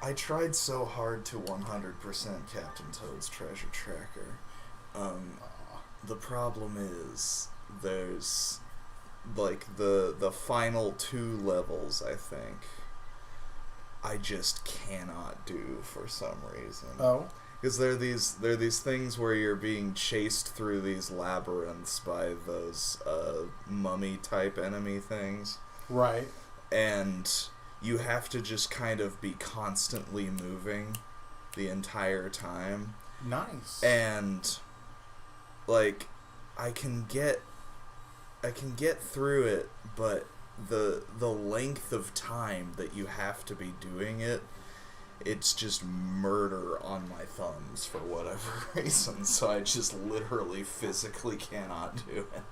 I tried so hard to 100% Captain Toad's Treasure Tracker. The problem is there's like the final 2 levels, I think, I just cannot do for some reason. Oh. Because there are these things where you're being chased through these labyrinths by those mummy type enemy things. Right. And you have to just kind of be constantly moving the entire time. Nice. And like I can get through it, but the length of time that you have to be doing it, it's just murder on my thumbs for whatever reason, so I just literally physically cannot do it.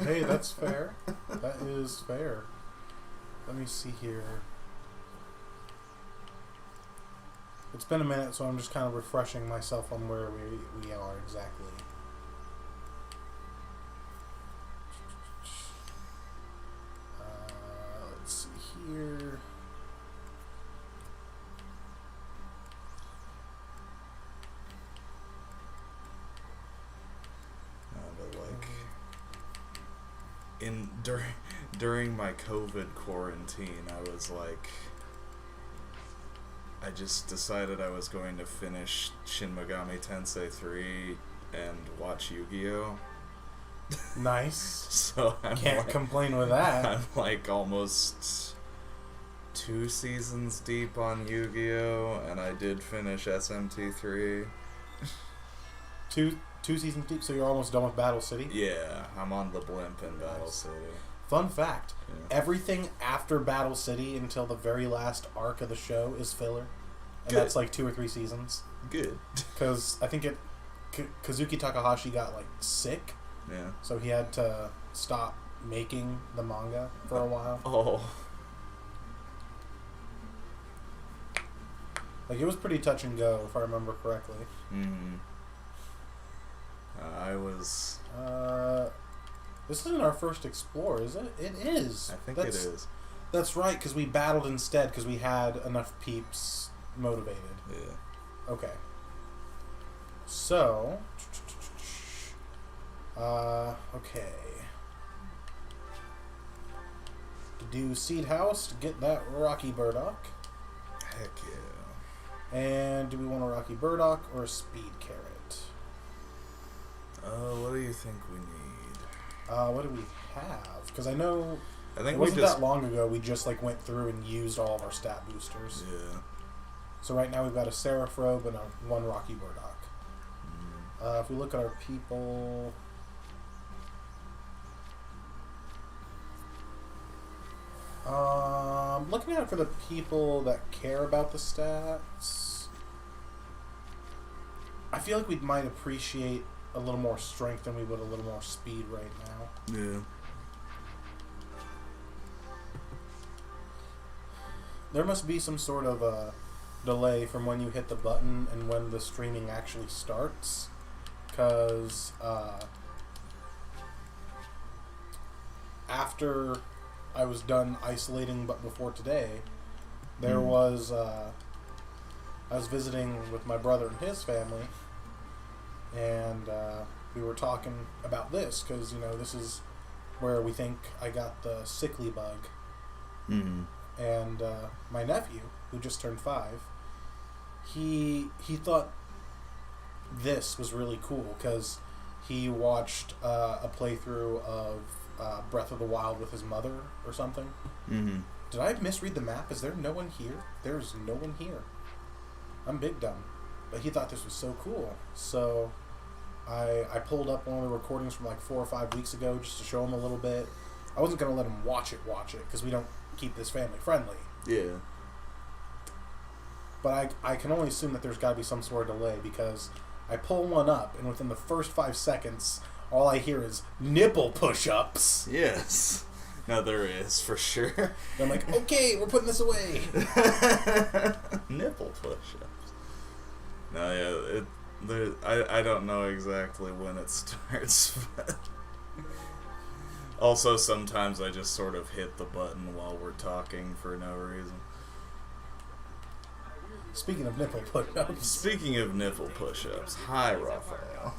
Hey, that's fair. That is fair. Let me see here. It's been a minute, so I'm just kind of refreshing myself on where we are exactly. Let's see here. During my COVID quarantine, I was like, I just decided I was going to finish Shin Megami Tensei 3 and watch Yu-Gi-Oh! Nice. So I can't complain with that. I'm like almost 2 seasons deep on Yu-Gi-Oh! And I did finish SMT3. Two seasons deep, so you're almost done with Battle City? Yeah, I'm on the blimp in Battle City. Fun fact, yeah. Everything after Battle City until the very last arc of the show is filler. And Good. that's like 2 or 3 seasons. Good. Because I think Kazuki Takahashi got like sick. Yeah. So he had to stop making the manga for a while. Oh. Like, it was pretty touch and go, if I remember correctly. Mm-hmm. I was... This isn't our first Explore, is it? It is. I think it is. That's right, because we battled instead, because we had enough peeps motivated. Yeah. Okay. So... okay. To do Seed House to get that Rocky Burdock. Heck yeah. And do we want a Rocky Burdock or a Speed Carrot? What do you think we need? What do we have? Because I know I think it wasn't that long ago we just like went through and used all of our stat boosters. Yeah. So right now we've got a Seraph-Robe and one Rocky Burdock. If we look at our people... looking at it for the people that care about the stats, I feel like we might appreciate a little more strength than we would a little more speed right now. Yeah. There must be some sort of a delay from when you hit the button and when the streaming actually starts, because after I was done isolating, but before today, there was I was visiting with my brother and his family, and we were talking about this because, you know, this is where we think I got the sickly bug. Mm-hmm. And my nephew, who just turned 5, he thought this was really cool because he watched a playthrough of Breath of the Wild with his mother or something. Mm-hmm. Did I misread the map? Is there no one here? There's no one here. I'm big dumb. But he thought this was so cool. So I pulled up one of the recordings from like 4 or 5 weeks ago just to show him a little bit. I wasn't going to let him watch it, because we don't keep this family friendly. Yeah. But I can only assume that there's got to be some sort of delay, because I pull one up, and within the first 5 seconds, all I hear is nipple push-ups. Yes. No, there is, for sure. And I'm like, okay, we're putting this away. Nipple push-ups. No, yeah, I don't know exactly when it starts, but... Also, sometimes I just sort of hit the button while we're talking for no reason. Speaking of nipple push-ups. Speaking of nipple push-ups, hi, Raphael.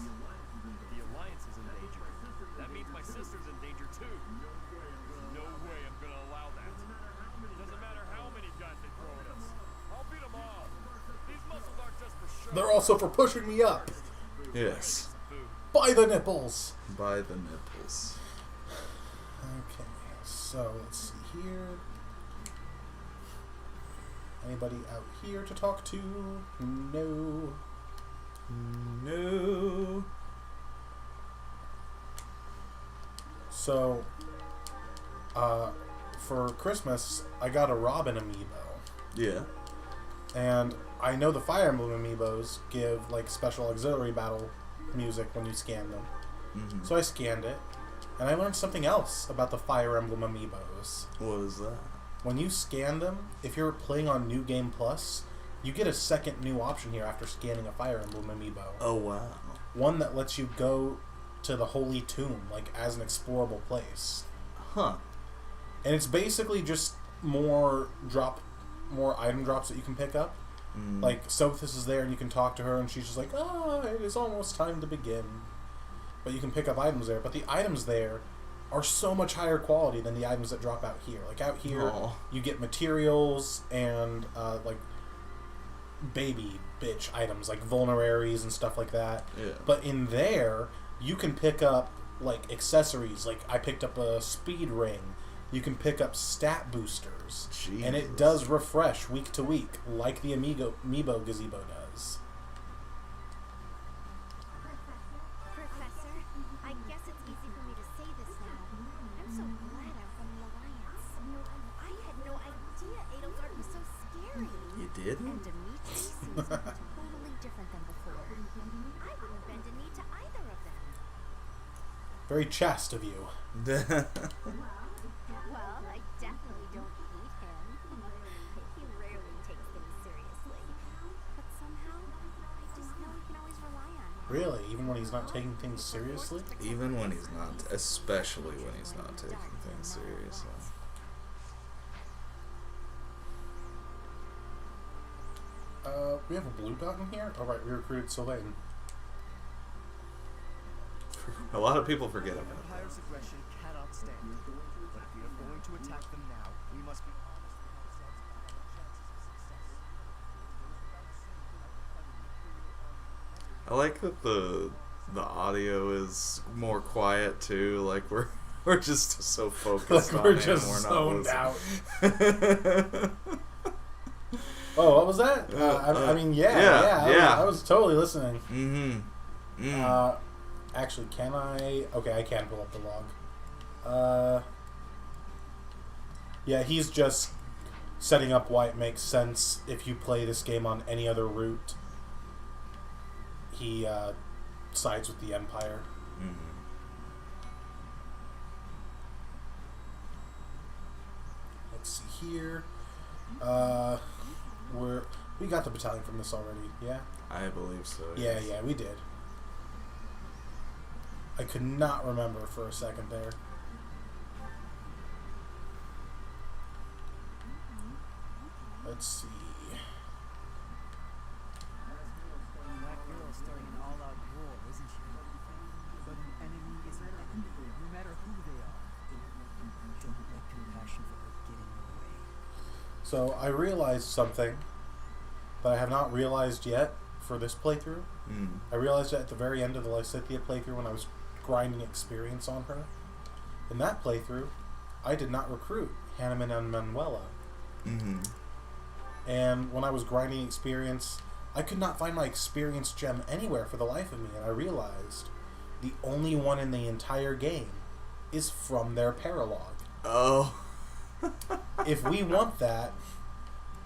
The Alliance is in danger. That means my sister's in danger too. No way I'm gonna allow that. Doesn't matter how many guys they throw at us. I'll beat them all. These muscles aren't just for show. They're also for pushing me up. Yes. By the nipples. By the nipples. Okay, so let's see here. Anybody out here to talk to? No. No. So, for Christmas, I got a Robin amiibo. Yeah. And I know the Fire Emblem amiibos give, like, special auxiliary battle music when you scan them. Mm-hmm. So I scanned it, and I learned something else about the Fire Emblem amiibos. What is that? When you scan them, if you're playing on New Game Plus, you get a second new option here after scanning a Fire Emblem amiibo. Oh, wow. One that lets you go to the Holy Tomb, like, as an explorable place. Huh. And it's basically just more item drops that you can pick up. Mm. Like, Sothis is there and you can talk to her and she's just like, it is almost time to begin. But you can pick up items there. But the items there are so much higher quality than the items that drop out here. Like, out here, you get materials and, like, baby bitch items, like vulneraries and stuff like that. Yeah. But in there, you can pick up, like, accessories. Like, I picked up a speed ring. You can pick up stat boosters. Jesus. And it does refresh week to week, like the Amiibo Gazebo does. Professor, I guess it's easy for me to say this now. I'm so glad I'm from the Alliance. I had no idea Edelgard was so scary. You didn't? And Dimitri seems totally different than before. I wouldn't bend a knee to either of them. Very chaste of you. Well, I definitely don't hate him. He rarely takes things seriously. But somehow, I just know we can always rely on him. Really? Even when he's not taking things seriously? Even when he's not, especially when he's not taking things seriously. We have a blue dot in here? Oh, right, we recruited Sylvain. A lot of people forget about that. Empire's aggression cannot stand. But if we are going to attack them now, we must be honest with ourselves about our chances of success. I like that the audio is more quiet too. Like we're just so focused Like on we're it. just We're zoned not out. Oh, what was that? I mean, yeah. I was totally listening. Mm-hmm. Mm. Actually, can I? Okay, I can pull up the log. Yeah, he's just setting up why it makes sense if you play this game on any other route. He sides with the Empire. Mm-hmm. Let's see here. We got the battalion from this already. Yeah. I believe so. Yeah, yes. we did. I could not remember for a second there. Let's see. That girl's starting an all-out war, isn't she? But an enemy is an enemy, no matter who they are. Don't let compassion for her get in your way. So I realized something that I have not realized yet for this playthrough. Mm. I realized it at the very end of the Lysithea playthrough when I was grinding experience on her. In that playthrough, I did not recruit Hanneman and Manuela. Mm-hmm. And when I was grinding experience, I could not find my experience gem anywhere for the life of me, and I realized the only one in the entire game is from their paralogue. Oh. If we want that,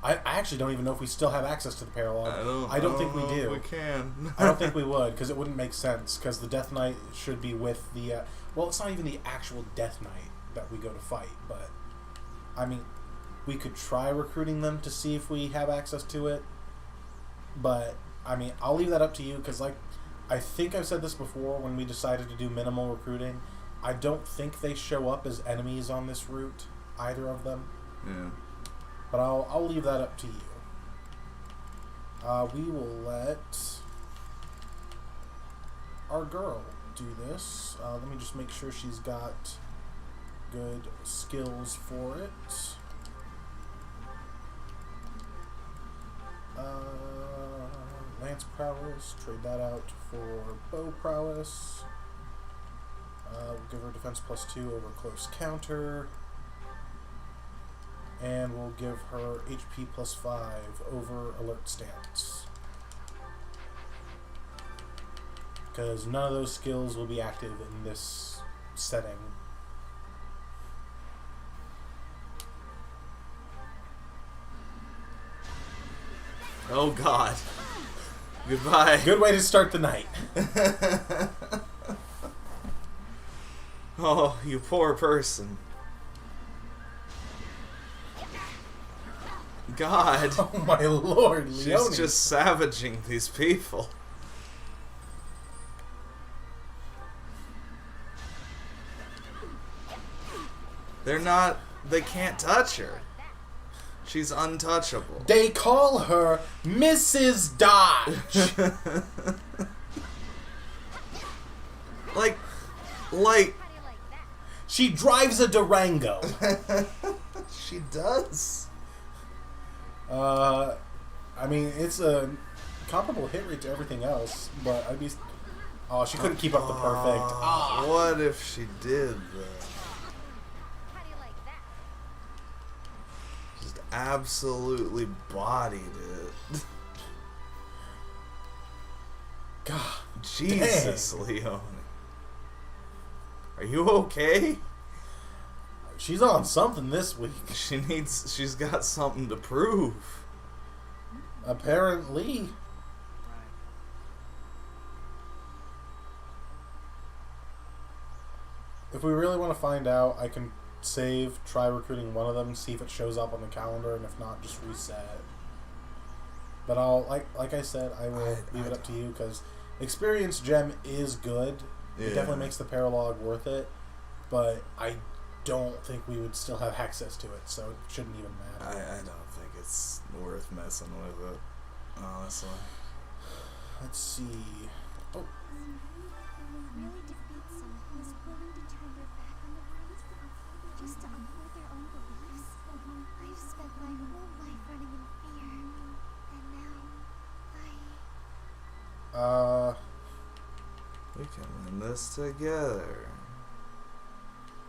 I actually don't even know if we still have access to the paralogue. I don't think we do. We can. I don't think we would, because it wouldn't make sense, because the Death Knight should be with the... well, it's not even the actual Death Knight that we go to fight, but... I mean, we could try recruiting them to see if we have access to it, but, I mean, I'll leave that up to you, because, like, I think I've said this before when we decided to do minimal recruiting. I don't think they show up as enemies on this route, either of them. Yeah. But I'll leave that up to you. We will let our girl do this. Let me just make sure she's got good skills for it. Lance prowess, trade that out for bow prowess. We'll give her defense +2 over close counter. And we'll give her HP +5 over alert stance. Because none of those skills will be active in this setting. Oh God. Goodbye. Good way to start the night. Oh, you poor person. God. Oh my lord, Leone. She's just savaging these people. They can't touch her. She's untouchable. They call her Mrs. Dodge. Like, How do you like that? She drives a Durango. she does. I mean, it's a comparable hit rate to everything else, but I'd be... Oh, she couldn't keep up the perfect. What if she did, though? How do you like that? Just absolutely bodied it. God, Jesus, Leone. Are you okay? she's on something this week. She's got something to prove. Apparently. Right. If we really want to find out, I can save, try recruiting one of them, see if it shows up on the calendar, and if not, just reset. But I'll, like I said, I will leave it up to you, because Experience Gem is good. Yeah. It definitely makes the paralog worth it, but I don't think we would still have access to it, so it shouldn't even matter. I don't think it's worth messing with it, honestly. Let's see. Oh, Really defeat someone who is willing to turn their back on the world just to uphold their own beliefs? I've spent my whole life running in fear, and now We can win this together.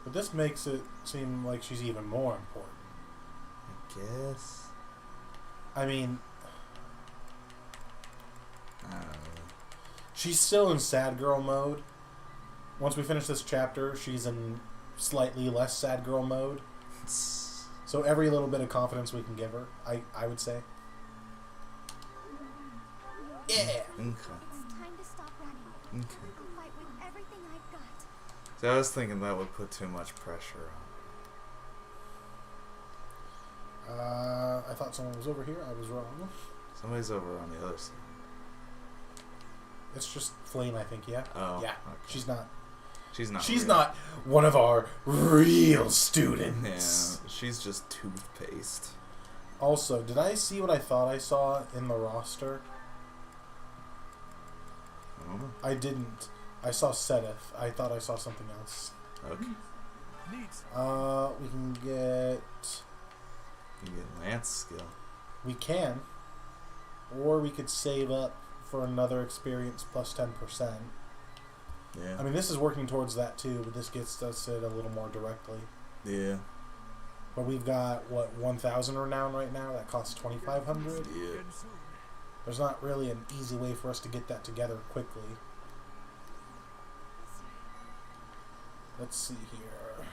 but this makes it seem like she's even more important. I guess. I mean, I don't know. she's still in sad girl mode. Once we finish this chapter, she's in slightly less sad girl mode. So every little bit of confidence we can give her, I would say. Yeah. Okay. it's time to stop running. Okay. I'll fight with everything I've got. So I was thinking that would put too much pressure on. I thought someone was over here. I was wrong. Somebody's over on the other side. It's just Flame, I think. Yeah. Oh, Yeah. okay. She's not. She's not. She's real. not one of our real Yeah, students. she's just toothpaste. Also, did I see what I thought I saw in the roster? Oh, I didn't. I saw Sedith. I thought I saw something else. okay. Neat. We can get... You get Lance skill. We can. Or we could save up for another experience plus 10%. Yeah. I mean, this is working towards that too, but this gets us it a little more directly. Yeah. But we've got, what, 1,000 renown right now? That costs 2,500? Yeah. Getting soon. There's not really an easy way for us to get that together quickly. Let's see here.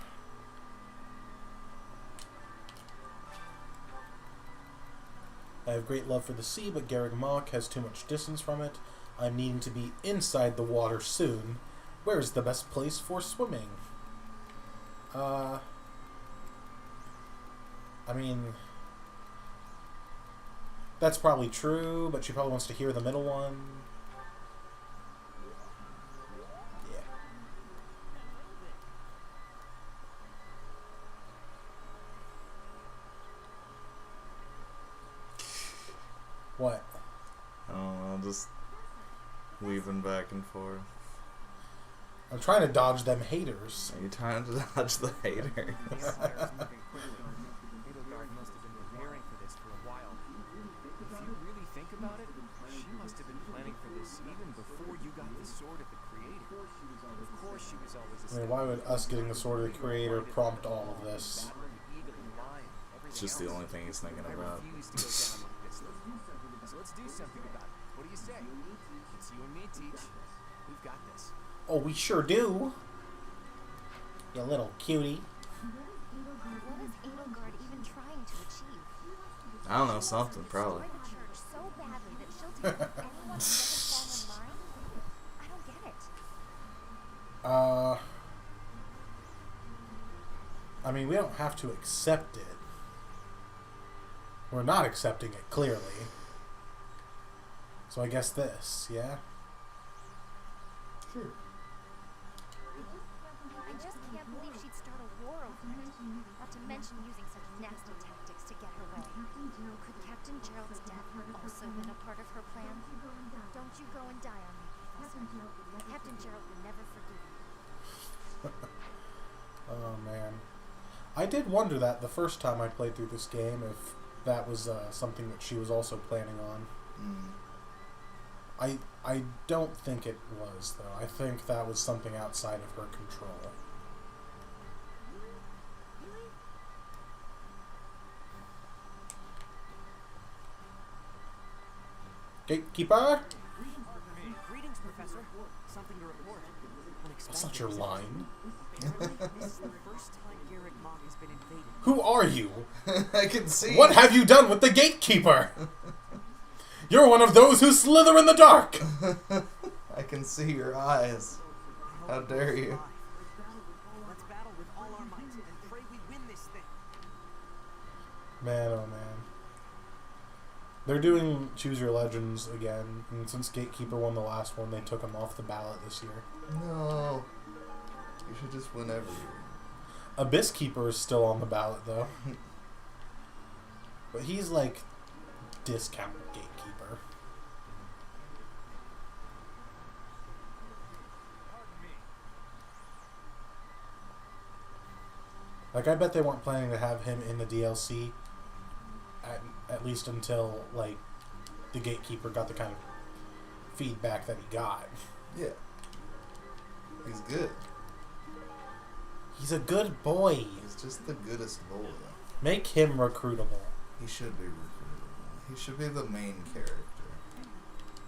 I have great love for the sea, but Garreg Mach has too much distance from it. I'm needing to be inside the water soon. Where is the best place for swimming? I mean, that's probably true, but she probably wants to hear the middle one. Yeah. What? I don't know, just weaving back and forth. I'm trying to dodge them haters. Are you trying to dodge the haters? Edelgard must have been preparing for this for a while. If you really think about it, she must have been planning for this even before you got the sword of the Creator. Of course she was always a I mean, why would us getting the sword of the Creator prompt all of this? It's just the only thing he's thinking about. So let's do something about it. What do you say? It's you and me, Teach. We've got this. Oh, we sure do. You little cutie. What is Edelgard even trying to achieve? I don't know, something, probably. Destroy the church so badly that she'll take anyone who doesn't fall in line? I don't get it. I mean, we don't have to accept it. We're not accepting it, clearly. So I guess this, yeah? Sure. I just can't believe she'd start a war over it. Not to mention using such nasty tactics to get her way. Could Captain Gerald's death also been a part of her plan? Don't you go and die on me, Professor. Captain Gerald will never forgive you. Oh, man. I did wonder that the first time I played through this game, if that was something that she was also planning on. I don't think it was, though. I think that was something outside of her control. Gatekeeper? Greetings, Professor. Something to report. That's not your line. This is the first time Garrick Mach has been invaded. Who are you? I can see. What have you done with the Gatekeeper? You're one of those who slither in the dark. I can see your eyes. How dare you? Let's battle with all our might and pray we win this thing. Man, oh man. They're doing Choose Your Legends again, and since Gatekeeper won the last one, they took him off the ballot this year. No. You should just win every year. Abyss Keeper is still on the ballot, though. But he's like discount Gatekeeper. Like, I bet they weren't planning to have him in the DLC, at least until, like, the Gatekeeper got the kind of feedback that he got. Yeah. He's good. He's a good boy. He's just the goodest boy. Make him recruitable. He should be recruitable. He should be the main character.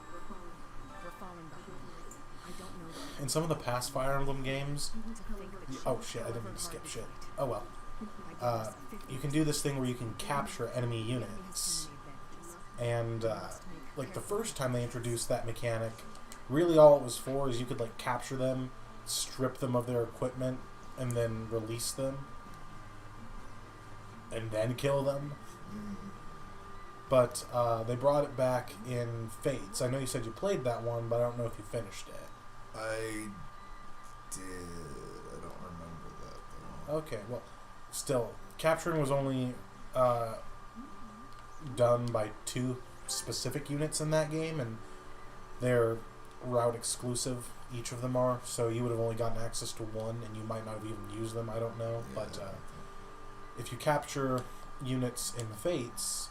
We're falling behind. I don't know that In some of the past Fire Emblem games... to think that Oh shit, I didn't mean to skip shit. Oh well. You can do this thing where you can capture enemy units. And, like, the first time they introduced that mechanic, really all it was for is you could, like, capture them, strip them of their equipment, and then release them. And then kill them. But, they brought it back in Fates. I know you said you played that one, but I don't know if you finished it. I did. I don't remember that, though. Okay, well, still, capturing was only done by 2 specific units in that game, and they're route exclusive, each of them are, so you would have only gotten access to one, and you might not have even used them, I don't know, Yeah, but if you capture units in Fates,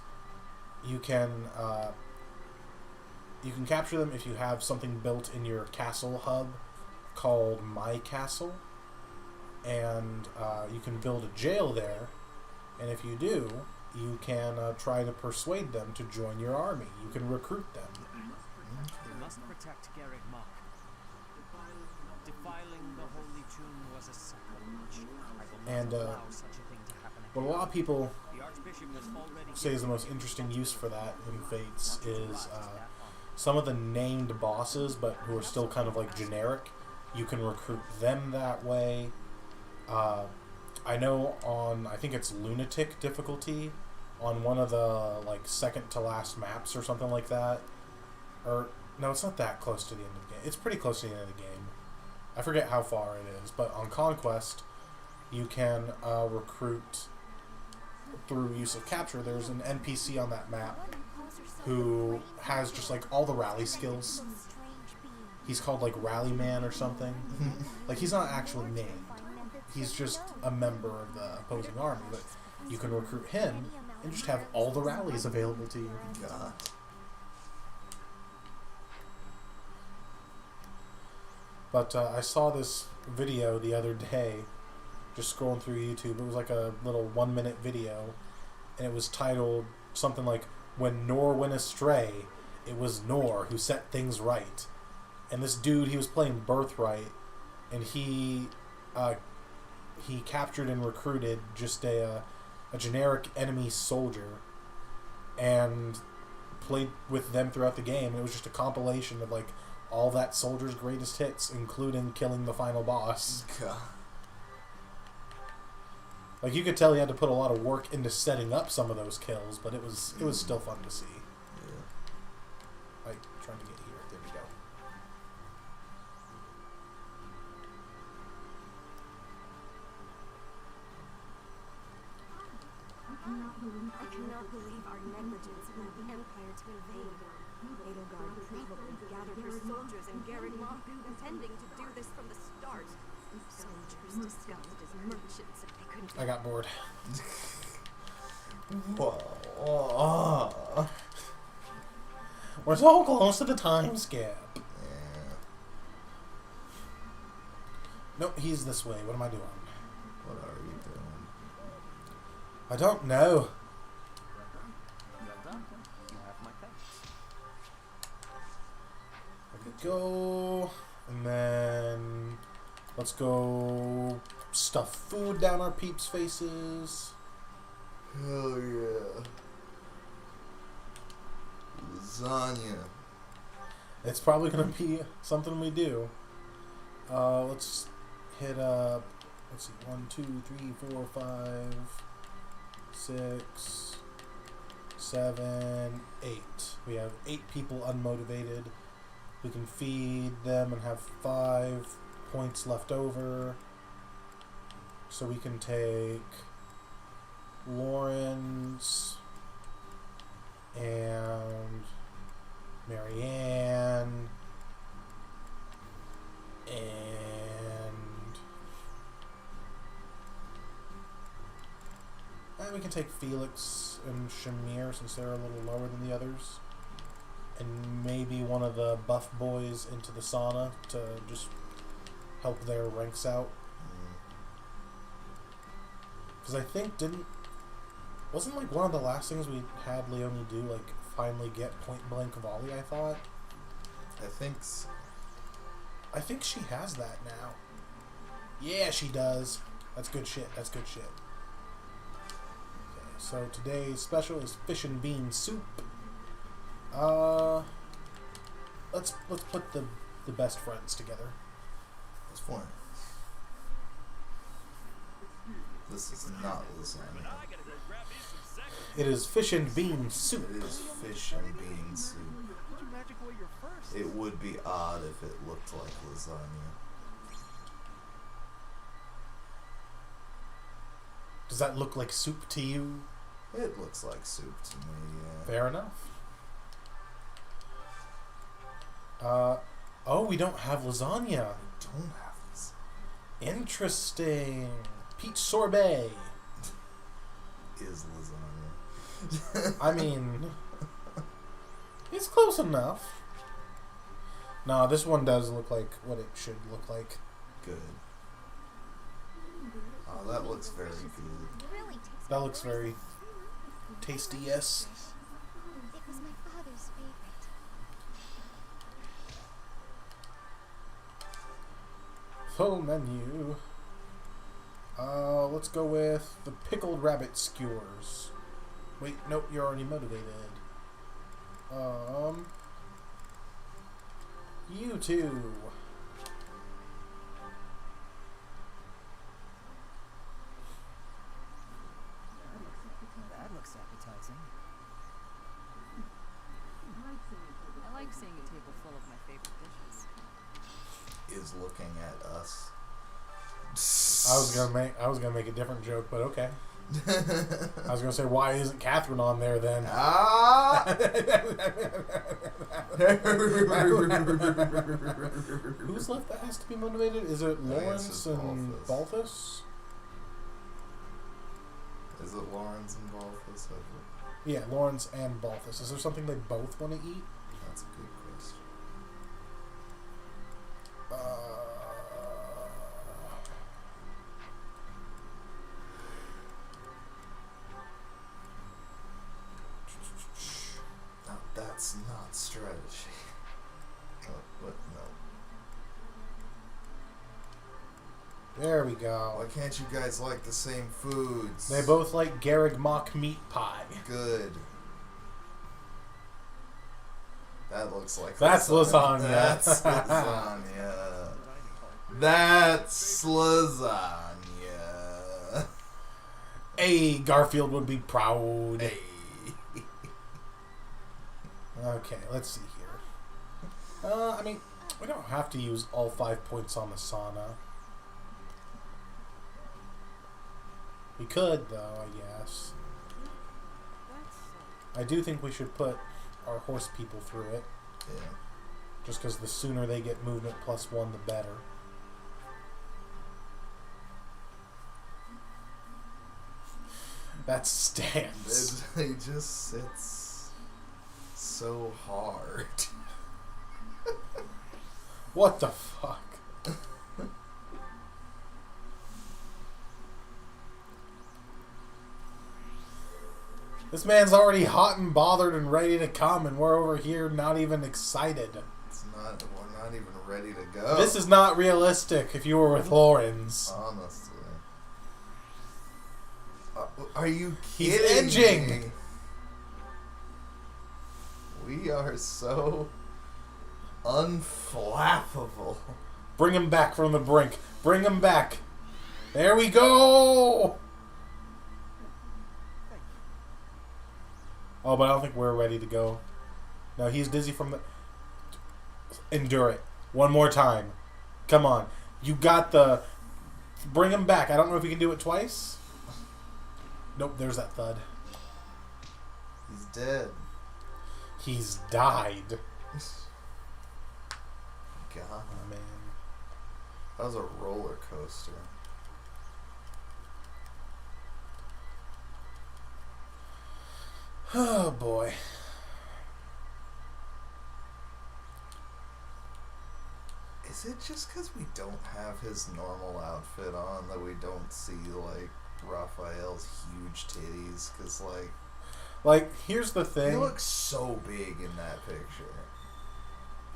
you can capture them if you have something built in your castle hub called My Castle, and you can build a jail there, and if you do, you can try to persuade them to join your army. You can recruit them. We must protect Garrick Mach. Defiling the holy tomb was a sacrilege. I will not And, allow such a thing to happen But a again. lot of people The Archbishop was already say is the most interesting use for that in Fates is some of the named bosses, but who are still kind of like generic. You can recruit them that way. I know on, I think it's Lunatic difficulty, on one of the like second to last maps or something like that. Or no, it's not that close to the end of the game. It's pretty close to the end of the game. I forget how far it is, but on Conquest, you can recruit through use of capture. There's an NPC on that map who has just like all the rally skills. He's called like Rally Man or something. Like he's not actually named. He's just a member of the opposing army, but you can recruit him and just have all the rallies available to you. God. But I saw this video the other day, just scrolling through YouTube. It was like a little 1-minute video, and it was titled something like, "When Nor went astray, it was Nor who set things right." And this dude, he was playing Birthright, and he captured and recruited just a generic enemy soldier, and played with them throughout the game. And it was just a compilation of like all that soldier's greatest hits, including killing the final boss. God. Like you could tell he had to put a lot of work into setting up some of those kills, but it was still fun to see. Yeah. Like trying to get here. There we go. I cannot believe our negligence allowed the Empire to invade. Edelgard probably gathered her soldiers in Garreg Mach, intending to do this from the start. Soldiers disguised as merchants if they couldn't. I got bored. Whoa. We're so close to the time skip. Yeah. Nope, he's this way. What am I doing? What are you doing? I don't know. Well done. You have my thanks. There we go. And then let's go stuff food down our peeps' faces. Hell yeah. Lasagna. It's probably going to be something we do. Let's hit up, let's see, 1, 2, 3, 4, 5, 6, 7, 8. We have 8 people unmotivated. We can feed them and have 5 points left over. So we can take Lawrence and Marianne and we can take Felix and Shamir since they're a little lower than the others, and maybe one of the buff boys into the sauna to just help their ranks out. Because I think wasn't like one of the last things we had Leonie do like finally get point blank volley? I thought. I think she has that now. Yeah, she does. That's good shit. That's good shit. Okay, so today's special is fish and bean soup. Let's put the best friends together. That's fine. This is not lasagna. It is fish and bean soup. It is fish and bean soup. Did you magic away your first? It would be odd if it looked like lasagna. Does that look like soup to you? It looks like soup to me, yeah. Fair enough. Oh, we don't have lasagna. Don't have this. Interesting. Peach sorbet. Is lasagna. I mean, it's close enough. No, this one does look like what it should look like. Good. Oh, that looks very good. Really tastes That looks very tasty, yes. It was my father's favorite. Full menu. Let's go with the pickled rabbit skewers. Wait, nope, you're already motivated. You two. That looks appetizing. I like seeing a table full of my favorite dishes. Is looking at us. I was gonna make a different joke, but okay. I was gonna say, why isn't Catherine on there then? Ah! Who's left that has to be motivated? Is it Lawrence it's and Balthus. Balthus? Is it Lawrence and Balthus? Yeah, Lawrence and Balthus. Is there something they both want to eat? That's a good question. No, that's not strategy. Oh, what? No. There we go. Why can't you guys like the same foods? They both like Garrig mock meat pie. Good. That looks like That's lasagna. That's lasagna. That's lasagna. Hey, Garfield would be proud. Hey. Okay, let's see here. I mean, we don't have to use all 5 points on the sauna. We could, though, I guess. I do think we should put our horse people through it. Yeah. Just because the sooner they get movement +1, the better. That stance. It just sits so hard. What the fuck? This man's already hot and bothered and ready to come, and we're over here not even excited. We're not even ready to go. This is not realistic if you were with Lawrence. Honestly. Are you He's kidding edging. me? We are so unflappable. Bring him back from the brink. Bring him back. There we go! Oh, but I don't think we're ready to go. No, he's dizzy from the... Endure it. One more time. Come on. You got the... Bring him back. I don't know if you can do it twice. Nope, there's that thud. He's dead. He's died. God. Oh, man. That was a roller coaster. Oh, boy. Is it just because we don't have his normal outfit on that we don't see, like, Raphael's huge titties? Because, Like, here's the he thing. looks so big in that picture.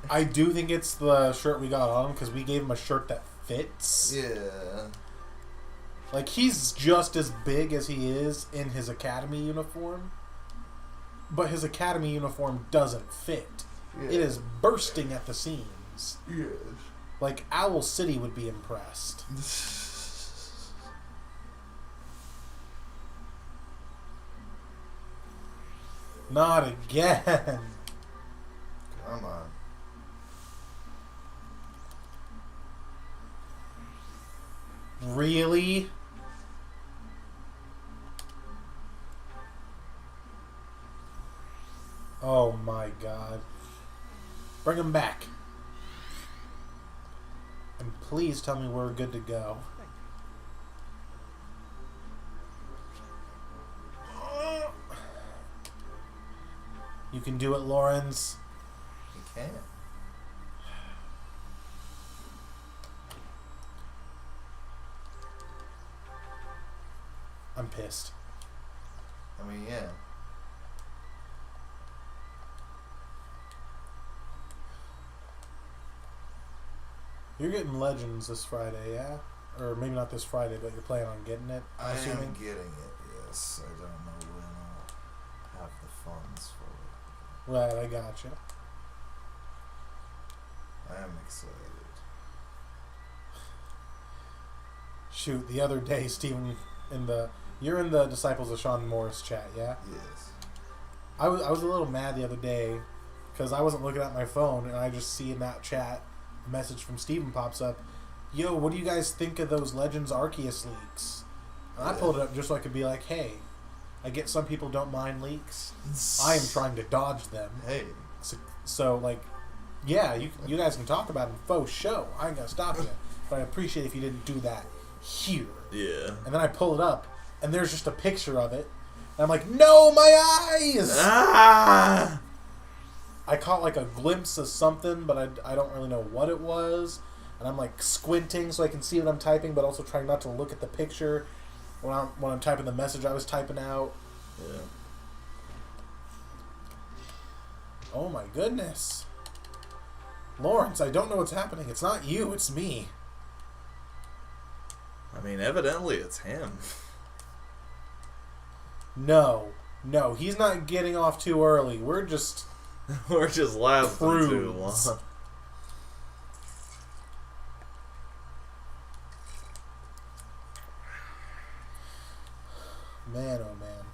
I do think it's the shirt we got on him because we gave him a shirt that fits. Yeah. Like, he's just as big as he is in his academy uniform. But his academy uniform doesn't fit. Yeah. It is bursting at the seams. Yes. Like, Owl City would be impressed. Not again. Come on. Really? Oh my god. Bring him back. And please tell me we're good to go. You can do it, Lawrence. He can't. I'm pissed. I mean, yeah. You're getting Legends this Friday, yeah? Or maybe not this Friday, but you're planning on getting it, I assuming? am getting it, yes. I don't know when I'll have the funds for it. Right, I gotcha. I am excited. Shoot, the other day, Steven, you're in the Disciples of Sean Morris chat, yeah? Yes. I was a little mad the other day because I wasn't looking at my phone and I just see in that chat a message from Steven pops up. Yo, what do you guys think of those Legends Arceus leaks? And I pulled it up just so I could be like, hey, I get some people don't mind leaks. I am trying to dodge them. Hey. So like, yeah, you guys can talk about it in faux show. I ain't gonna stop you. But I appreciate if you didn't do that here. Yeah. And then I pull it up, and there's just a picture of it. And I'm like, no, my eyes! Ah! I caught like a glimpse of something, but I don't really know what it was. And I'm like squinting so I can see what I'm typing, but also trying not to look at the picture when I'm typing the message I was typing out. Yeah. Oh my goodness. Lawrence, I don't know what's happening. It's not you, it's me. I mean, evidently it's him. No, he's not getting off too early. We're just lasting too long. prudes. Man, oh man.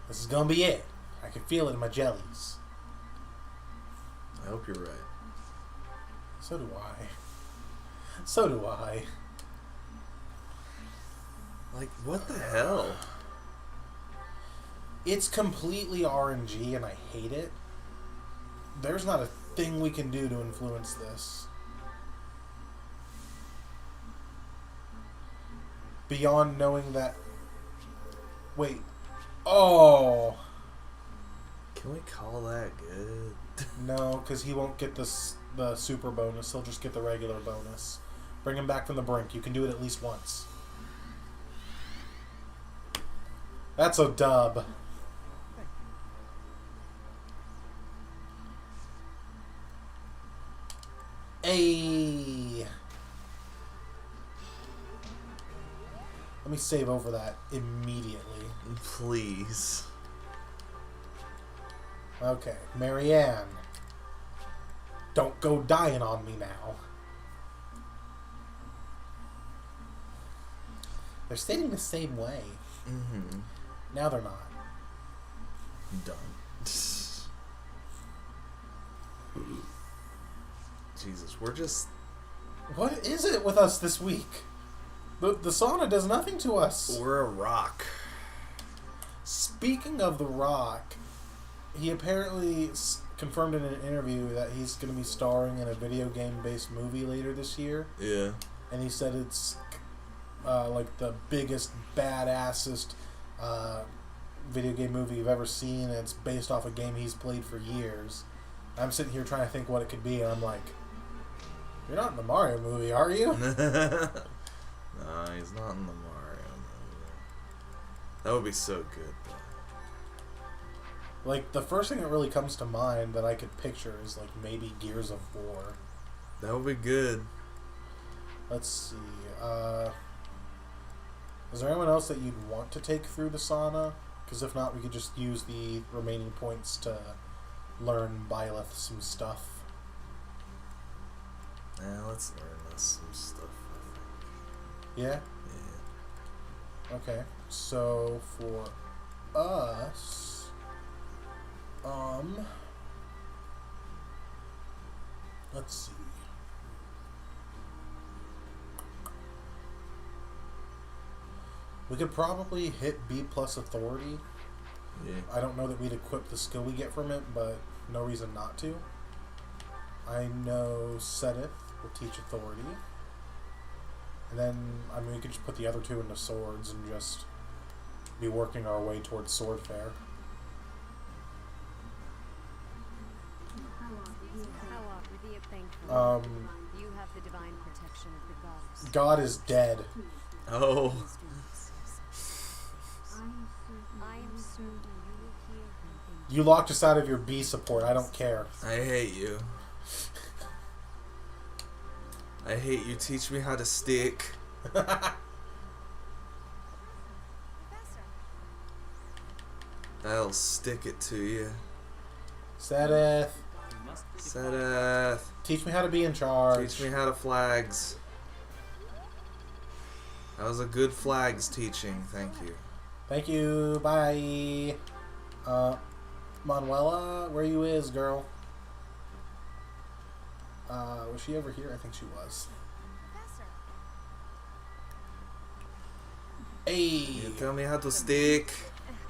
This is gonna be it. I can feel it in my jellies. I hope you're right. So do I. So do I. Like, what the hell? It's completely RNG and I hate it. There's not a thing we can do to influence this. Beyond knowing that... Wait. Oh! Can we call that good? No, because he won't get the super bonus. He'll just get the regular bonus. Bring him back from the brink. You can do it at least once. That's a dub. Hey. Let me save over that immediately. Please. Okay, Marianne. Don't go dying on me now. They're stating the same way. Mm-hmm. Now they're not. Done. Jesus, we're just... What is it with us this week? The sauna does nothing to us. We're a rock. Speaking of The Rock, he apparently confirmed in an interview that he's going to be starring in a video game-based movie later this year. Yeah. And he said it's like the biggest, badassest video game movie you've ever seen. And it's based off a game he's played for years. I'm sitting here trying to think what it could be, and I'm like, you're not in the Mario movie, are you? No, he's not in the Mario movie. That would be so good, though. Like, the first thing that really comes to mind that I could picture is, like, maybe Gears of War. That would be good. Let's see. Is there anyone else that you'd want to take through the sauna? Because if not, we could just use the remaining points to learn Byleth some stuff. Yeah, let's learn us some stuff, I think. Yeah? Yeah. Okay. So, for us... let's see. We could probably hit B plus authority. Yeah. I don't know that we'd equip the skill we get from it, but no reason not to. I know Sedith will teach authority. And then, I mean, we could just put the other two into swords and just be working our way towards sword fair. You have the divine protection of the gods. God is dead. Oh. I am certain you will hear him. You locked us out of your B support. I don't care. I hate you. I hate you. Teach me how to stick. I'll stick it to you. Sedith, Sedith. teach me how to be in charge. Teach me how to flags. That was a good flags teaching. Thank you. Thank you. Bye. Manuela, where you is, girl? Was she over here? I think she was. Professor, Hey, You tell me how to stick.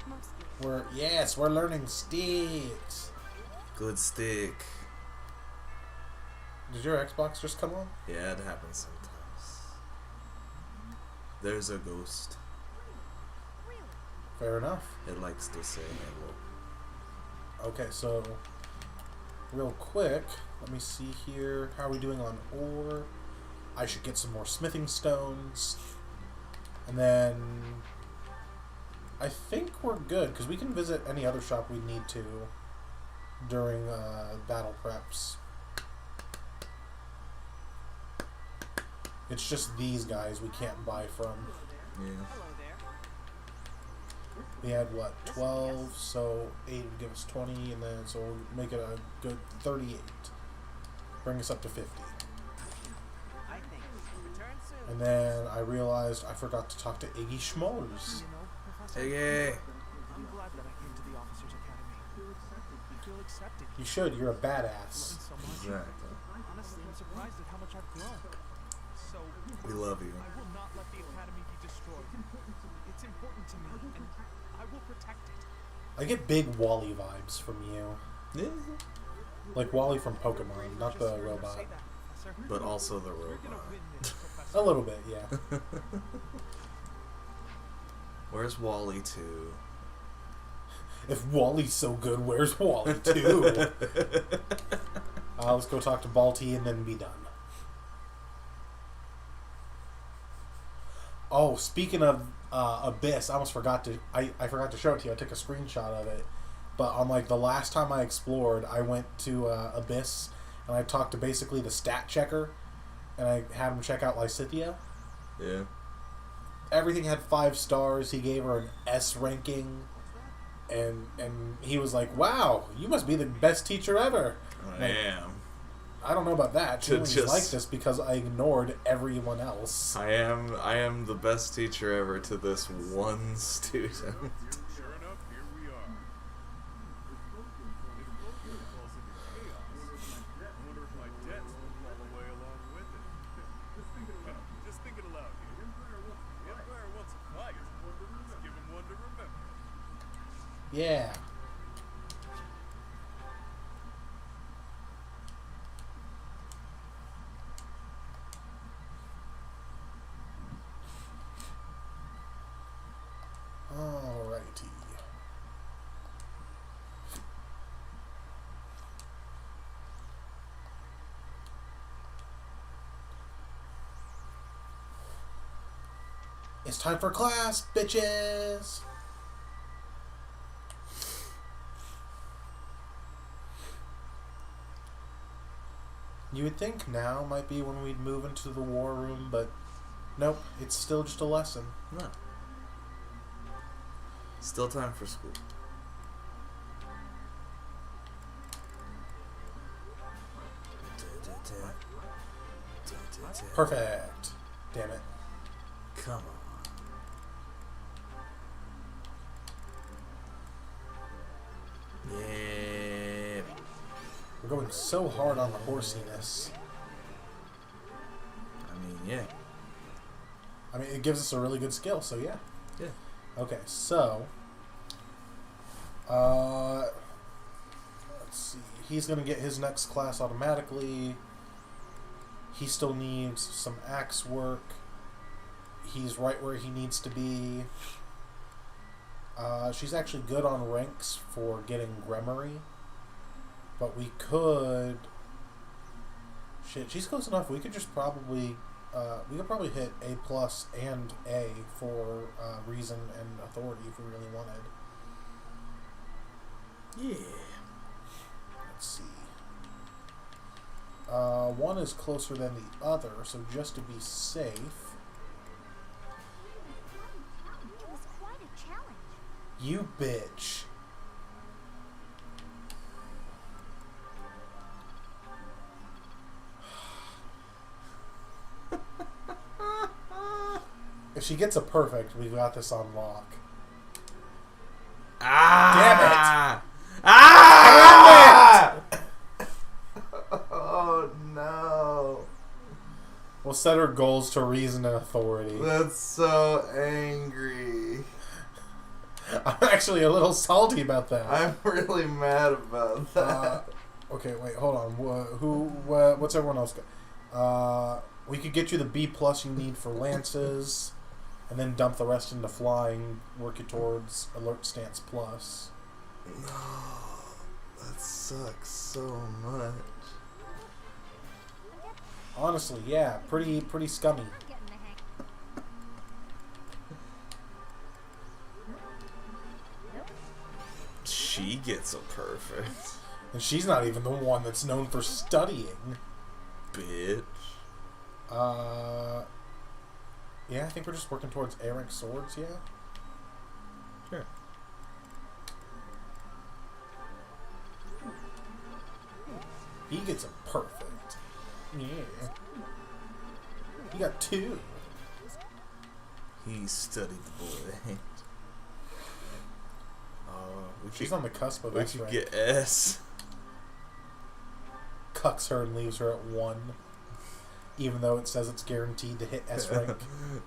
Mostly. we're learning sticks. Good stick. Did your Xbox just come on? Yeah, it happens sometimes. There's a ghost. really? Fair enough. It likes to say hello. Okay, so real quick, let me see here. How are we doing on ore? I should get some more smithing stones. And then I think we're good because we can visit any other shop we need to during battle preps. It's just these guys we can't buy from. Yeah. Hello there. We had what, 12, so 8 would give us 20, and then so we'll make it a good 38. Bring us up to 50. I think. Return soon. And then I realized I forgot to talk to Iggy Schmollers. You know, Professor, Hey, I'm glad that I came to the Officers Academy. I feel accepted. You should, you're a I've badass. learned so much. exactly. Honestly, I'm surprised at how much I've grown. So, We love you. I will not let the Academy be destroyed. It's important to me, and I will protect it. I get big Wally vibes from you. Yeah. Like Wally from Pokemon, not the Just heard her robot. say that, Professor. But also the You're gonna robot. win this, Professor. A little bit, yeah. Where's Wally 2? If Wally's so good, where's Wally too? Let's go talk to Balti and then be done. Oh, speaking of Abyss, I almost forgot to. I forgot to show it to you. I took a screenshot of it. But on like the last time I explored, I went to Abyss and I talked to basically the stat checker, and I had him check out Lysithea. Yeah. Everything had 5 stars. He gave her an S ranking, and he was like, "Wow, you must be the best teacher ever." I am. I don't know about that. To Feelings just- like this because I ignored everyone else. I am the best teacher ever to this one student. Sure enough, here we are. If Tokyo falls into chaos, I wonder if my debts will fall away along with it. Just thinking aloud here. The Empire wants a fight. Let's give him one to remember. Yeah. Alrighty. It's time for class, bitches! You would think now might be when we'd move into the war room, but nope, it's still just a lesson. No. Still time for school. Perfect. Damn it. Come on. Yeah. We're going so hard on the horsiness. I mean, yeah. I mean, it gives us a really good skill, so yeah. Yeah. Okay, so... let's see. He's going to get his next class automatically. He still needs some axe work. He's right where he needs to be. She's actually good on ranks for getting Gremory. But we could... Shit, she's close enough. We could just probably... we could probably hit A+ and A for Reason and Authority if we really wanted. Yeah. Let's see. One is closer than the other, so just to be safe... It was quite a challenge. You bitch. If she gets a perfect, we've got this on lock. Ah! Damn it! Ah! We'll set her goals to reason and authority. That's so angry. I'm actually a little salty about that. I'm really mad about that. Okay, wait, hold on. What's everyone else got? We could get you the B+ you need for lances, and then dump the rest into flying, work you towards alert stance plus. No, that sucks so much. Honestly, yeah, pretty scummy. I'm getting the hang. She gets a perfect. And she's not even the one that's known for studying. Bitch. Yeah, I think we're just working towards A rank swords, yeah? Sure. He gets a perfect. Yeah. He got 2. He studied the boy. She's on the cusp of We S could rank. get S. Cucks her and leaves her at 1. Even though it says it's guaranteed to hit S rank.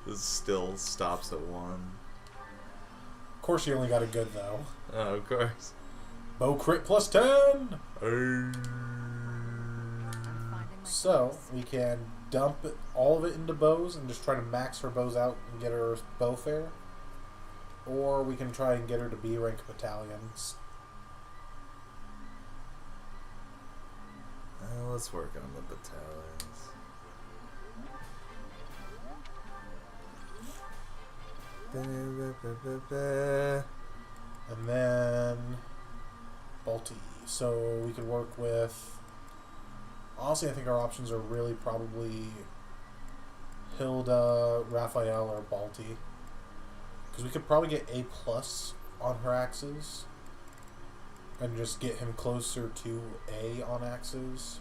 It still stops at 1. Of course she only got a good though. Oh, of course. Bow crit plus 10! I'm finding my So, place. we can dump all of it into bows and just try to max her bows out and get her bow fair. Or we can try and get her to B rank battalions. Let's work on the battalions. And then Balti. So we could work with... Honestly, I think our options are really probably Hilda, Raphael, or Balti. Because we could probably get A+ on her axes. And just get him closer to A on axes.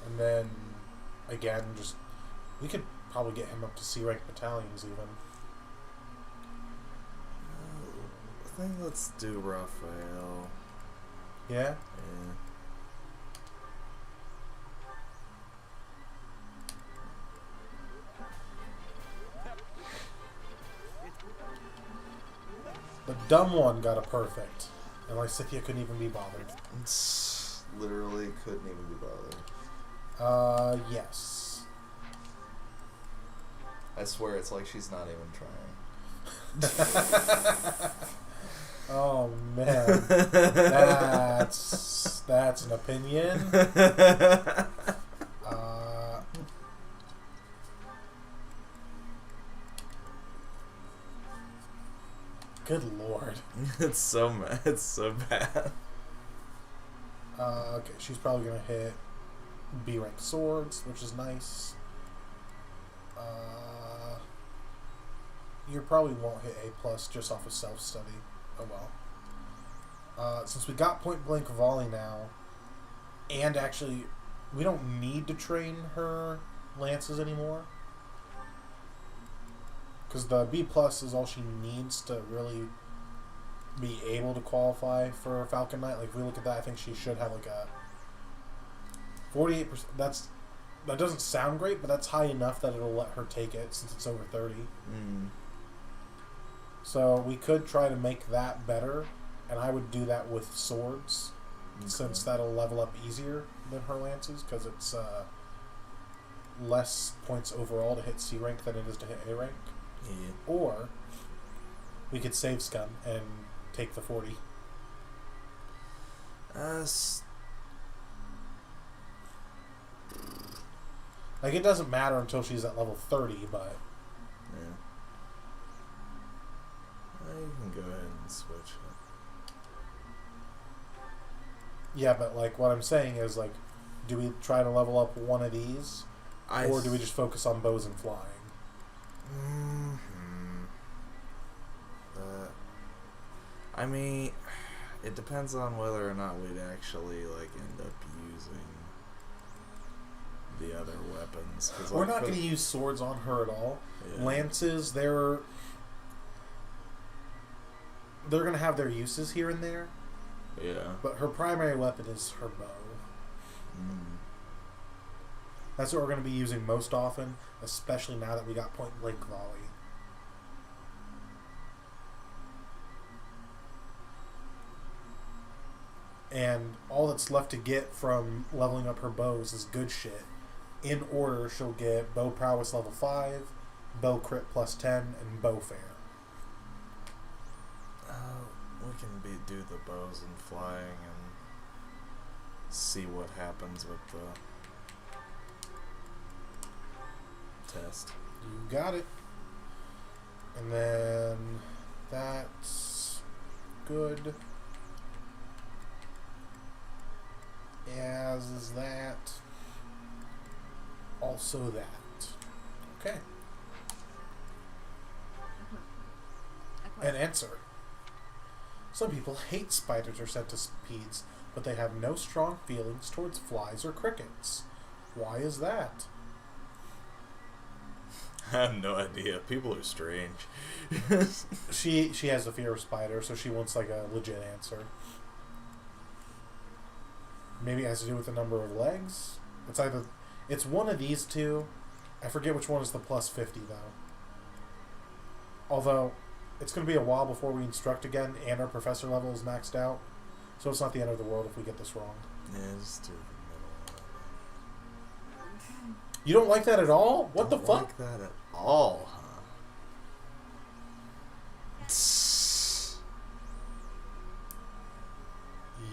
And then, again, just... We could probably get him up to C rank battalions even. I think let's do Raphael. Yeah? Yeah. The dumb one got a perfect. And Lysithia couldn't even be bothered. Literally couldn't even be bothered. Yes. I swear it's like she's not even trying. Oh man. That's an opinion. Good lord. It's so mad. It's so bad. Okay, she's probably gonna hit B rank swords, which is nice. You probably won't hit A+ just off of self-study. Oh well. Since we got point blank volley now, and actually we don't need to train her lances anymore, because the B+ is all she needs to really be able to qualify for Falcon Knight. Like, if we look at that, I think she should have like a 48%. That doesn't sound great, but that's high enough that it'll let her take it since it's over 30. So we could try to make that better, and I would do that with swords, since that'll level up easier than her lances, because it's less points overall to hit C rank than it is to hit A rank. Yeah. Or we could save Scum and take the 40. Like, it doesn't matter until she's at level 30, but... Yeah. You can go ahead and switch it. Yeah, but, like, what I'm saying is, like, do we try to level up one of these? Or do we just focus on bows and flying? I mean, it depends on whether or not we'd actually, like, end up using the other weapons. 'Cause, We're like, not going to use swords on her at all. Yeah. Lances, they're going to have their uses here and there. Yeah. But her primary weapon is her bow. That's what we're going to be using most often, especially now that we got point blank volley. And all that's left to get from leveling up her bows is good shit. In order, she'll get bow prowess level 5, bow crit plus 10, and bow fair. We can do the bows and flying and see what happens with the test. You got it. And then that's good. As is that. Also that. Okay. An answer. Some people hate spiders or centipedes, but they have no strong feelings towards flies or crickets. Why is that? I have no idea. People are strange. She has a fear of spiders, so she wants like a legit answer. Maybe it has to do with the number of legs. It's one of these two. I forget which one is the plus 50 though. Although it's going to be a while before we instruct again, and our professor level is maxed out, so it's not the end of the world if we get this wrong. Yeah, just do the middle. You don't like that at all? What the fuck? Don't like that at all, huh?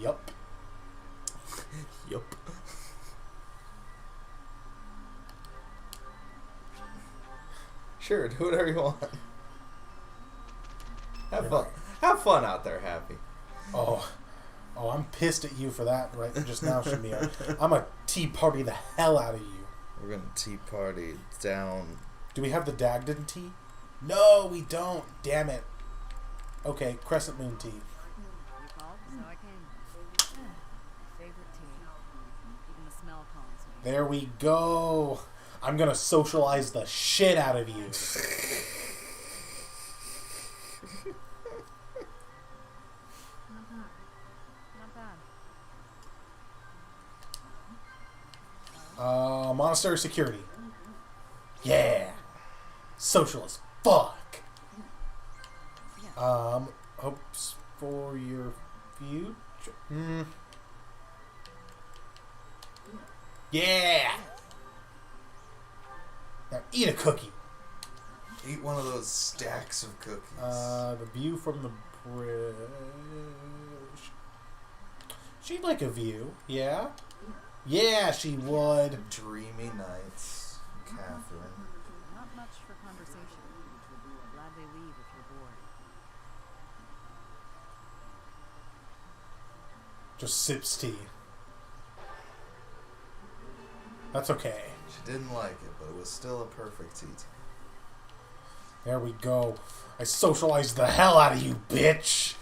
Yup. Yup. Sure, do whatever you want. Have fun. Have fun out there, Happy. Oh, I'm pissed at you for that right just now, Shamir. I'm a tea party the hell out of you. We're gonna tea party down. Do we have the Dagden tea? No, we don't. Damn it. Okay, Crescent Moon tea. You called, so I came. Favorite tea. Even the smell calms me. There we go. I'm gonna socialize the shit out of you. Not bad. Monastery security. Yeah. Social as fuck. Hopes for your future. Yeah. Now eat a cookie. Eat one of those stacks of cookies. The view from the bridge. She'd like a view. Yeah. Yeah, she would. Dreamy nights, Catherine. Not much for conversation. Glad they leave if you're bored. Just sips tea. That's okay. She didn't like it, but it was still a perfect tea time. There we go. I socialized the hell out of you, bitch.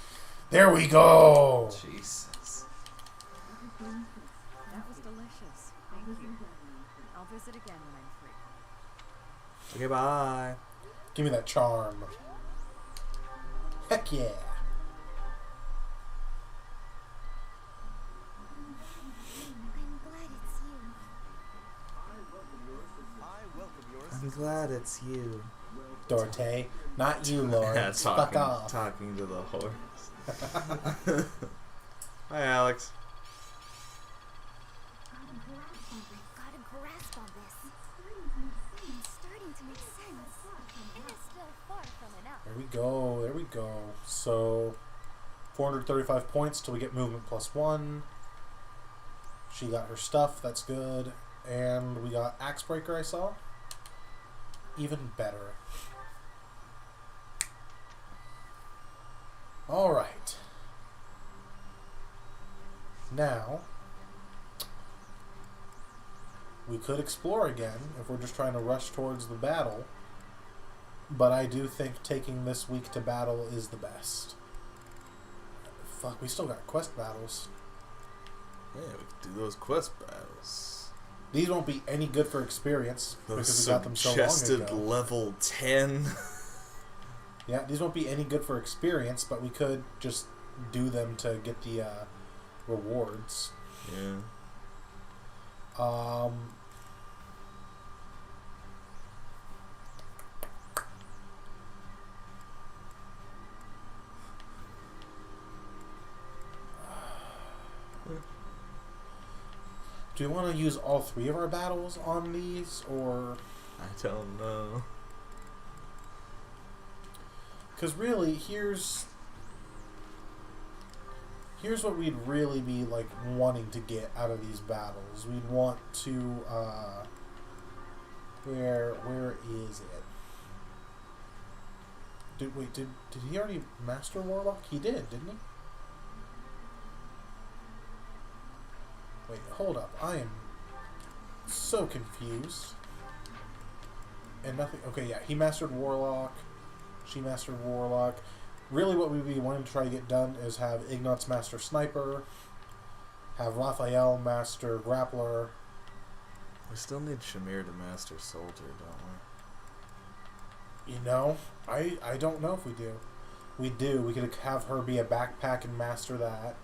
There we go. Jesus. That was delicious. Thank you. I'll visit again when I'm free. Okay, bye. Give me that charm. Heck yeah. I'm glad it's you. Dorte. Not you, Lord. Yeah, Fuck off. talking to the horse. Hi, Alex. Got a grasp on this. It's starting to make sense. It is still far from enough. There we go. There we go. So, 435 points till we get movement plus 1. She got her stuff. That's good. And we got Axe Breaker, I saw. Even better. Alright. Now, we could explore again if we're just trying to rush towards the battle. But I do think taking this week to battle is the best. Fuck, we still got quest battles. Yeah, we could do those quest battles. These won't be any good for experience Those because we got them so long suggested ago. level 10. Yeah, these won't be any good for experience, but we could just do them to get the rewards. Yeah. Do we want to use all 3 of our battles on these, or... I don't know. Because really, here's what we'd really be, like, wanting to get out of these battles. We'd want to, where is it? Did he already master Warlock? He did, didn't he? Wait, hold up. I am so confused. And nothing... Okay, yeah, he mastered Warlock. She mastered Warlock. Really what we'd be wanting to try to get done is have Ignatz master Sniper, have Raphael master Grappler. We still need Shamir to master Soldier, don't we? You know, I don't know if we do. We do. We could have her be a backpack and master that.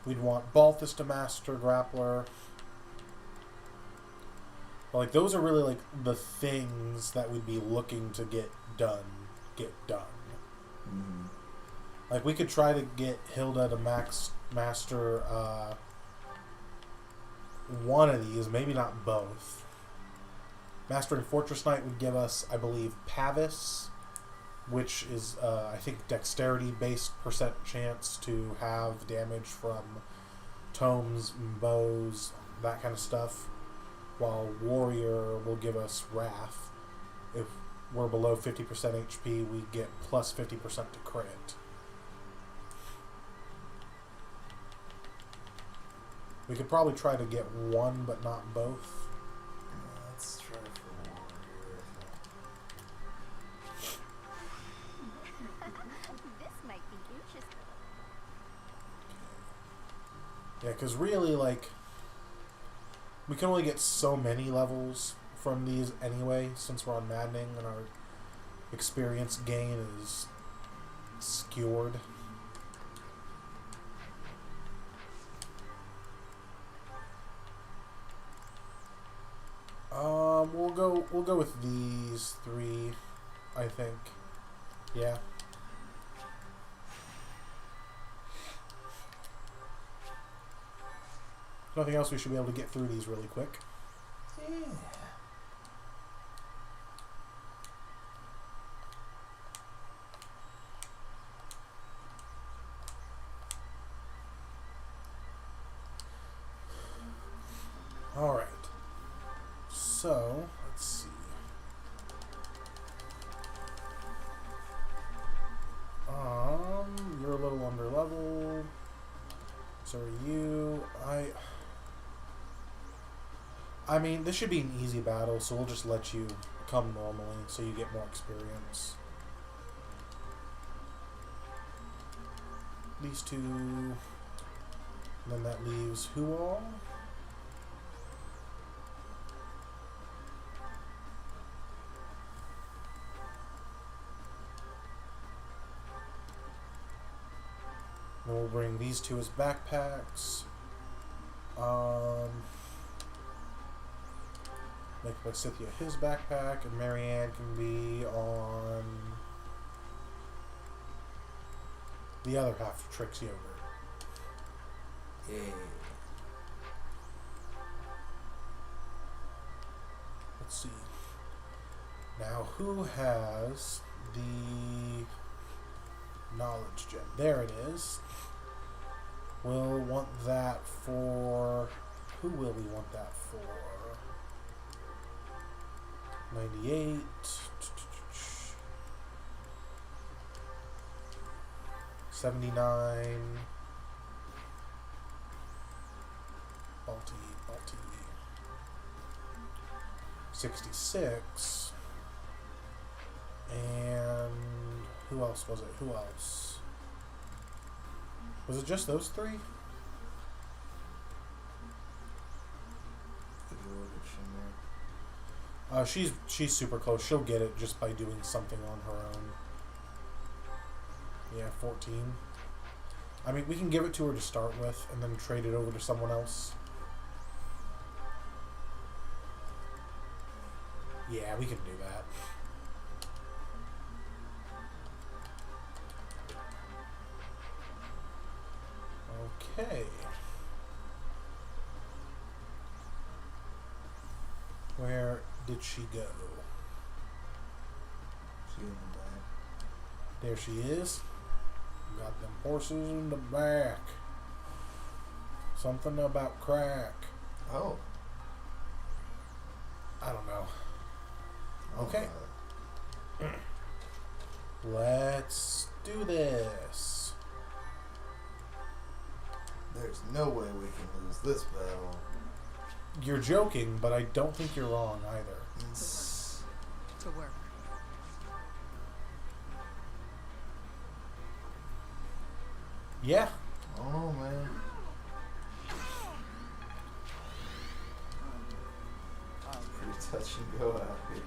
We'd want Balthus to master Grappler. But, like, those are really, like, the things that we'd be looking to get done. Mm-hmm. Like, we could try to get Hilda to master one of these, maybe not both. Mastering Fortress Knight would give us, I believe, Pavis, which is, I think, dexterity-based % chance to have damage from tomes, bows, that kind of stuff. While Warrior will give us Wrath. If we're below 50% HP, we get plus 50% to crit. We could probably try to get one, but not both. Let's try for Warrior. This might be interesting. Yeah, because really, like, we can only get so many levels from these anyway, since we're on Maddening and our experience gain is skewered. We'll go with these 3, I think. Yeah. Nothing else, we should be able to get through these really quick. Yeah. Alright. So, let's see. You're a little under level. So are you. I mean, this should be an easy battle, so we'll just let you come normally so you get more experience. These 2. And then that leaves who all? And we'll bring these 2 as backpacks. Make Lysithia his backpack, and Marianne can be on the other half of Trick's Yogurt. Yeah. Let's see. Now, who has the knowledge gem? There it is. We'll want that for... Who will we want that for? 98. 79. Balti. 66. And who else was it? Who else? Was it just those 3? She's super close. She'll get it just by doing something on her own. Yeah, 14. I mean, we can give it to her to start with and then trade it over to someone else. Yeah, we can do that. Okay. Where did she go? She in the back. There she is. Got them horses in the back. Something about crack. Oh. I don't know. Oh, Okay. Let's do this. There's no way we can lose this battle. You're joking, but I don't think you're wrong either. It's... To work. Yeah. Oh, man. Pretty touch and go out here.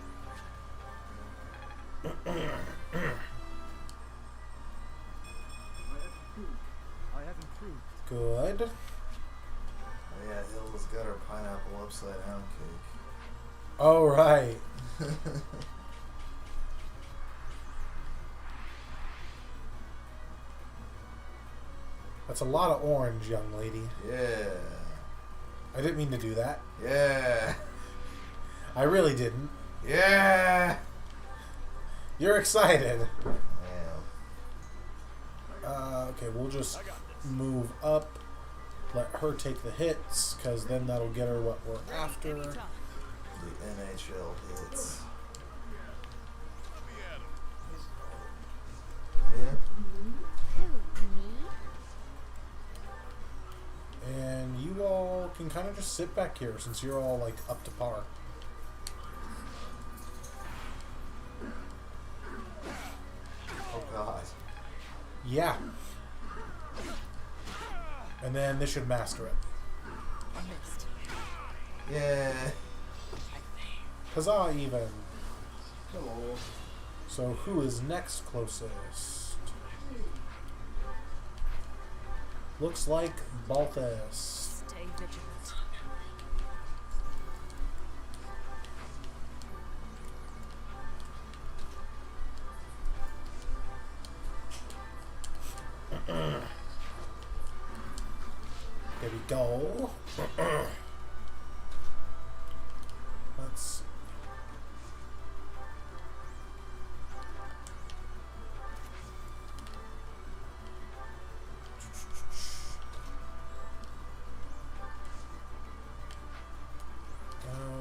I have improved. Good. Oh, yeah, Hilda's got her pineapple upside down cake. All right. That's a lot of orange, young lady. Yeah. I didn't mean to do that. Yeah. I really didn't. Yeah. You're excited. Damn. Okay, we'll just move up. Let her take the hits, because then that'll get her what we're after. The NHL hits. Yeah. Who, me? And you all can kind of just sit back here, since you're all, like, up to par. Oh, God. Yeah. And then this should master it. I missed. Yeah. Huzzah, even. Hello. So who is next closest? Looks like Balthus. Stay vigilant. There we go. Let's see.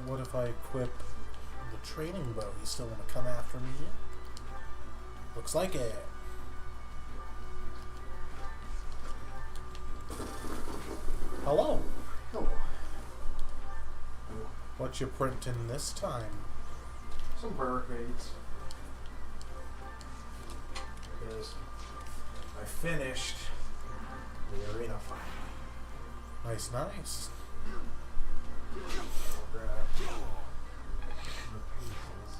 What if I equip the training bow? You still want to come after me? Looks like it. Hello. Hello. What you printing this time? Some barricades. Because I finished the arena fight. Nice, nice. I'll grab the pieces.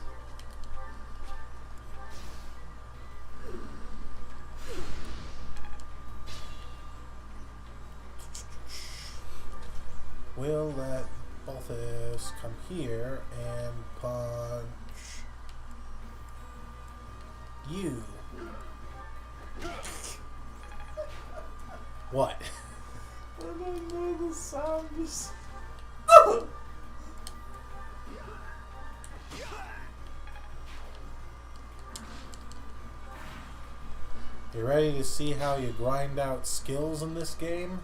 We'll let Balthus come here and punch you. What? I don't know the sound just... You ready to see how you grind out skills in this game?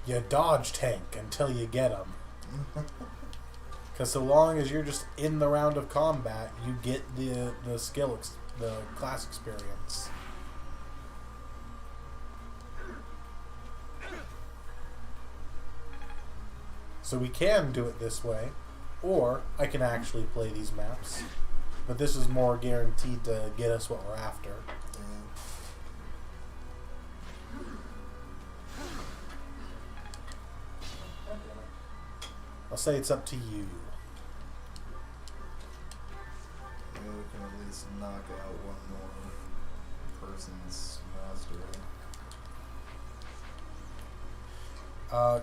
You dodge tank until you get them. Because so long as you're just in the round of combat, you get the class experience. So we can do it this way, or I can actually play these maps. But this is more guaranteed to get us what we're after. I'll say it's up to you. Yeah, we can at least knock out one more person's mastery.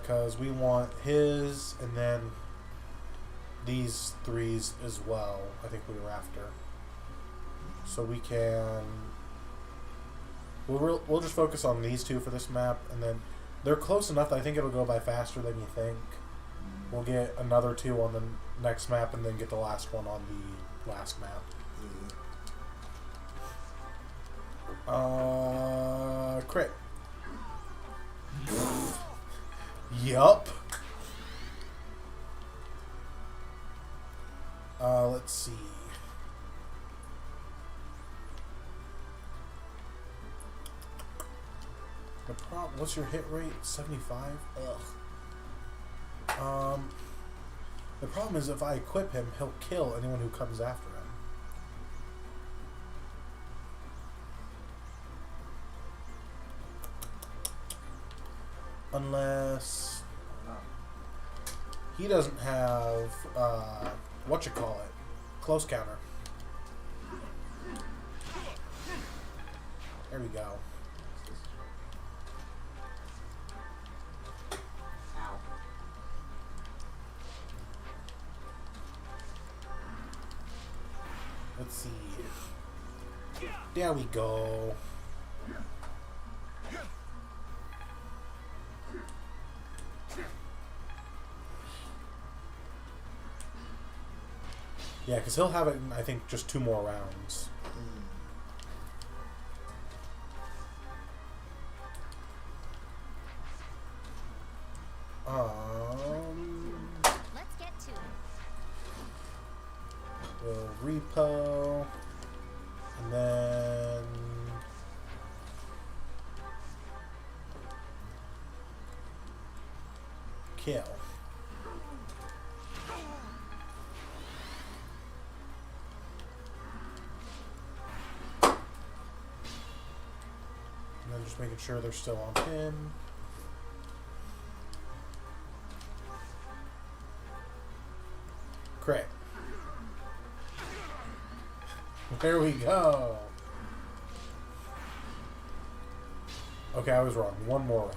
Because we want his, and then these threes as well, I think we were after. So we can We'll just focus on these two for this map, and then they're close enough that I think it'll go by faster than you think. We'll get another two on the next map, and then get the last one on the last map. Crit. Yup. Let's see. What's your hit rate? 75? Ugh. The problem is if I equip him, he'll kill anyone who comes after him. Unless he doesn't have close counter. There we go. Ow. Let's see. There we go. Yeah, because he'll have it in, I think, just 2 more rounds. Let's get to it. We'll repo, and then kill. And then just making sure they're still on him. Crit. There we go. Okay, I was wrong. 1 more round.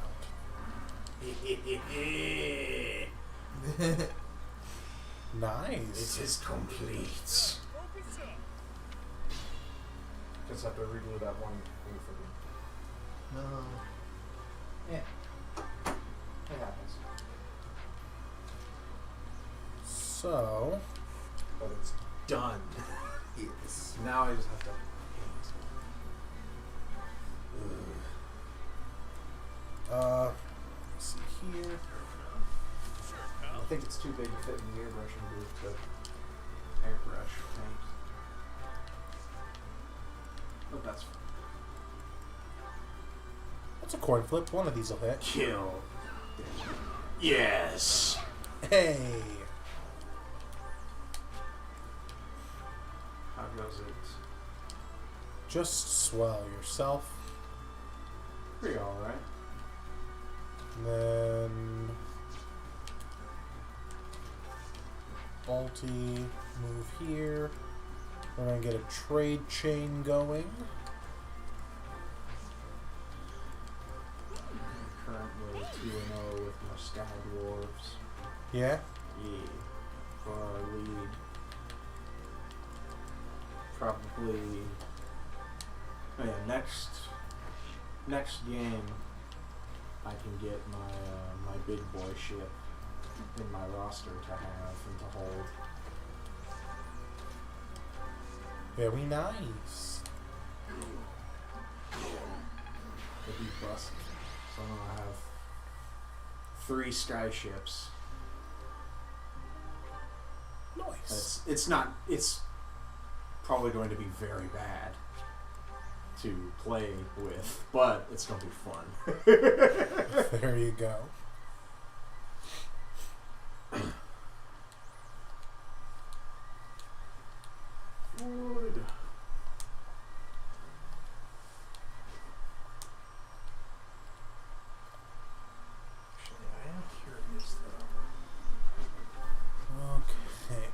Nice. It is complete. Focus up. Just have to redo that one thing for me. No. Yeah. It happens. So, But it's done. Yes. Now I just have to. let's see here. I think it's too big to fit in the airbrushing booth to airbrush things. But that's fine. That's a coin flip. One of these will hit. Kill. Yes. Hey. How goes it? Just swell yourself. Pretty alright. And then Balti, move here. We're going to get a trade chain going. Currently 2-0 with my Sky Dwarves. Yeah? Yeah. For our lead. Probably. Oh yeah, next game I can get my my big boy ship in my roster to have and to hold. Very nice. It'd be busted. So I'm gonna have 3 sky ships. Nice. It's probably going to be very bad to play with, but it's gonna be fun. There you go. Wood. Actually, I am curious though. Okay.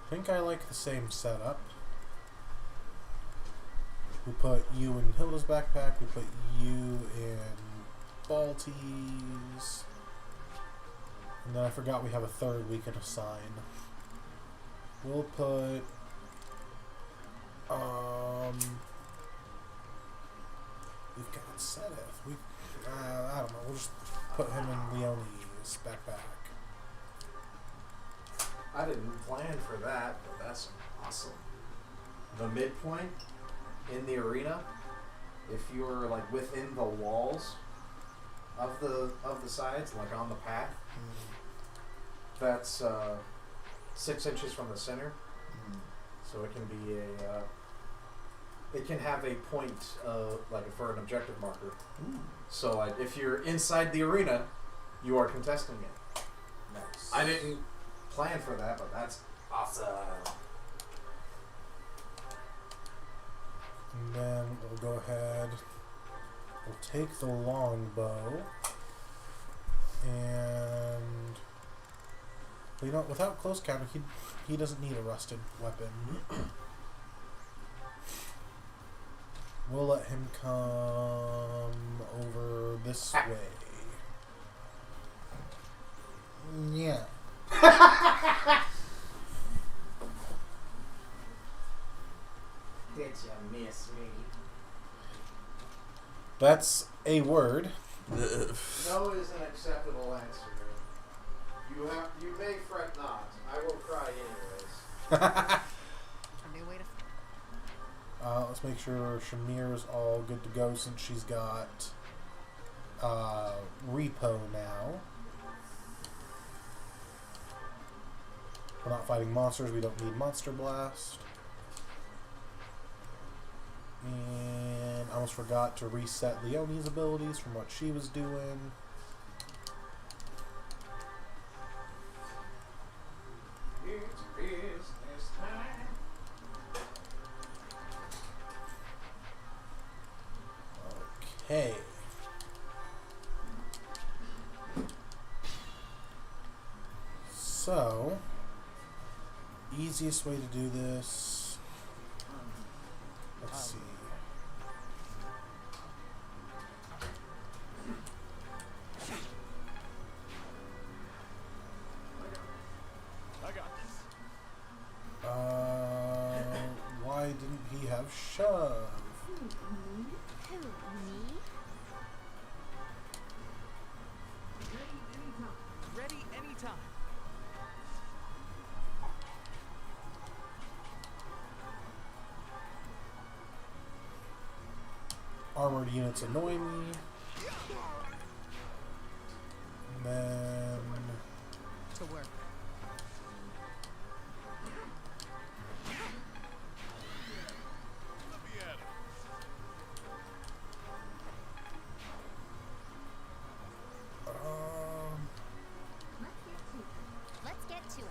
I think I like the same setup. We put you in Hilda's backpack, we put you in Balti's, And then I forgot we have a third we can assign. We'll put... We've got Sedith. I don't know. We'll just put him in Leonie's backpack. I didn't plan for that, but that's awesome. The midpoint in the arena, if you're like within the walls of the sides, like on the path, that's 6 inches from the center. So it can be it can have a point like for an objective marker. So like if you're inside the arena, you are contesting it. Nice. I didn't plan for that, but that's awesome. And then we'll go ahead. We'll take the longbow. And... Well, you know, without close counter, he doesn't need a rusted weapon. We'll let him come over this way. Yeah. Did you miss me? That's a word. No is an acceptable answer. You may fret not. I will cry anyways. Let's make sure Shamir's all good to go since she's got repo now. We're not fighting monsters. We don't need Monster Blast. And I almost forgot to reset Leonie's abilities from what she was doing. It's business time. Okay. So, easiest way to do this. Let's see. I got this. Why didn't he have shove? Who, me? Ready anytime. Armored units annoy me. And then... To work. Let me at it. Let's get to it.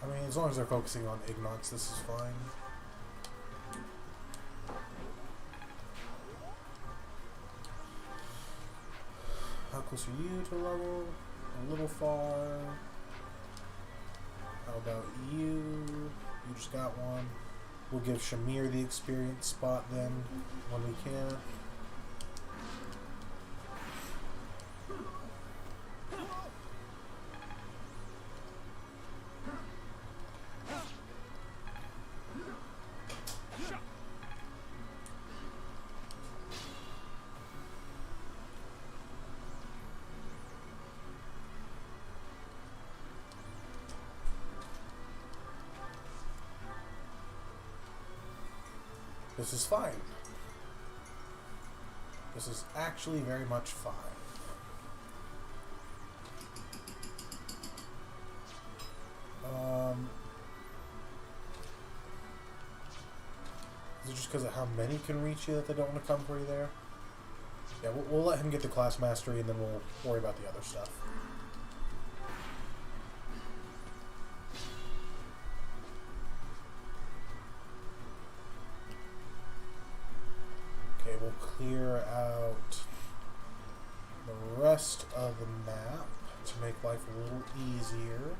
I mean, as long as they're focusing on Ignots, this is fine. How close are you to level? A little far. How about you? You just got one. We'll give Shamir the experience spot then, when we can. This is fine. This is actually very much fine. Is it just because of how many can reach you that they don't want to come for you there? Yeah, we'll let him get the class mastery and then we'll worry about the other stuff. Okay, we'll clear out the rest of the map to make life a little easier.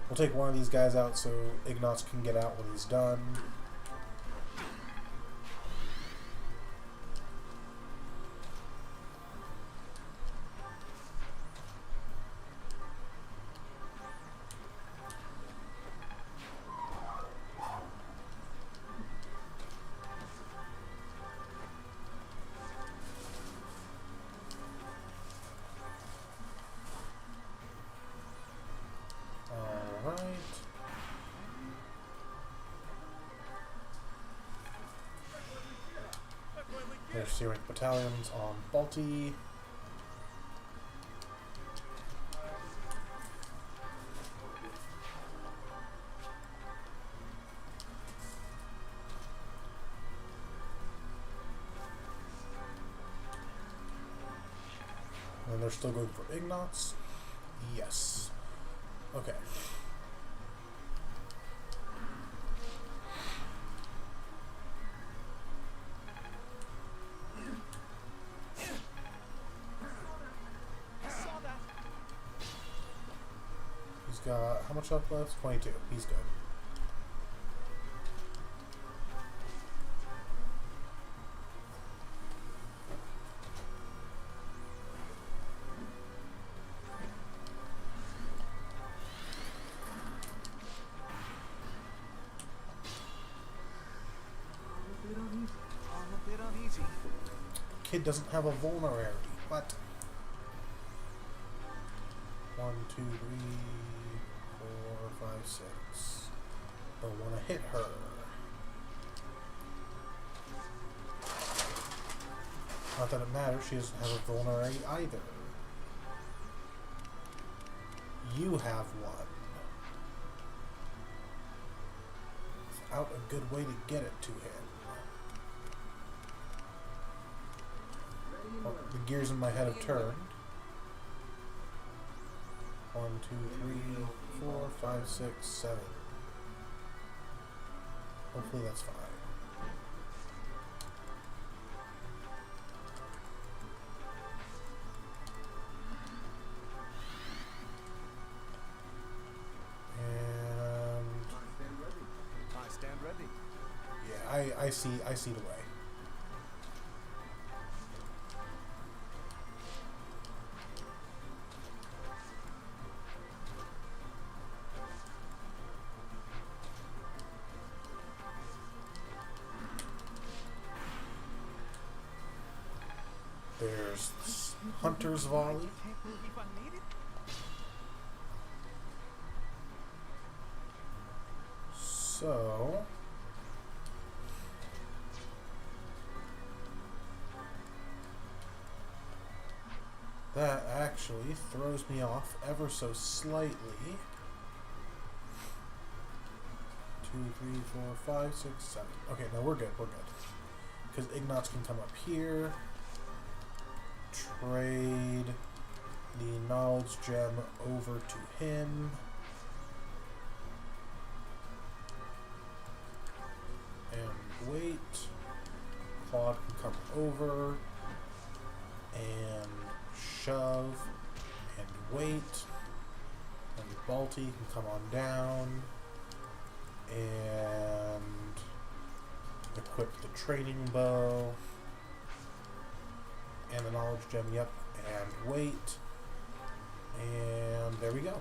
We'll take one of these guys out so Ignos can get out when he's done. There's C-rank battalions on Balti. And they're still going for Ignats? Yes. Okay. He's got how much health left? 22. He's good. A bit uneasy. Kid doesn't have a vulnerability. What? 1, 2, 3, 4, 5, 6. Don't want to hit her. Not that it matters, she doesn't have a vulnerability either. You have one. Without a good way to get it to him. Oh, the gears in my head have turned. 1, 2, 3, 4, 5, 6, 7. Hopefully that's fine. And I stand ready. yeah, I see the way. There's Hunter's Volley. Can't believe I made it. So that actually throws me off ever so slightly. 2, 3, 4, 5, 6, 7. Okay, no, we're good. We're good. Because Ignats can come up here. Trade the knowledge gem over to him. And wait. Claude can come over and shove and wait. And Balti can come on down and equip the training bow. And the knowledge gem, yep, and wait. And there we go.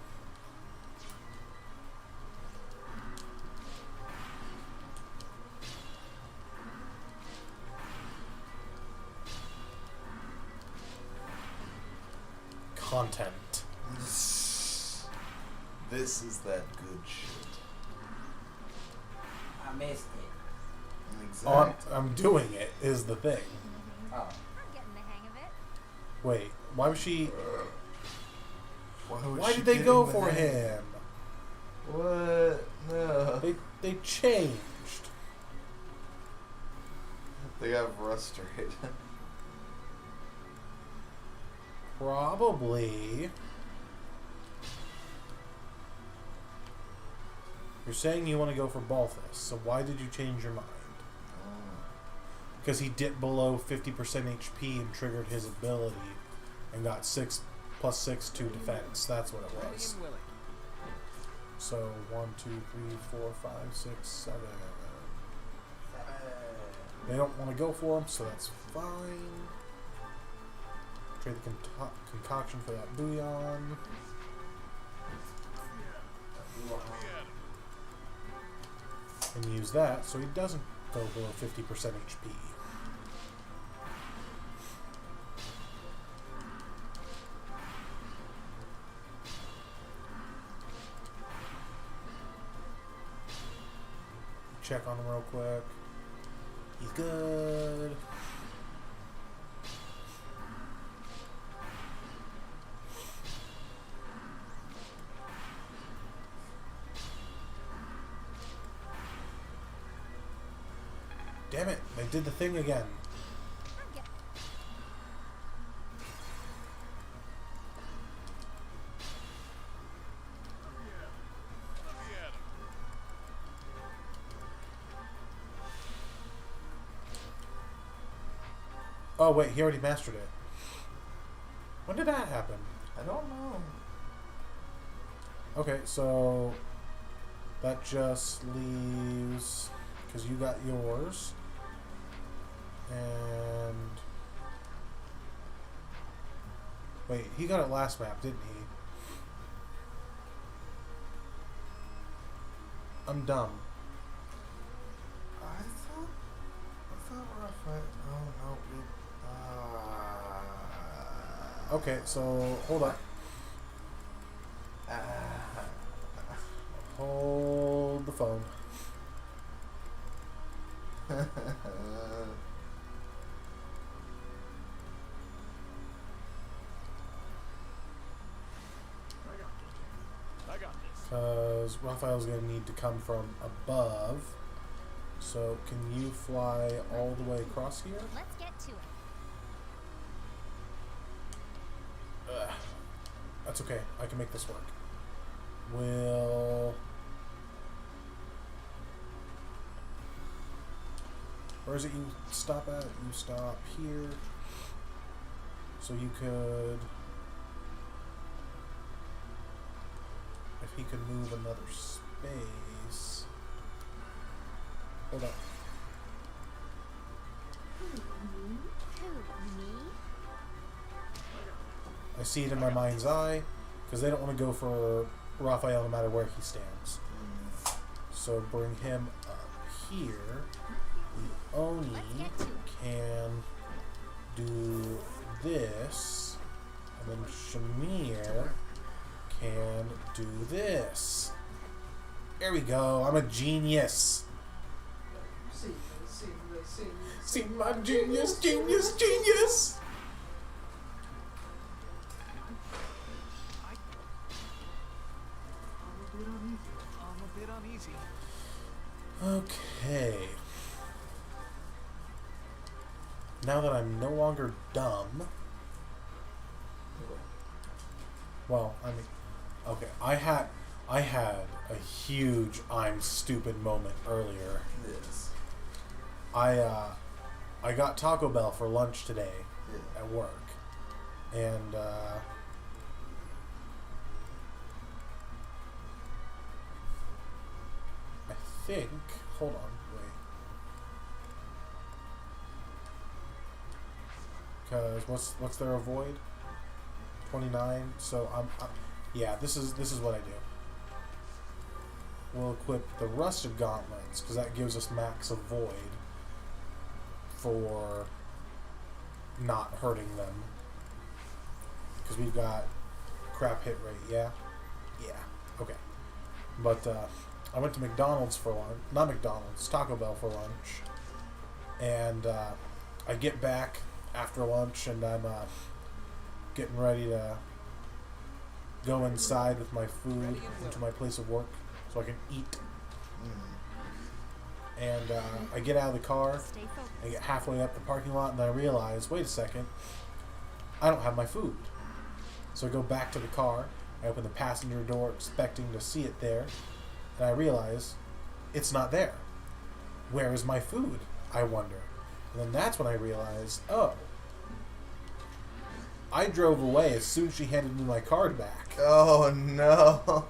Content. This is that good shit. I missed it. Exactly. I'm doing it, is the thing. Oh. I'm getting the hang of it. Wait, why was she... was Why she did they getting go the for hang? him? What? No. They changed. They got frustrated. Probably. You're saying you want to go for Balthus, so why did you change your mind? Because he dipped below 50% HP and triggered his ability and got 6 plus 6 to defense. That's what it Ready was. and willing. So 1, 2, 3, 4, 5, 6, 7. They don't want to go for him, so that's fine. Trade the concoction for that bouillon. And use that so he doesn't go below 50% HP. Check on him real quick. He's good. Damn it! They did the thing again. Oh wait, he already mastered it. When did that happen? I don't know. Okay, so that just leaves, because you got yours, and wait, he got it last map, didn't he? I'm dumb. I thought Raphael. Oh no, Okay, so hold up. Hold the phone. I got this. Because Raphael's going to need to come from above. So can you fly all the way across here? Let's get to it. Ugh. That's okay. I can make this work. Will... Where is it you stop at? You stop here. So you could... If he could move another space... Hold up. Who, me? I see it in my mind's eye, because they don't want to go for Raphael no matter where he stands. So bring him up here. Oni can do this, and then Shamir can do this. There we go. I'm a genius. See my genius, genius, genius. I'm a bit uneasy. Okay. Now that I'm no longer dumb. Well, I mean, okay. I had a huge I'm stupid moment earlier. Yes. I got Taco Bell for lunch today at work, and I think. Hold on, wait. Because what's their avoid? 29. So I'm yeah. This is what I do. We'll equip the rusted gauntlets because that gives us max avoid for not hurting them. Because we've got crap hit rate. Yeah. Yeah. Okay. But I went to McDonald's for lunch. Not McDonald's. Taco Bell for lunch. And I get back after lunch and I'm getting ready to go inside with my food into my place of work so I can eat. And I get out of the car, I get halfway up the parking lot, and I realize, wait a second, I don't have my food. So I go back to the car, I open the passenger door expecting to see it there, and I realize it's not there. Where is my food, I wonder? And then that's when I realize, oh, I drove away as soon as she handed me my card back. Oh no.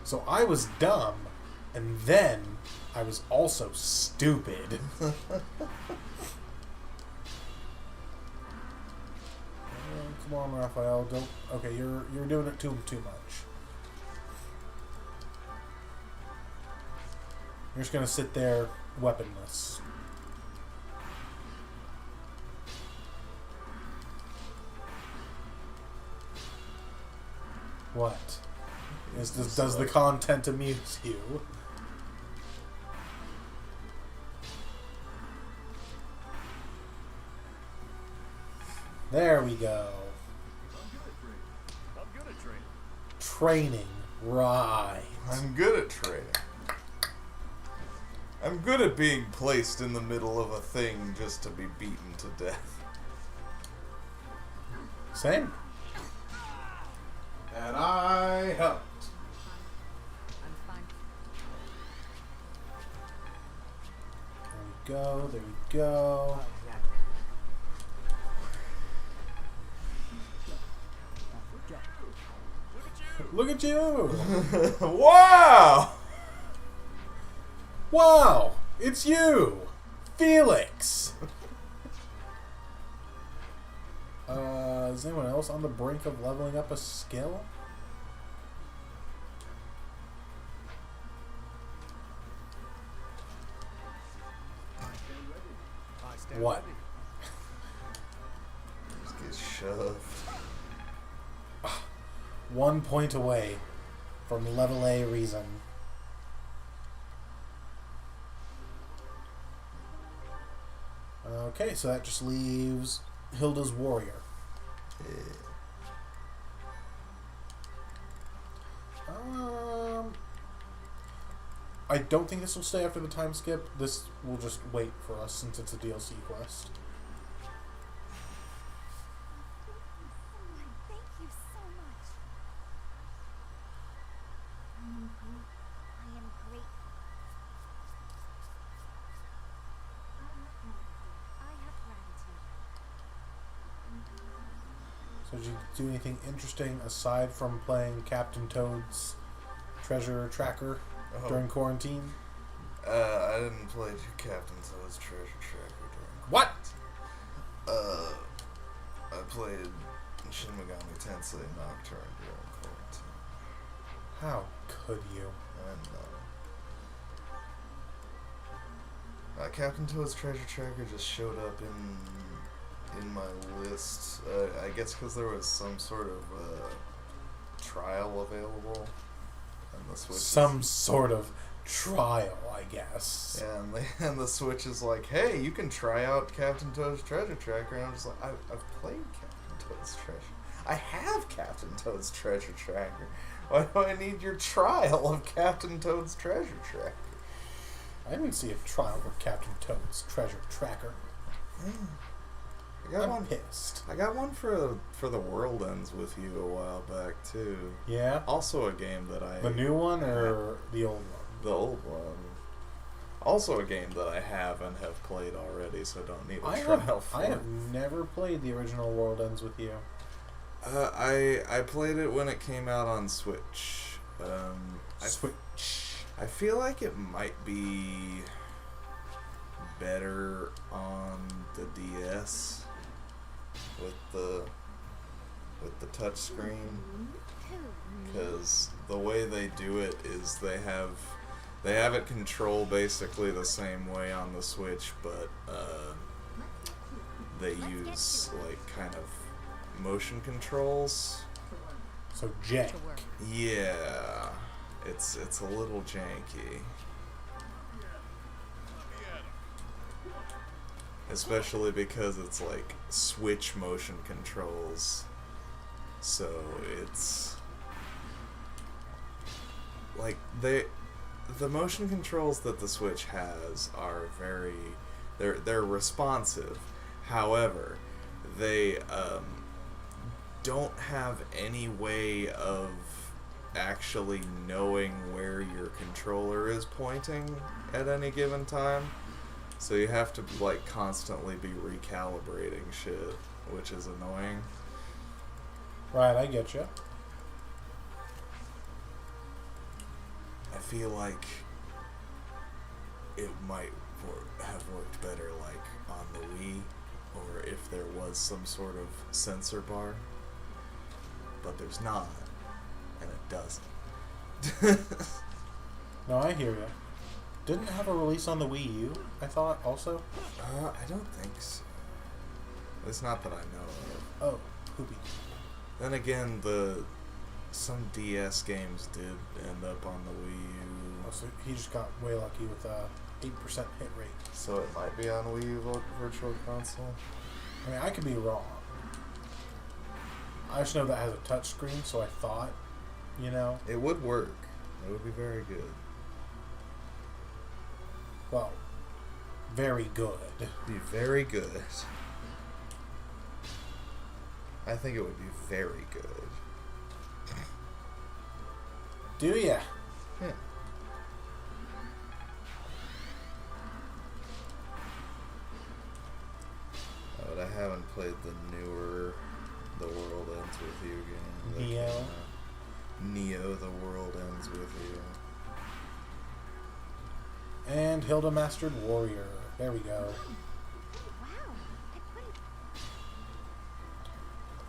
So I was dumb, and then I was also stupid. Come on, Raphael. Don't. Okay, you're doing it to him too much. You're just gonna sit there weaponless. What? Does the content amuse you? There we go. I'm good at training. Training, right. I'm good at trading. I'm good at being placed in the middle of a thing just to be beaten to death. Same. And I helped. I'm fine. There we go. There we go. Look at you! Wow! Wow! It's you! Felix! Is anyone else on the brink of leveling up a skill? I stand What? ready. Just get shoved. 1 point away from level A reason. Okay, so that just leaves Hilda's warrior. I don't think this will stay after the time skip. This will just wait for us since it's a DLC quest. Thank you so much. I am grateful. I have gratitude. So did you do anything interesting aside from playing Captain Toad's treasure tracker during quarantine? I didn't play Captain Toad's Treasure Tracker during What? I played Shin Megami Tensei Nocturne during quarantine. How could you? And Captain Toad's Treasure Tracker just showed up in my list. I guess because there was some sort of trial available, and the Switch. Some sort of trial, I guess. Yeah, and the Switch is like, hey, you can try out Captain Toad's Treasure Tracker, and I'm just like, I've played Captain Toad's Treasure. I have Captain Toad's Treasure Tracker. Why do I need your trial of Captain Toad's Treasure Tracker? I didn't see a trial for Captain Toad's treasure tracker. I got I'm one. pissed. I got one for the World Ends with you a while back too. Yeah? Also a game that I The new one or the old one? the old one. Also a game that I have and have played already, so I don't need a trial for. I have never played the original World Ends with You. I played it when it came out on Switch. Switch. I feel like it might be better on the DS with the touch screen, because the way they do it is they have it control basically the same way on the Switch, but they use like kind of motion controls. So jank. Yeah, it's a little janky. Especially because it's like Switch motion controls. So it's like the motion controls that the Switch has are they're responsive. However, they don't have any way of actually knowing where your controller is pointing at any given time. So you have to like constantly be recalibrating shit, which is annoying. Right, I get you. I feel like it might have worked better like on the Wii, or if there was some sort of sensor bar, but there's not, and it doesn't. No, I hear you. Didn't it have a release on the Wii U, I thought, also? I don't think so. It's not that I know of. Oh, poopy. Then again, some DS games did end up on the Wii U. Oh, so he just got way lucky with a 8% hit rate. So it might be on Wii U Virtual Console. I mean, I could be wrong. I just know that has a touch screen, so I thought, you know. It would work. It would be very good. well, very good. Be very good. I think it would be very good. Do ya? Yeah. But I haven't played the newer The World Ends With You game. Neo? Neo, The World Ends With You. And Hilda Mastered Warrior. There we go. Wow. I couldn't.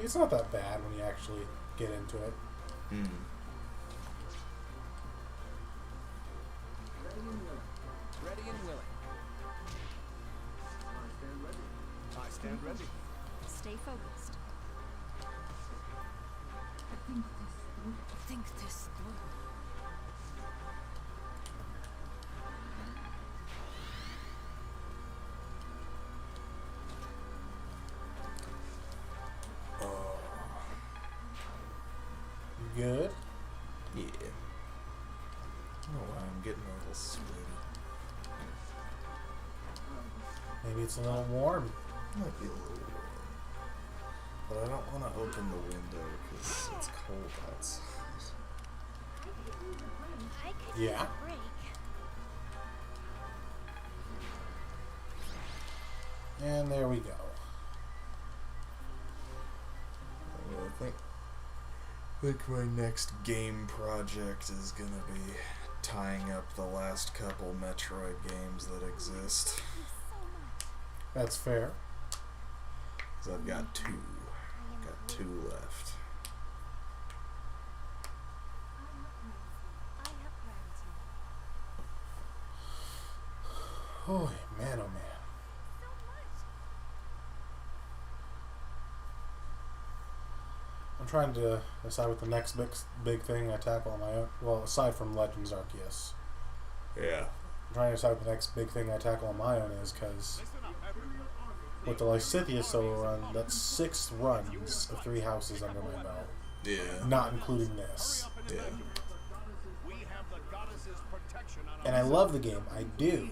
It's not that bad when you actually get into it. Hmm. Ready and willing. I stand ready. Stay focused. Think this through. You good? Yeah. I don't know why I'm getting a little sweaty. Maybe it's a little warm. Might be a little warm. But I don't want to open the window because it's cold outside. I could Yeah. use a break. And there we go. I think my next game project is gonna be tying up the last couple Metroid games that exist. Thank you so much. That's fair. 'Cause I've got two. Got two left. I have gratitude. Oh, man, oh, man. So much. I'm trying to decide what the next big thing I tackle on my own. Well, aside from Legends Arceus. Yeah. I'm trying to decide what the next big thing I tackle on my own is, because with the Lysithea solo run, that's 6 runs of 3 houses under my belt. Yeah. Not including this. Yeah. We have the goddess's protection on And I love the game. I do.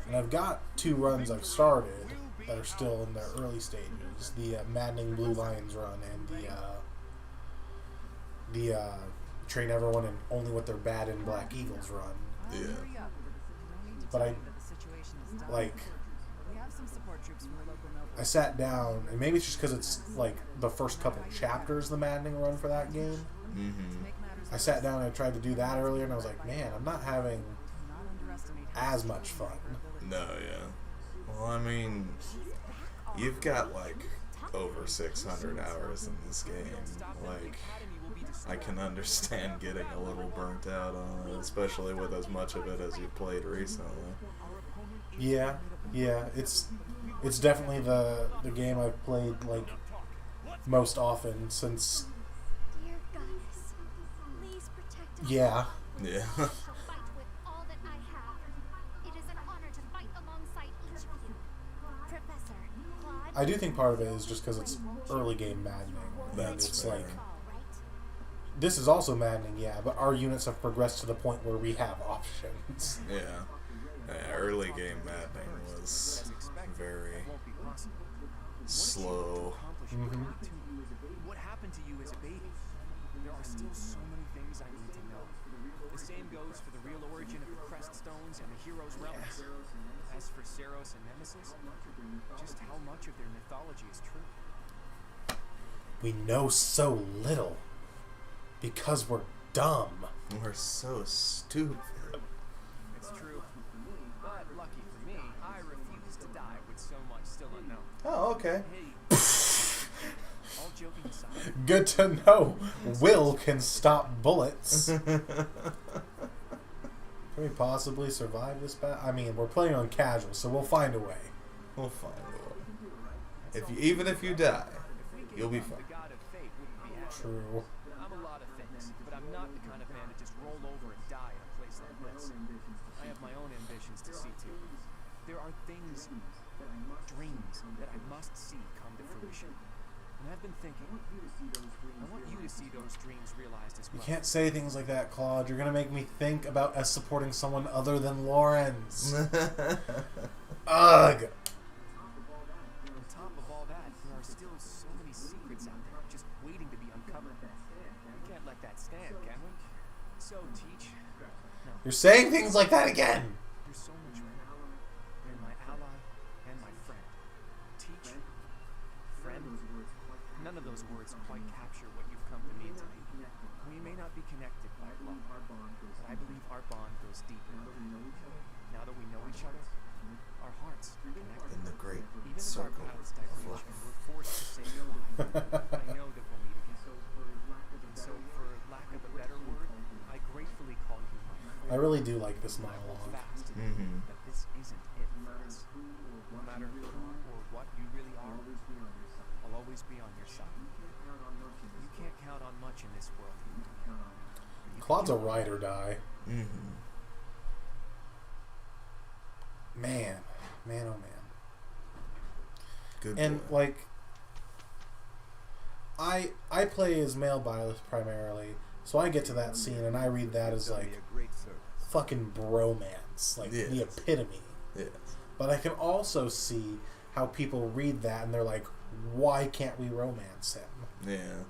And I've got 2 runs I've started that are still in their early stages. The Maddening Blue Lions run and the Train Everyone and Only What They're Bad in Black Eagles run. Yeah. Hurry up. No need to But tell I- you that the situation is dire. Like, We have some support troops from the local nobles. I sat down, and maybe it's just because it's like the first couple chapters of the Maddening run for that game. Mm-hmm. Make matters I sat down and I tried to do that earlier, and I was like, man, I'm not having Do not underestimate how as strong much her fun. ability No, yeah. Well, I mean, you've got like over 600 hours in this game. Like, I can understand getting a little burnt out on it, especially with as much of it as you've played recently. Yeah, it's definitely the game I've played like most often since. Dear goddess, please protect us. Yeah, Yeah. I shall fight with all that I have. It is an honor to fight alongside each of you. Professor, Claude. I do think part of it is just because it's early game maddening. That's it's fair. like All right. this is also maddening, yeah, but our units have progressed to the point where we have options. Yeah. Yeah, early game mapping was very slow. Mhm. What happened to you as a baby? There are still so many things I need to know. The same goes for the real origin of the Crest Stones and the Heroes' Relics. As for Ceros and Nemesis, just how much of their mythology is true? We know so little because we're dumb. We're so stupid. It's true. But lucky for me, I refuse to die with so much still unknown. Oh, okay. Hey, all joking aside, Good to know. Will can stop bullets. Can we possibly survive this battle? I mean, we're playing on casual, so we'll find a way. We'll find a way. Even if you die, you'll be fine. the god of fate wouldn't be happy. True. I'm a lot of things, but I'm not the kind of man to just roll over and die in a place like this. I have my own ambitions to see to. There are things, dreams, that I must see come to fruition. And I've been thinking, I want you to see those dreams realized as You well. can't say things like that, Claude. You're gonna make me think about us supporting someone other than Lawrence. Ugh. On top of all that, there are still so many secrets out there just waiting to be uncovered. We can't let that stand, can we? So, Teach, You're saying things like that again. you're so much more. You're my ally and my friend. Teach, friend, none of those words quite capture what you've come to mean to me. We may not be connected by blood, but I believe our bond goes deeper. Now that we know each other, our hearts are connected. In the great Even if our circle paths of diverge life. and we're forced to say goodbye, I know that we'll meet again. And so, for lack of a better word, I gratefully call you my friend. I really do like this I hold monologue. fast Mm-hmm. that this isn't it for us. No matter who or what you really are, I'll always be on your side. You can't count on much in this world. You Claude's a can count on ride or die. Mm-hmm. Man, oh man. Good And boy. like, I play as male Byleth primarily, so I get to that scene and I read that as like fucking bromance, like the Yes. epitome. Yes. But I can also see how people read that and they're like, why can't we romance him? Yeah.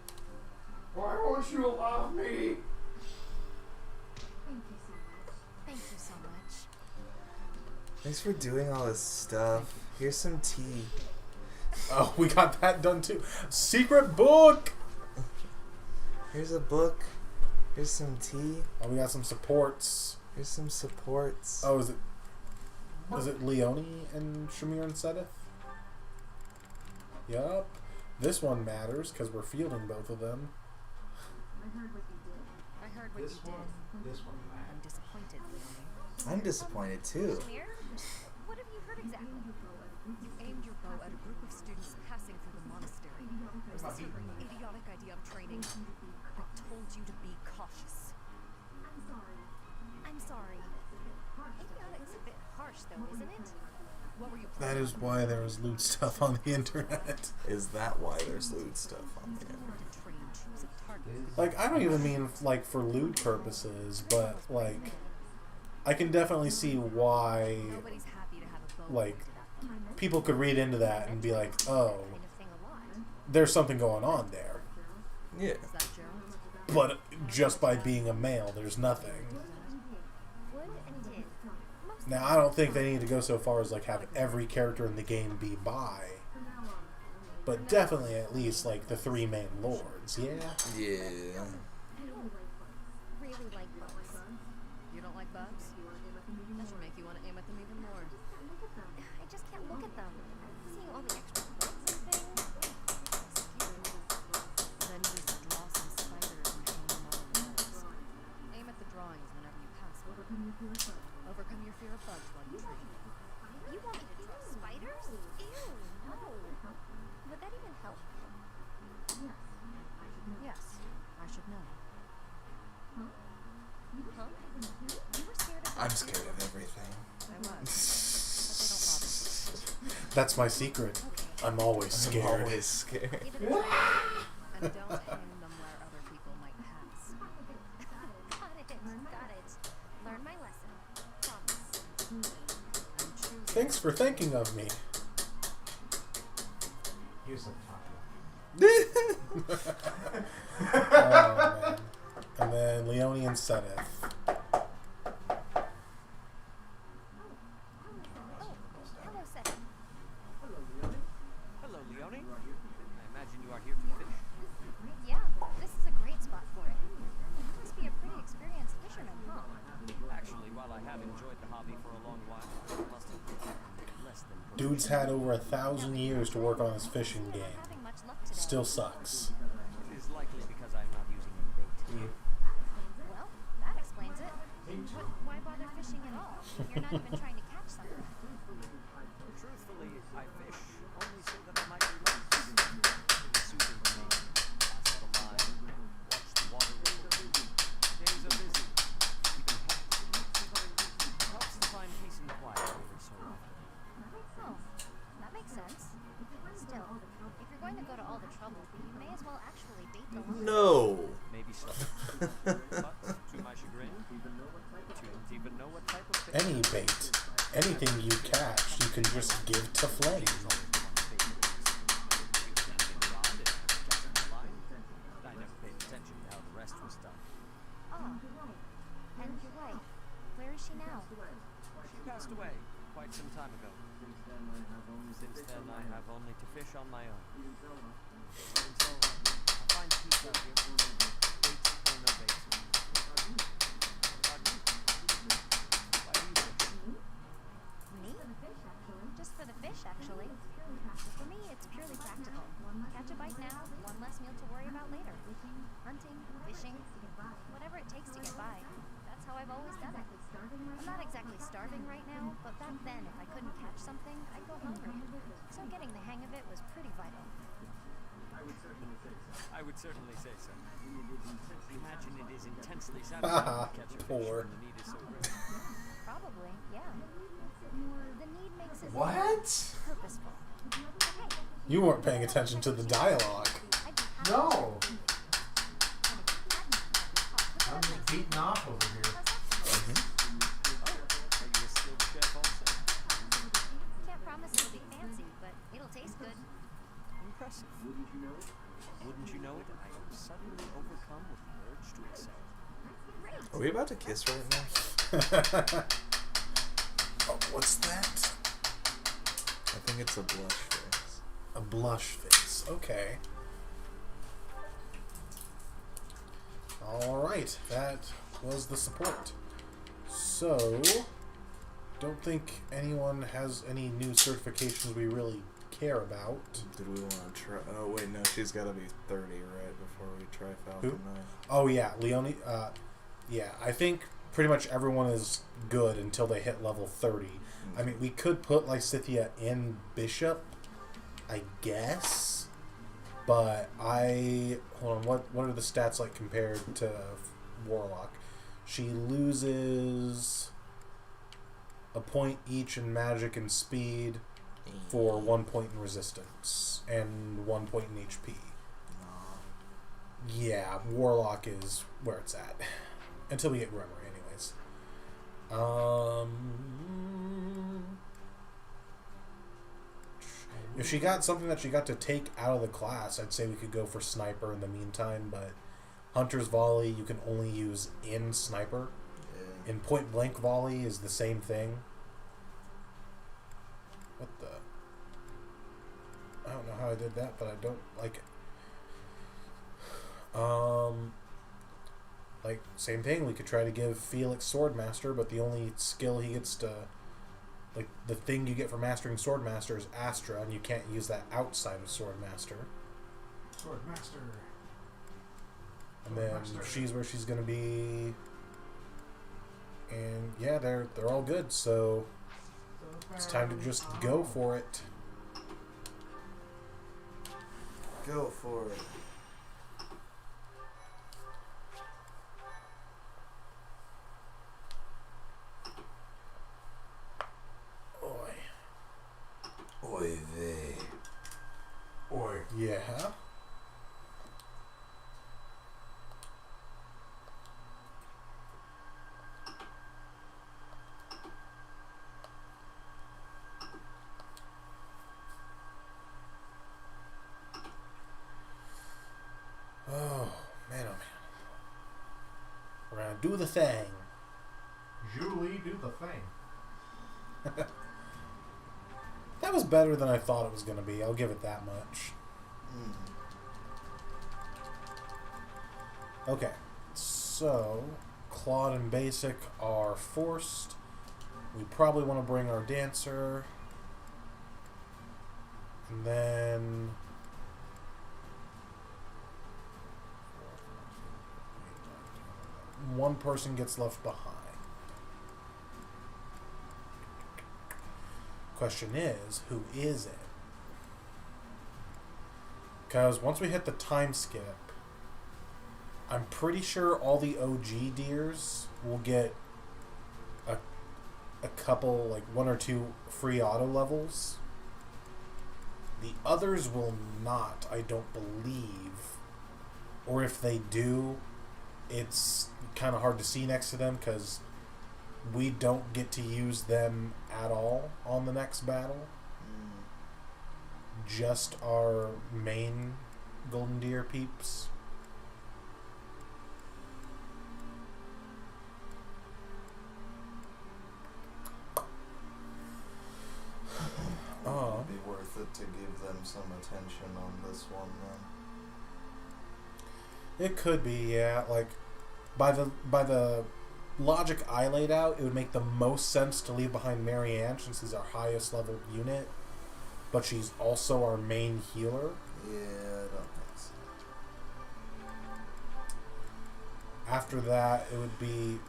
Why won't you love me? Thank you so much. Thanks for doing all this stuff. Here's some tea. Oh, we got that done too. Secret book! Here's a book. Here's some tea. Oh, we got some supports. Here's some supports. Oh, is it Leone and Shamir and Sedith? Yup. This one matters because we're fielding both of them. I heard what you did. This one. I'm disappointed, Leone. I'm disappointed too. Shamir, what have you heard exactly? You aimed your bow at a group of students passing through the monastery. Was this your idiotic idea of training? I told you to be cautious. I'm sorry. Idiotic's a bit harsh, though, isn't it? What were you That planning is on why there is lewd stuff on the internet. Is that why there's lewd stuff on the internet? to train, choose a target. Like, I don't even mean like for lewd purposes, but like, I can definitely see why Nobody's happy to have a bow like pointed at them. people could read into that and be like, oh, Kind of thing a lot. there's something going on there. Yeah. Is that Gerald? But just by being a male, there's nothing. Would and did. Most Now, I don't think they need to go so far as like have every character in the game be bi, but definitely at least like the three main lords. Yeah. Yeah. I don't really like bugs. You don't like bugs? That should make you want to aim at them even more. I just can't look at them. Seeing all the extra bugs and things. Then just draw some spiders and hang them on the walls. Aim at the drawings whenever you pass one. Overcome your fear of bugs while you train. You want me to draw spiders? Ew, no. Would that even help? Yes, I should know. Huh? You were scared of I'm bugs? scared of everything. I was, but they don't bother me. That's my secret. I'm always scared. I'm always scared. Give it a try. And don't hang them where other people might pass. Got it. Learn my lesson. Promise. I'm choosing. Thanks for thinking of me. Here's the top. Oh, man. And then Leone and Sedith. Oh, hello, Seth. Hello, Leone. I imagine you are here to fish. Yeah, this is a great spot for it. You must be a pretty experienced fisherman, huh? Actually, while I have enjoyed the hobby for a long while, I must admit, less than Dude's had over 1,000 years to work on his fishing game. Having much luck today. Still sucks. It is likely because I'm not using any bait. Well, that explains it. Why bother fishing at all? You're not even trying to catch something. Truthfully, I fish only so that I might relax. It is soothing to me. Cast the line, watch the water ripple. Days are busy, even hectic. It helps to find peace and quiet every so often. Oh, that makes sense. Still, if you're going to go to all the trouble any bait. Anything you catch, you can just give to Flame. I never paid attention to how the rest was done. Oh. And your wife, where is she now? She passed away quite some time ago. Since then, I have only to fish on my own. And so, I find peace out here. Baits or no baits. What about you? Why do you fish? Me? Just for the fish, actually. For me, it's purely practical. Catch a bite now, one less meal to worry about later. Hunting, fishing, whatever it takes to get by. That's how I've always done it. I'm not exactly starving right now, but back then, if I couldn't catch something, I'd go hungry. So getting the hang of it was pretty vital. I would certainly say so. Imagine it is intensely satisfying to catch a fish when the need is so great. Probably, yeah. The need makes it What? purposeful. Hey, You weren't paying attention to the dialogue. I'd be happy No. to. And if you hadn't, I'm just beating off over here. Are you a skilled chef also? can't promise it'll be fancy, but it'll taste good. Impressive. Wouldn't you know it? I am suddenly overcome with the urge to excel. Great. Are we about to kiss right now? Oh, what's that? I think it's a blush face. A blush face. Okay. Alright, that was the support. So, don't think anyone has any new certifications we really care about. Did we want to try? Oh wait, no. She's got to be 30 right before we try Falcon Who? Knife. Oh yeah, Leone. Yeah, I think pretty much everyone is good until they hit level 30. I mean, we could put Lysithea in Bishop, I guess. But hold on. What are the stats like compared to Warlock? She loses a point each in magic and speed for 1 point in resistance and 1 point in HP. Yeah, Warlock is where it's at. Until we get Grimory, anyways. If she got something that she got to take out of the class, I'd say we could go for Sniper in the meantime, but Hunter's Volley you can only use in Sniper. Yeah. In Point Blank Volley is the same thing. What the? I don't know how I did that, but I don't like it. Like, same thing, we could try to give Felix Swordmaster, but the only skill he gets to, like, the thing you get for mastering Swordmaster is Astra, and you can't use that outside of Swordmaster. Swordmaster. And then she's where she's gonna be, and yeah, they're all good, so it's time to just go for it. Go for it. Oy vey. Oi. Yeah. Oh, man, oh, man. We're gonna do the thing. Julie, do the thing. That was better than I thought it was going to be. I'll give it that much. Okay. So, Claude and Basic are forced. We probably want to bring our Dancer. And then... one person gets left behind. Question is, who is it? Because once we hit the time skip, I'm pretty sure all the OG deers will get a couple, like 1 or 2 free auto levels. The others will not, I don't believe. Or if they do, it's kind of hard to see next to them because we don't get to use them at all on the next battle. Just our main Golden Deer peeps. It'd be worth it to give them some attention on this one then. It could be, yeah. Like, by the logic I laid out, it would make the most sense to leave behind Marianne since she's our highest level unit, but she's also our main healer. Yeah, I don't think so. After that, it would be,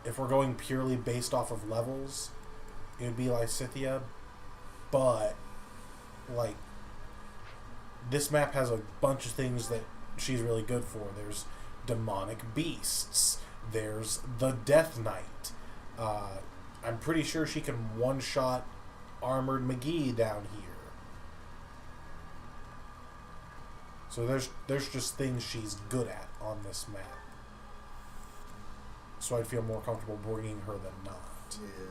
if we're going purely based off of levels, it would be Lysithea, but, like, this map has a bunch of things that she's really good for. There's demonic beasts. There's the Death Knight. I'm pretty sure she can one-shot Armored McGee down here. So there's just things she's good at on this map. So I'd feel more comfortable bringing her than not. Yeah.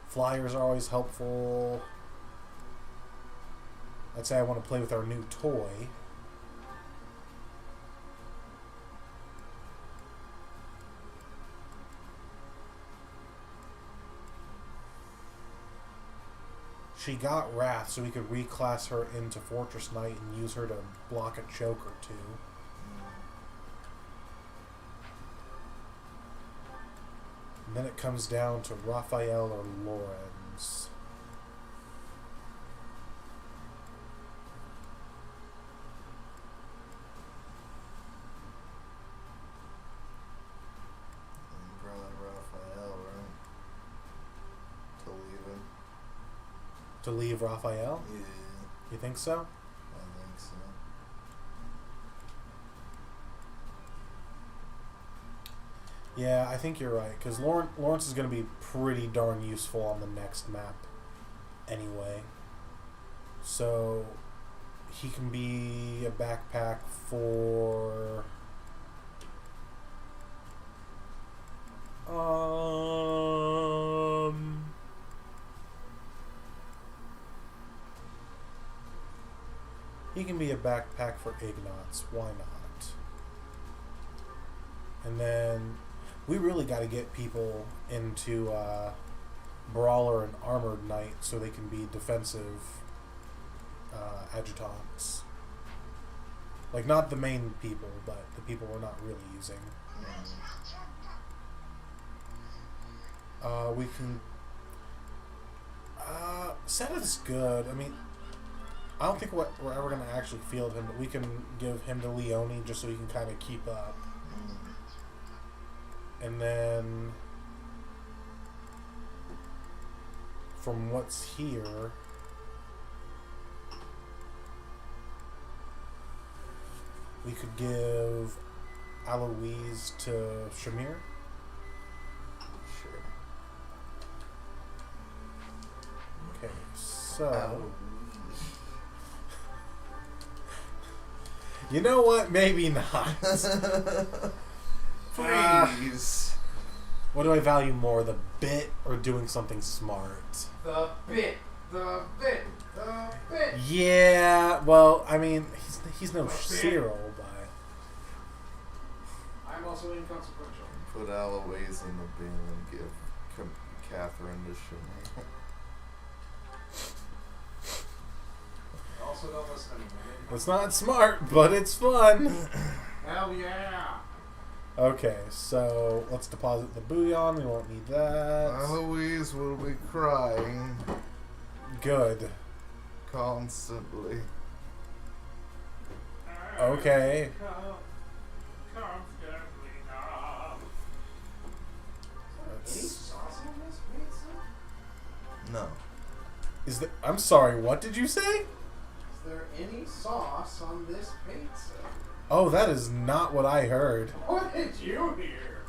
Flyers are always helpful. I'd say I want to play with our new toy. She got Wrath, so we could reclass her into Fortress Knight and use her to block a choke or two. And then it comes down to Raphael or Lorenz. To leave Raphael? Yeah, You think so? I think so. Yeah, I think you're right, because Lawrence is going to be pretty darn useful on the next map anyway. So he can be a backpack for... He can be a backpack for Ignatz. Why not? And then we really got to get people into Brawler and Armored Knight so they can be defensive adjutants. Like, not the main people, but the people we're not really using. We can... Seth's good. I mean... I don't think we're ever going to actually field him, but we can give him to Leone just so he can kind of keep up. And then, from what's here, we could give Aloise to Shamir. Sure. Okay, so... You know what? Maybe not. Please. What do I value more, the bit or doing something smart? The bit. The bit. The bit. Yeah, well, I mean, he's no Cyril, but... I'm also inconsequential. Put Aloise in the bin and give Catherine to Shamir. Also don't listen to me. It's not smart, but it's fun. Hell yeah. Okay, so let's deposit the bouillon. We won't need that. Aloise will be crying Good. constantly. Okay. Any sauce on this pizza? No. Is the I'm sorry, what did you say? Is there any sauce on this pizza? Oh, that is not what I heard. What did you hear?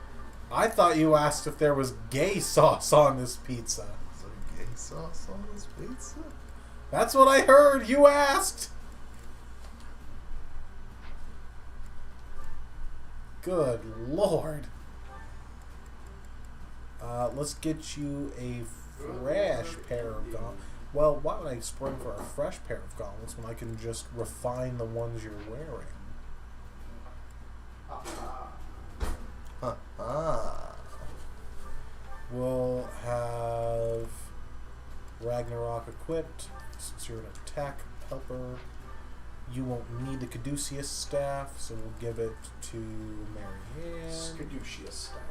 I thought you asked if there was gay sauce on this pizza. Is there gay sauce on this pizza? That's what I heard. You asked. Good lord. Let's get you a fresh pair of gauntlets. Well, why would I spring for a fresh pair of gauntlets when I can just refine the ones you're wearing? We'll have Ragnarok equipped, since you're an attack helper. You won't need the Caduceus staff, so we'll give it to Marianne. Caduceus staff.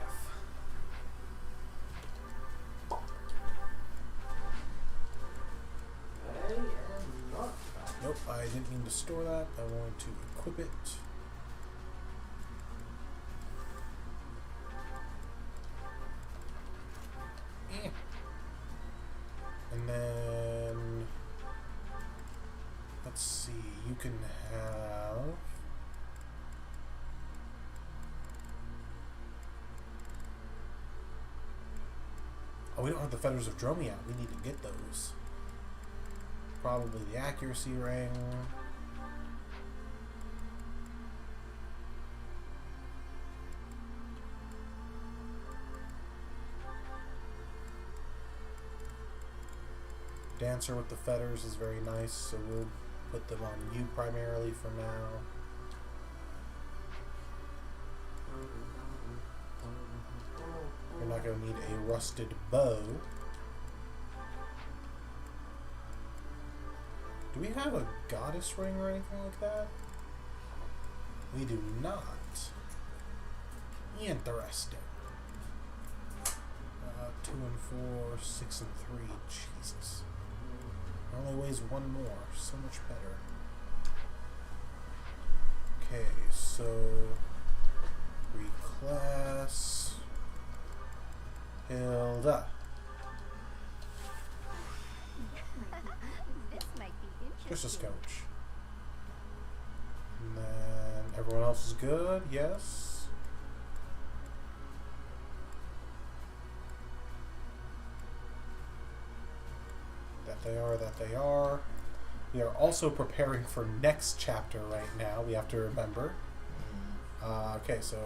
Nope, I didn't mean to store that. I wanted to equip it. And then let's see, you can have we don't have the Feathers of Dromy out. We need to get those. Probably the accuracy ring. Dancer with the feathers is very nice, so we'll put them on you primarily for now. You're not going to need a rusted bow. Do we have a goddess ring or anything like that? We do not. Interesting. 2 and 4, 6 and 3. Jesus. It only weighs one more. So much better. Okay, so reclass Hilda. This might be interesting. Just a scotch. And then everyone else is good, yes. That they are. We are also preparing for next chapter right now, we have to remember. Okay, so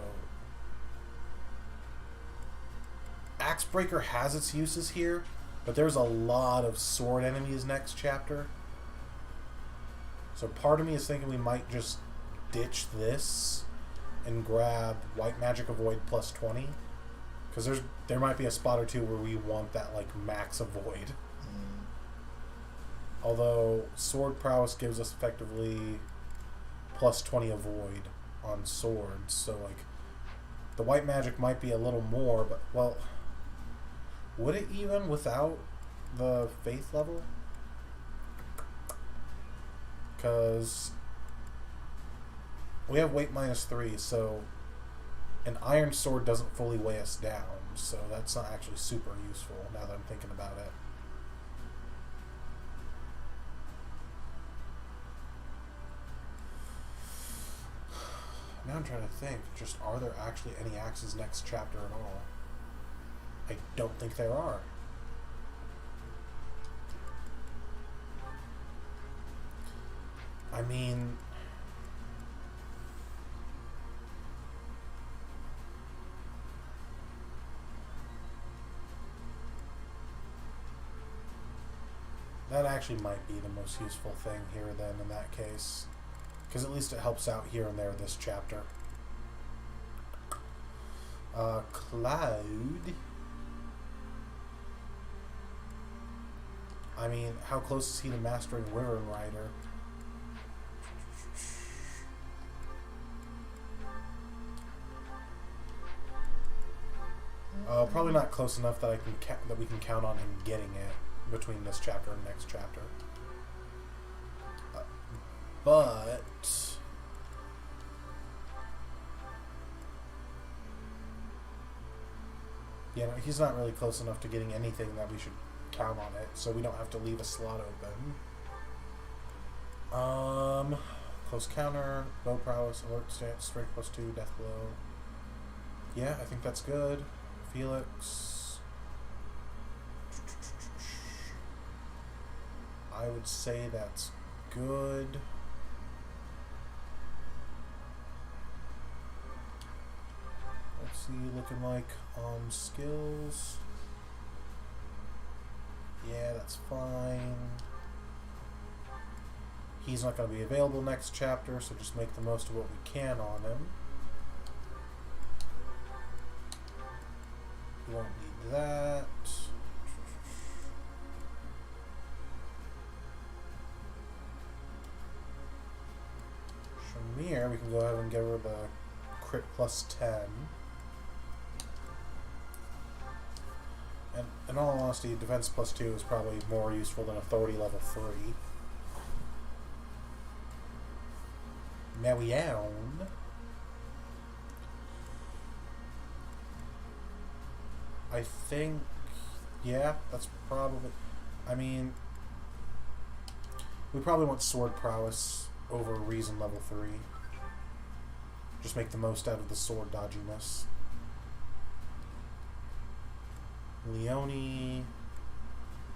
Axebreaker has its uses here, but there's a lot of sword enemies next chapter. So part of me is thinking we might just ditch this and grab White Magic Avoid plus 20. Because there might be a spot or two where we want that like max avoid. Although Sword Prowess gives us effectively plus 20 avoid on swords, so like the white magic might be a little more, but well, would it even without the faith level? Because we have weight minus 3, so an iron sword doesn't fully weigh us down, so that's not actually super useful now that I'm thinking about it. Now I'm trying to think, just are there actually any axes next chapter at all? I don't think there are. I mean, that actually might be the most useful thing here then in that case. Because at least it helps out here and there this chapter. Cloud. I mean, how close is he to mastering Wyvern Rider? Probably not close enough that that we can count on him getting it between this chapter and next chapter. But you know, he's not really close enough to getting anything that we should count on it, so we don't have to leave a slot open. Close counter, bow prowess, alert stance, strength plus 2, death blow. Yeah, I think that's good. Felix. I would say that's good. he looking like on skills? Yeah, that's fine. He's not going to be available next chapter, so just make the most of what we can on him. We won't need that. Shamir, we can go ahead and give her the crit plus 10. And in all honesty, defense plus 2 is probably more useful than authority level 3. Marianne. I think, yeah, that's probably, I mean, we probably want sword prowess over reason level 3. Just make the most out of the sword dodginess. Leone,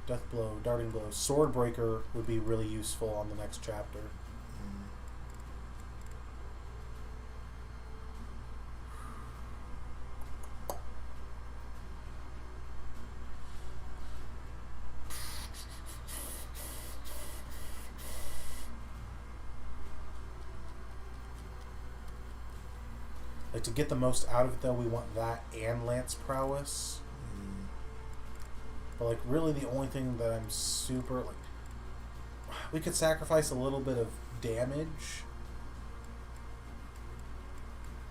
death blow, darting blow, sword breaker would be really useful on the next chapter. Like, to get the most out of it, though, we want that and lance prowess. But, like, really the only thing that I'm super, like, we could sacrifice a little bit of damage.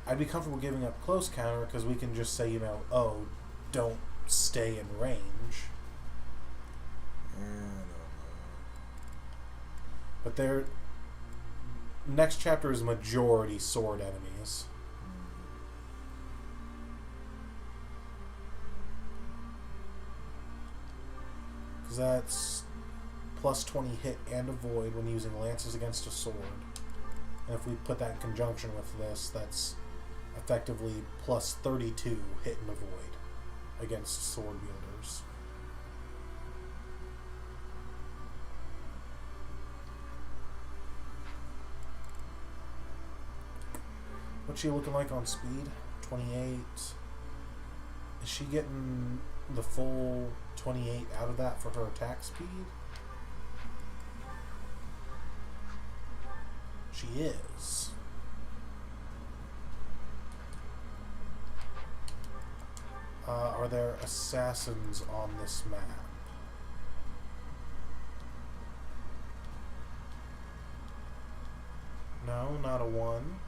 I'd be comfortable giving up close counter because we can just say, you know, oh, don't stay in range. I don't know. But their next chapter is majority sword enemies. Because that's plus 20 hit and avoid when using lances against a sword. And if we put that in conjunction with this, that's effectively plus 32 hit and avoid against sword wielders. What's she looking like on speed? 28. Is she getting the full 28 out of that for her attack speed? She is. Are there assassins on this map? No, not a 1.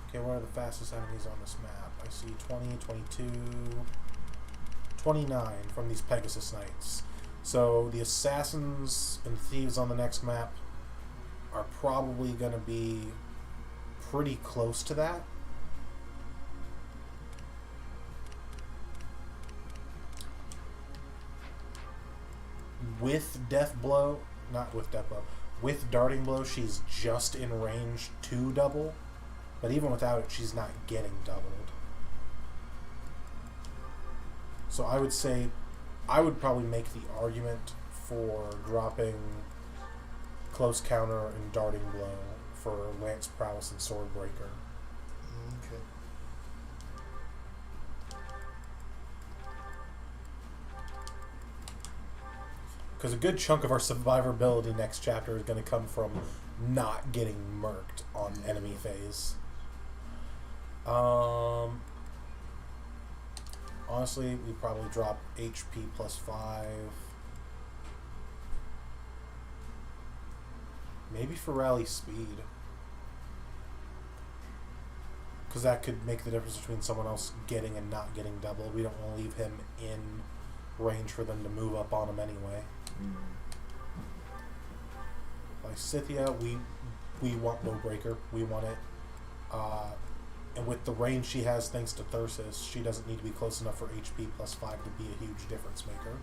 Okay, what are the fastest enemies on this map? I see 20, 22, 29 from these Pegasus Knights. So the assassins and thieves on the next map are probably going to be pretty close to that. With Death Blow, not with Death Blow, with Darting Blow, she's just in range to double. But even without it, she's not getting doubled. So I would say, I would probably make the argument for dropping Close Counter and Darting Blow for Lance Prowess and Sword Breaker. Okay. Because a good chunk of our survivability next chapter is going to come from not getting murked on enemy phase. Honestly, we probably drop HP plus 5. Maybe for rally speed. Because that could make the difference between someone else getting and not getting doubled. We don't want to leave him in range for them to move up on him anyway. Like Scythia, we want Low Breaker. We want it. And with the range she has thanks to Thyrsis, she doesn't need to be close enough for HP plus 5 to be a huge difference maker.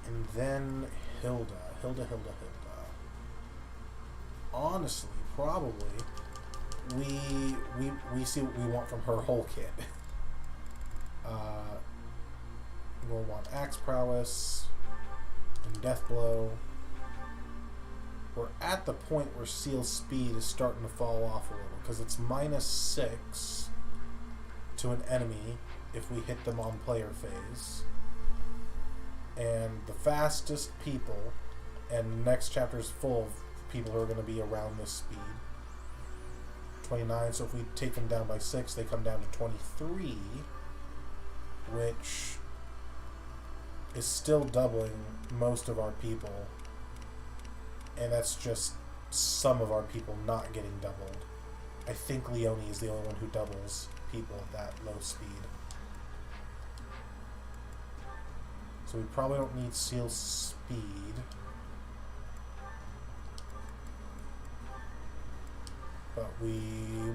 And then Hilda. Honestly, probably we see what we want from her whole kit. We'll want Axe Prowess and Death Blow. we're at the point where Seal's speed is starting to fall off a little, because it's -6 to an enemy if we hit them on player phase. And the fastest people, and next chapter is full of people who are going to be around this speed. 29, so if we take them down by 6, they come down to 23, which is still doubling most of our people. And that's just some of our people not getting doubled. I think Leone is the only one who doubles people at that low speed. So we probably don't need Seal's speed. But we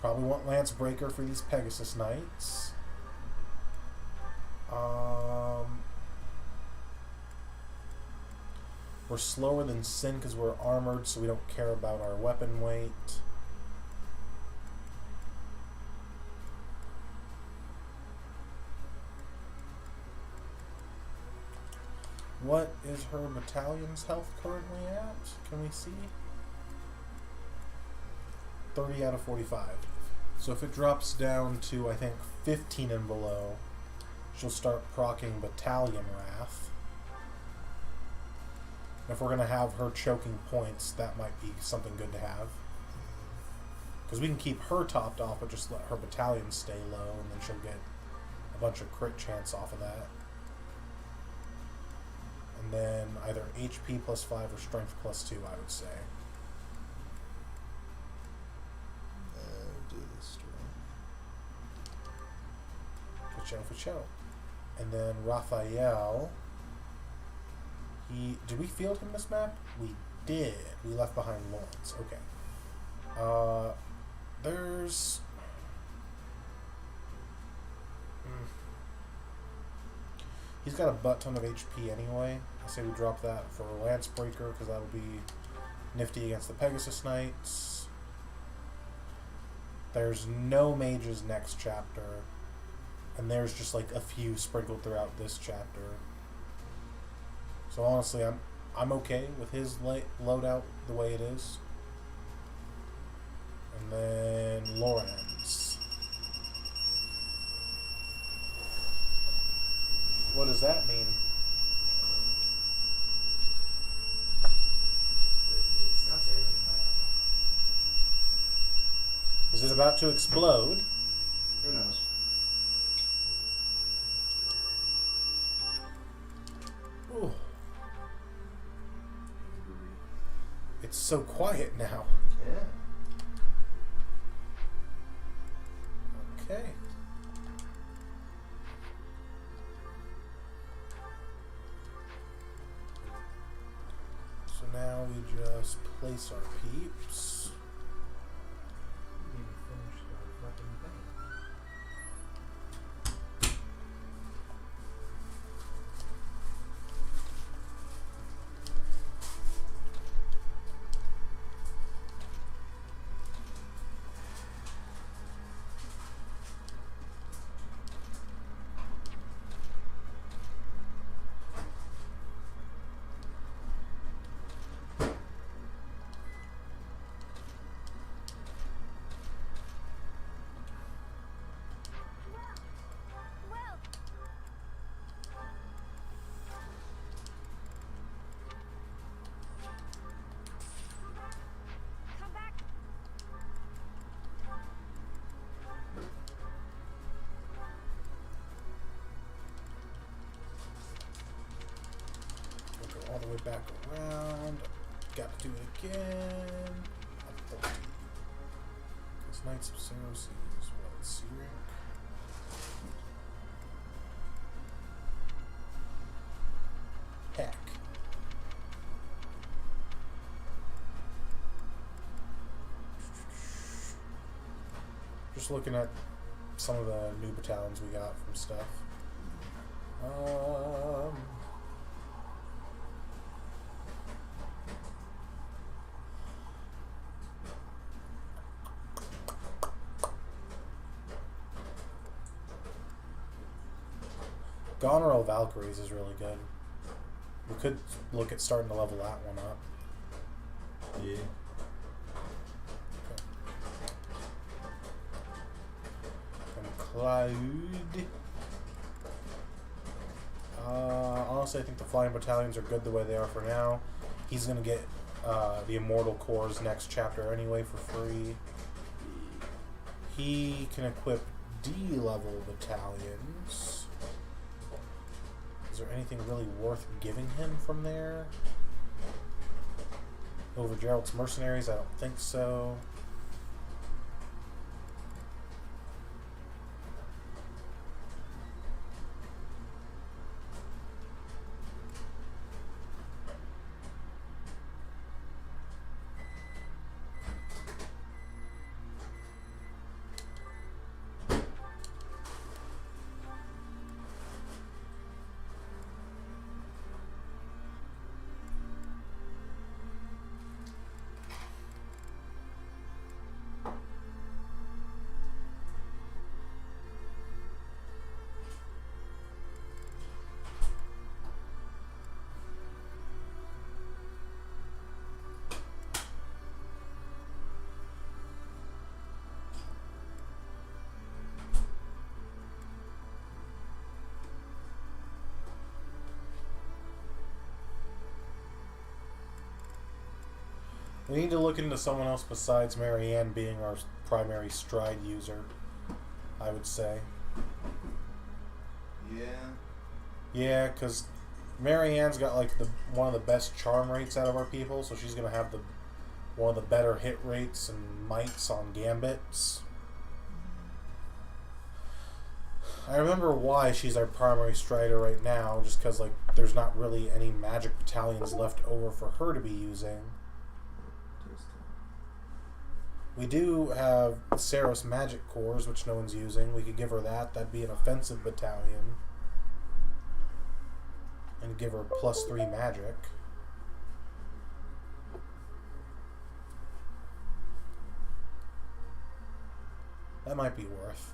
probably want Lance Breaker for these Pegasus Knights. We're slower than Sin because we're armored, so we don't care about our weapon weight. What is her battalion's health currently at? Can we see? 30 out of 45. So if it drops down to, I think, 15 and below, she'll start proccing Battalion Wrath. If we're going to have her choking points, that might be something good to have. Because we can keep her topped off, but just let her battalion stay low, and then she'll get a bunch of crit chance off of that. And then either HP +5 or Strength +2, I would say. Do this to For show. And then Raphael. Did we field him this map? We did. We left behind Lawrence. Okay. There's... He's got a butt ton of HP anyway. I say we drop that for Lance Breaker, because that'll be nifty against the Pegasus Knights. There's no mages next chapter. And there's just like a few sprinkled throughout this chapter. So honestly, I'm okay with his loadout the way it is. And then Lawrence. What does that mean? It's not saving my Is it about to explode? Who knows? Ooh. It's so quiet now. Yeah. Okay. So now we just place our peeps. All the way back around. Got to do it again. Because Knights of Ceros is what? C rank? Heck. Just looking at some of the new battalions we got from stuff. Goneril Valkyries is really good. We could look at starting to level that one up. Yeah. And Cloud. Honestly, I think the flying battalions are good the way they are for now. He's gonna get the Immortal Cores next chapter anyway for free. He can equip D-level battalions. Is there anything really worth giving him from there? Over Gerald's Mercenaries? I don't think so. We need to look into someone else besides Marianne being our primary stride user, I would say. Yeah. Yeah, because Marianne's got like one of the best charm rates out of our people, so she's gonna have one of the better hit rates and mites on gambits. I remember why she's our primary strider right now, just because like there's not really any magic battalions left over for her to be using. We do have Saros Magic Cores, which no one's using. We could give her that. That'd be an offensive battalion. And give her +3 magic. That might be worth.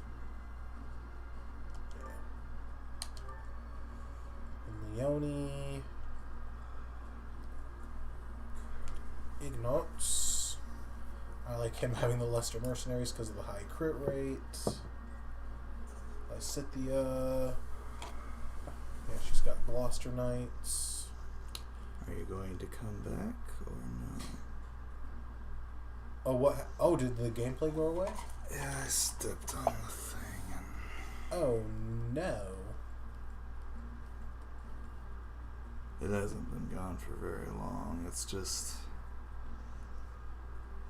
And Leone. Ignots. I like him having the Leicester Mercenaries because of the high crit rate. Lysithia. Yeah, she's got Gloucester Knights. Are you going to come back or no? Oh, what? Oh, did the gameplay go away? Yeah, I stepped on the thing and... Oh, no. It hasn't been gone for very long. It's just...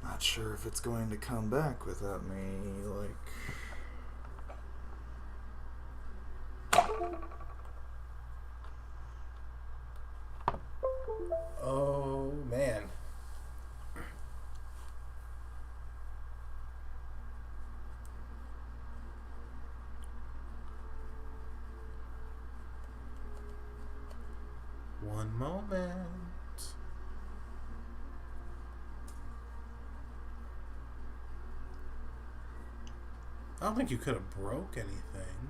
not sure if it's going to come back without me, like... Oh, man. One moment. I don't think you could have broke anything.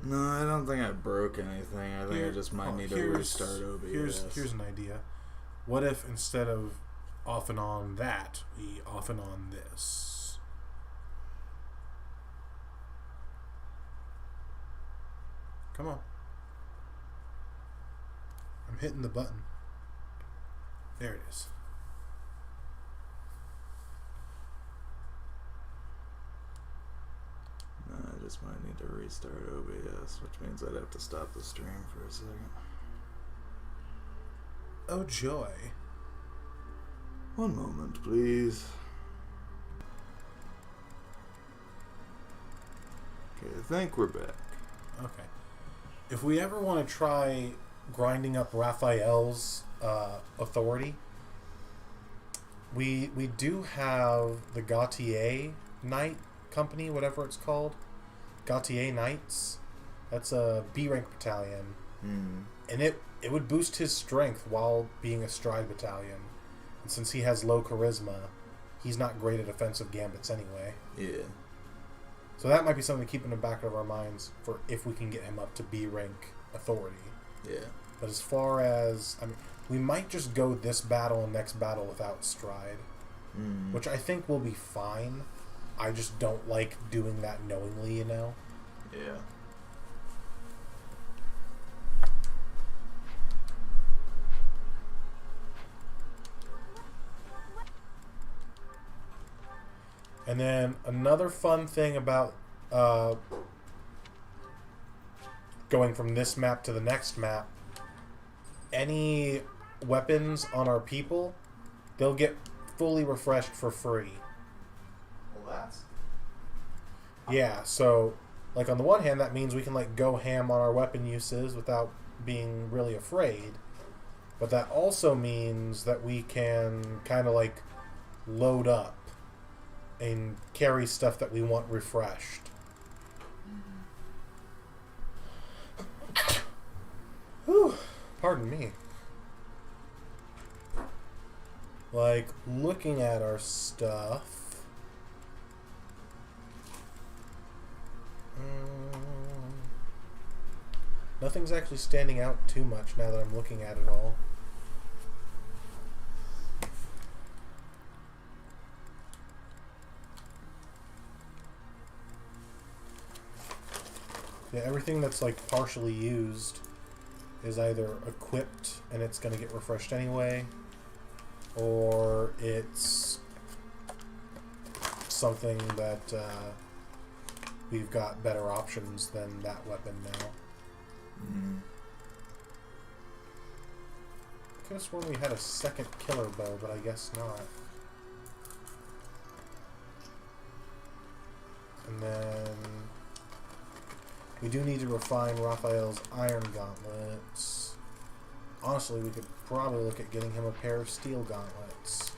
No, I don't think I broke anything. I think I just might need to restart OBS. Here's an idea. What if instead of off and on that, we off and on this? Come on. I'm hitting the button. There it is. No, I just might need to restart OBS, which means I'd have to stop the stream for a second. Oh, joy. One moment, please. Okay, I think we're back. Okay. If we ever want to try grinding up Raphael's authority, we do have the Gautier Knight Company, whatever it's called. Gautier Knights. That's a B rank battalion. And it would boost his strength while being a stride battalion. And since he has low charisma, he's not great at offensive gambits anyway. Yeah. So that might be something to keep in the back of our minds for if we can get him up to B rank authority. Yeah. But as far as, I mean, we might just go this battle and next battle without stride. which I think will be fine. I just don't like doing that knowingly, you know? Yeah. And then another fun thing about going from this map to the next map, any weapons on our people, they'll get fully refreshed for free. Well, that's... Yeah, so like on the one hand, that means we can like go ham on our weapon uses without being really afraid. But that also means that we can kind of like load up and carry stuff that we want refreshed. Whew, pardon me. Like, looking at our stuff... nothing's actually standing out too much now that I'm looking at it all. Yeah, everything that's like partially used is either equipped and it's going to get refreshed anyway, or it's something that we've got better options than that weapon now. I could have sworn we had a second killer bow, but I guess not. And then we do need to refine Raphael's iron gauntlets. Honestly, we could probably look at getting him a pair of steel gauntlets.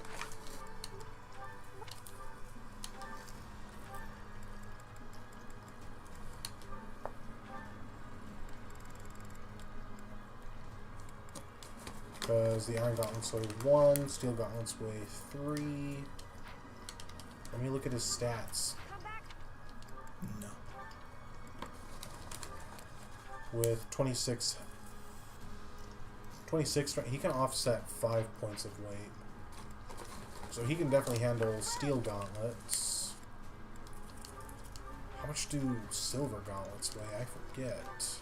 Because the iron gauntlets weigh 1, steel gauntlets weigh 3. Let me look at his stats. No. With 26, he can offset 5 points of weight. So he can definitely handle steel gauntlets. How much do silver gauntlets weigh? I forget.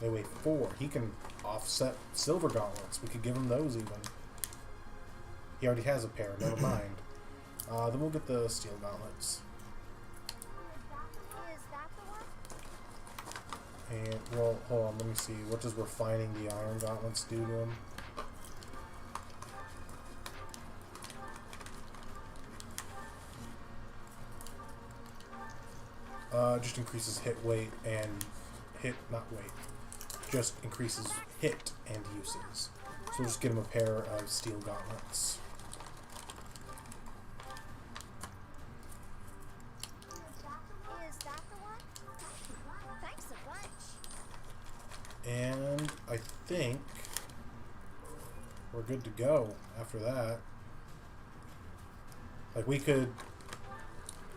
They weigh 4. He can offset silver gauntlets. We could give him those even. He already has a pair, never mind. Then we'll get the steel gauntlets. And, well, hold on, let me see. What does refining the iron gauntlets do to him? Just increases hit weight and not weight. Just increases hit and uses. So we'll just get him a pair of steel gauntlets. And I think we're good to go after that. Like, we could...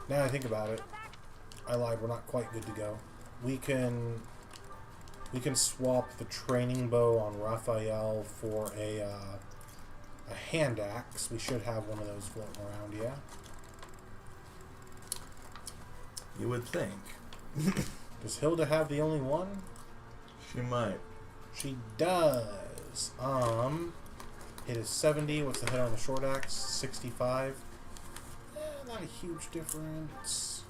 Now I think about it, I lied, we're not quite good to go. We can swap the training bow on Raphael for a hand axe. We should have one of those floating around, yeah? You would think. Does Hilda have the only one? She might. She does. Hit is 70. What's the hit on the short axe? 65. Not a huge difference.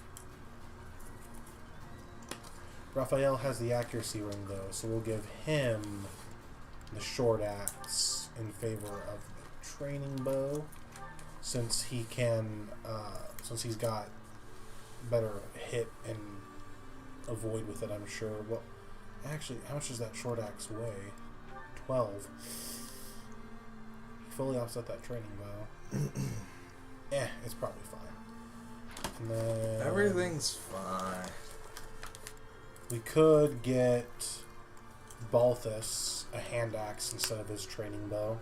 Raphael has the accuracy ring though, so we'll give him the short axe in favor of the training bow, since he can, since he's got better hit and avoid with it. I'm sure. Well, actually, how much does that short axe weigh? 12. He fully offset that training bow. It's probably fine. And then Everything's fine. we could get Balthus a hand axe instead of his training bow.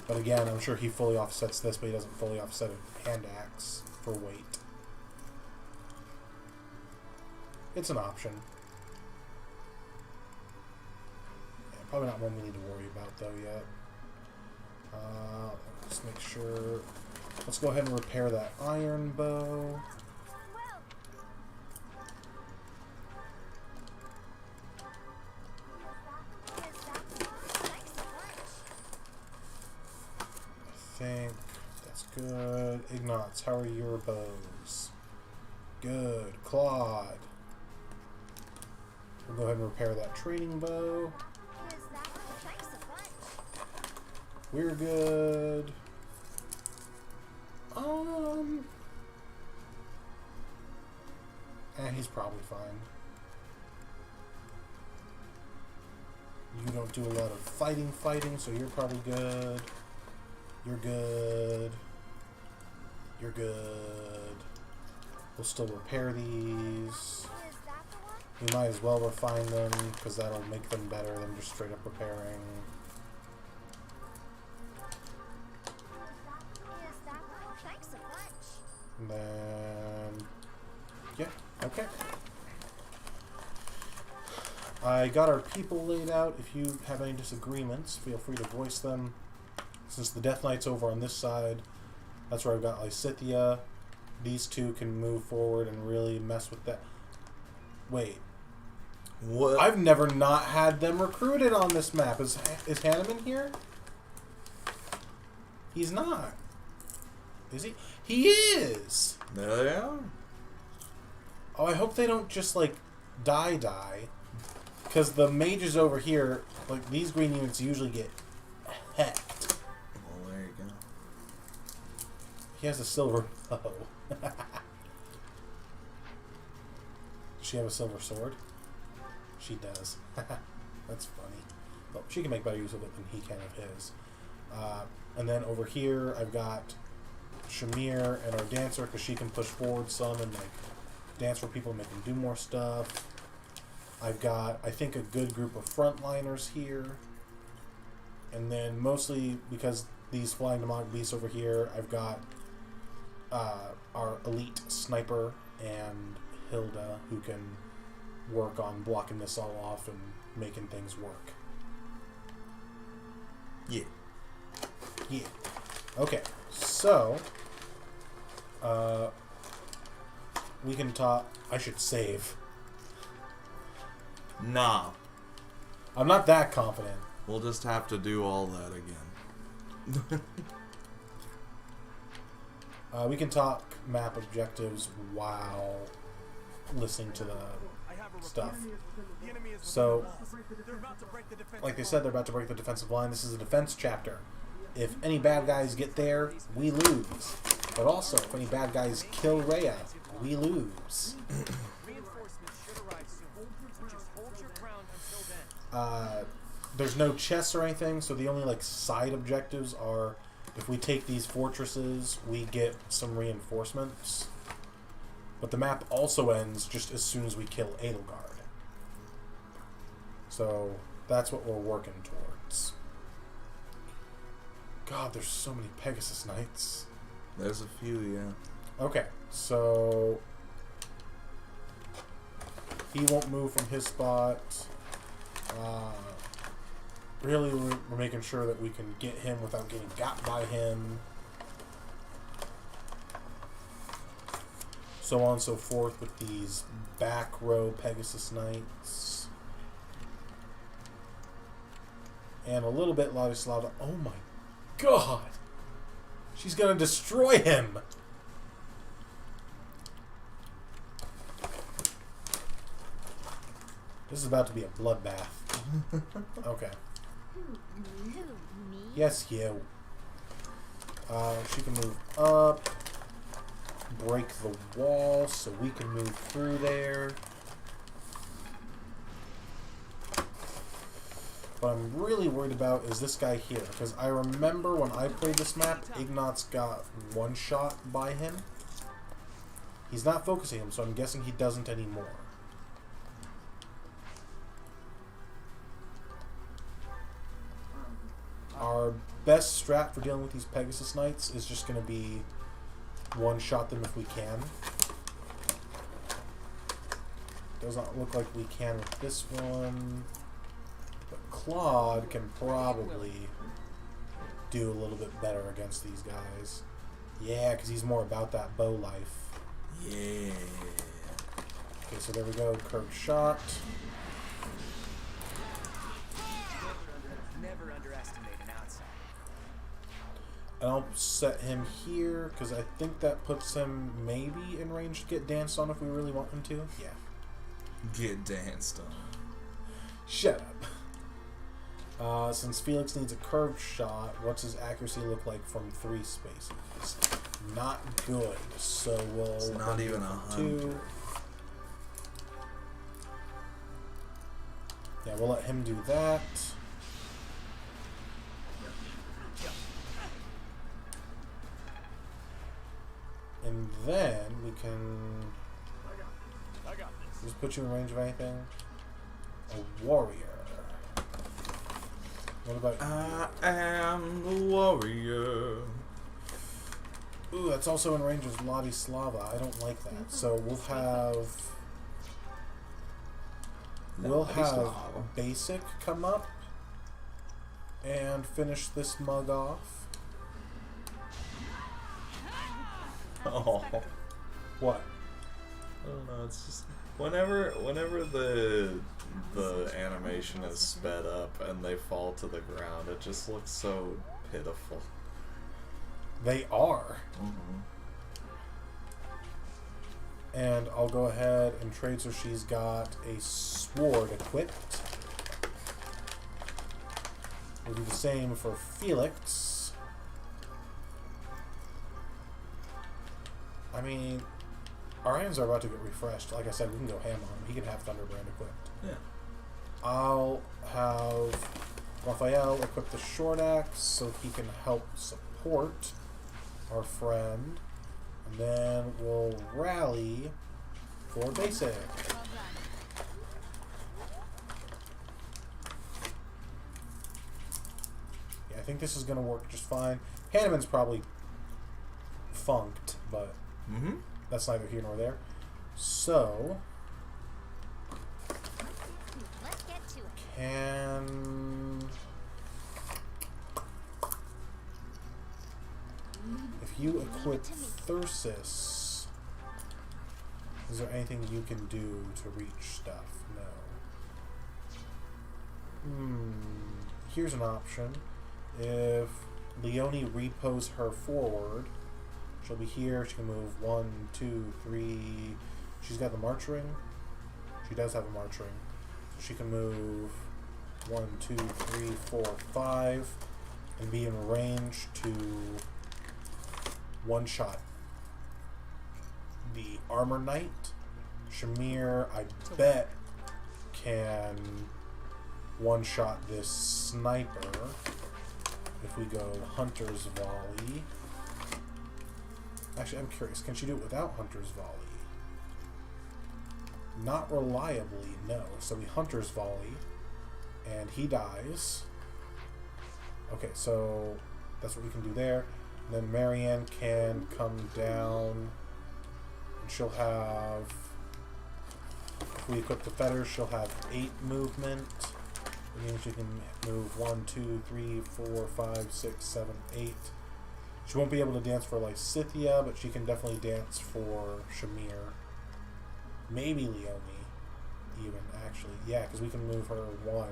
But again, I'm sure he fully offsets this, but he doesn't fully offset a hand axe for weight. It's an option. Yeah, Probably not one we need to worry about though yet. Let's make sure. Let's go ahead and repair that iron bow. I think that's good. Ignatz, how are your bows? Good. Claude. We'll go ahead and repair that training bow. We're good. He's probably fine. You don't do a lot of fighting, so you're probably good. You're good. You're good. We'll still repair these. We might as well refine them, because that'll make them better than just straight up repairing. And then... yeah, okay. I got our people laid out. If you have any disagreements, feel free to voice them. Since the Death Knight's over on this side, that's where I've got Lysithea. These two can move forward and really mess with that. Wait. What? I've never not had them recruited on this map. Is Hanneman here? He's not. Is he? He is! There they are. Oh, I hope they don't just, like, die. Because the mages over here, like, these green units usually get hecked. Well, there you go. He has a silver bow. Does she have a silver sword? She does. That's funny. Well, she can make better use of it than he can of his. And then over here, I've got Shamir and our dancer, because she can push forward some and, like, dance for people and make them do more stuff. I've got, I think, a good group of frontliners here. And then mostly because these flying demonic beasts over here, I've got our elite sniper and Hilda, who can work on blocking this all off and making things work. Yeah. Yeah. Okay, so we can talk. I should save. Nah. I'm not that confident. We'll just have to do all that again. We can talk map objectives while listening to the stuff. So, like they said, they're about to break the defensive line. This is a defense chapter. If any bad guys get there, we lose. But also, if any bad guys kill Rhea, we lose. There's no chests or anything, so the only like side objectives are if we take these fortresses, we get some reinforcements. But the map also ends just as soon as we kill Edelgard. So that's what we're working towards. God, there's so many Pegasus Knights. There's a few, yeah. Okay, so he won't move from his spot. Really, we're making sure that we can get him without getting got by him. So on and so forth with these back row Pegasus Knights. And a little bit Ladislava. Oh my god! She's gonna destroy him! This is about to be a bloodbath. Okay. Who, me? Yes, you. She can move up, break the wall so we can move through there. What I'm really worried about is this guy here, because I remember when I played this map, Ignatz got one shot by him. He's not focusing him, so I'm guessing he doesn't anymore. Our best strat for dealing with these Pegasus Knights is just going to be one-shot them if we can. Does not look like we can with this one, but Claude can probably do a little bit better against these guys. Yeah, because he's more about that bow life. Yeah. Okay, so there we go. Curved shot. Never underestimate an outsider. And I'll set him here because I think that puts him maybe in range to get danced on if we really want him to. Yeah. Get danced on. Shut up. Since Felix needs a curved shot, what's his accuracy look like from 3 spaces? Not good. So we'll. It's not even 100. Yeah, we'll let him do that. And then we can I got this. just put you in range of anything. A warrior. What about I am the warrior. Ooh, that's also in range of Vladislava. I don't like that. So we'll have Vladislava. basic come up and finish this mug off. Oh. What? I don't know, it's just whenever the animation is sped up and they fall to the ground, it just looks so pitiful. They are. Mm-hmm. And I'll go ahead and trade so she's got a sword equipped. We'll do the same for Felix. I mean, our items are about to get refreshed. Like I said, we can go ham on him. He can have Thunderbrand equipped. Yeah. I'll have Raphael equip the short axe so he can help support our friend. And then we'll rally for basic. Yeah, I think this is going to work just fine. Hanneman's probably funked, but that's neither here nor there. So, Let's get to it. can... If you equip Thyrsis, is there anything you can do to reach stuff? No. Here's an option. If Leonie repos her forward, she'll be here. She can move 1, 2, 3. She's got the march ring. She does have a march ring. So she can move 1, 2, 3, 4, 5 and be in range to one shot the Armor Knight. Shamir, I bet, can one shot this sniper if we go Hunter's Volley. Actually, I'm curious, can she do it without Hunter's Volley? Not reliably, no. So we Hunter's Volley and he dies. Okay, so that's what we can do there. And then Marianne can come down and she'll have, if we equip the fetters, she'll have 8 movement. It means she can move 1, 2, 3, 4, 5, 6, 7, 8. She won't be able to dance for Lysithia, but she can definitely dance for Shamir. Maybe Leonie, even, actually. Yeah, because we can move her 1,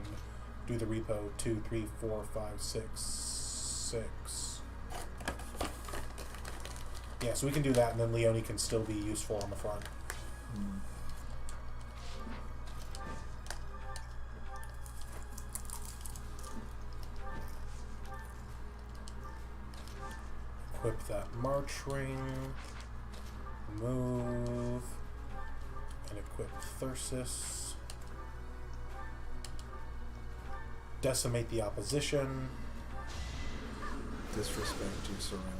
do the repo, 2, 3, 4, 5, 6, 6. Yeah, so we can do that, and then Leonie can still be useful on the front. Equip that March Ring, move, and equip Thyrsis. Decimate the opposition. Disrespect your surroundings.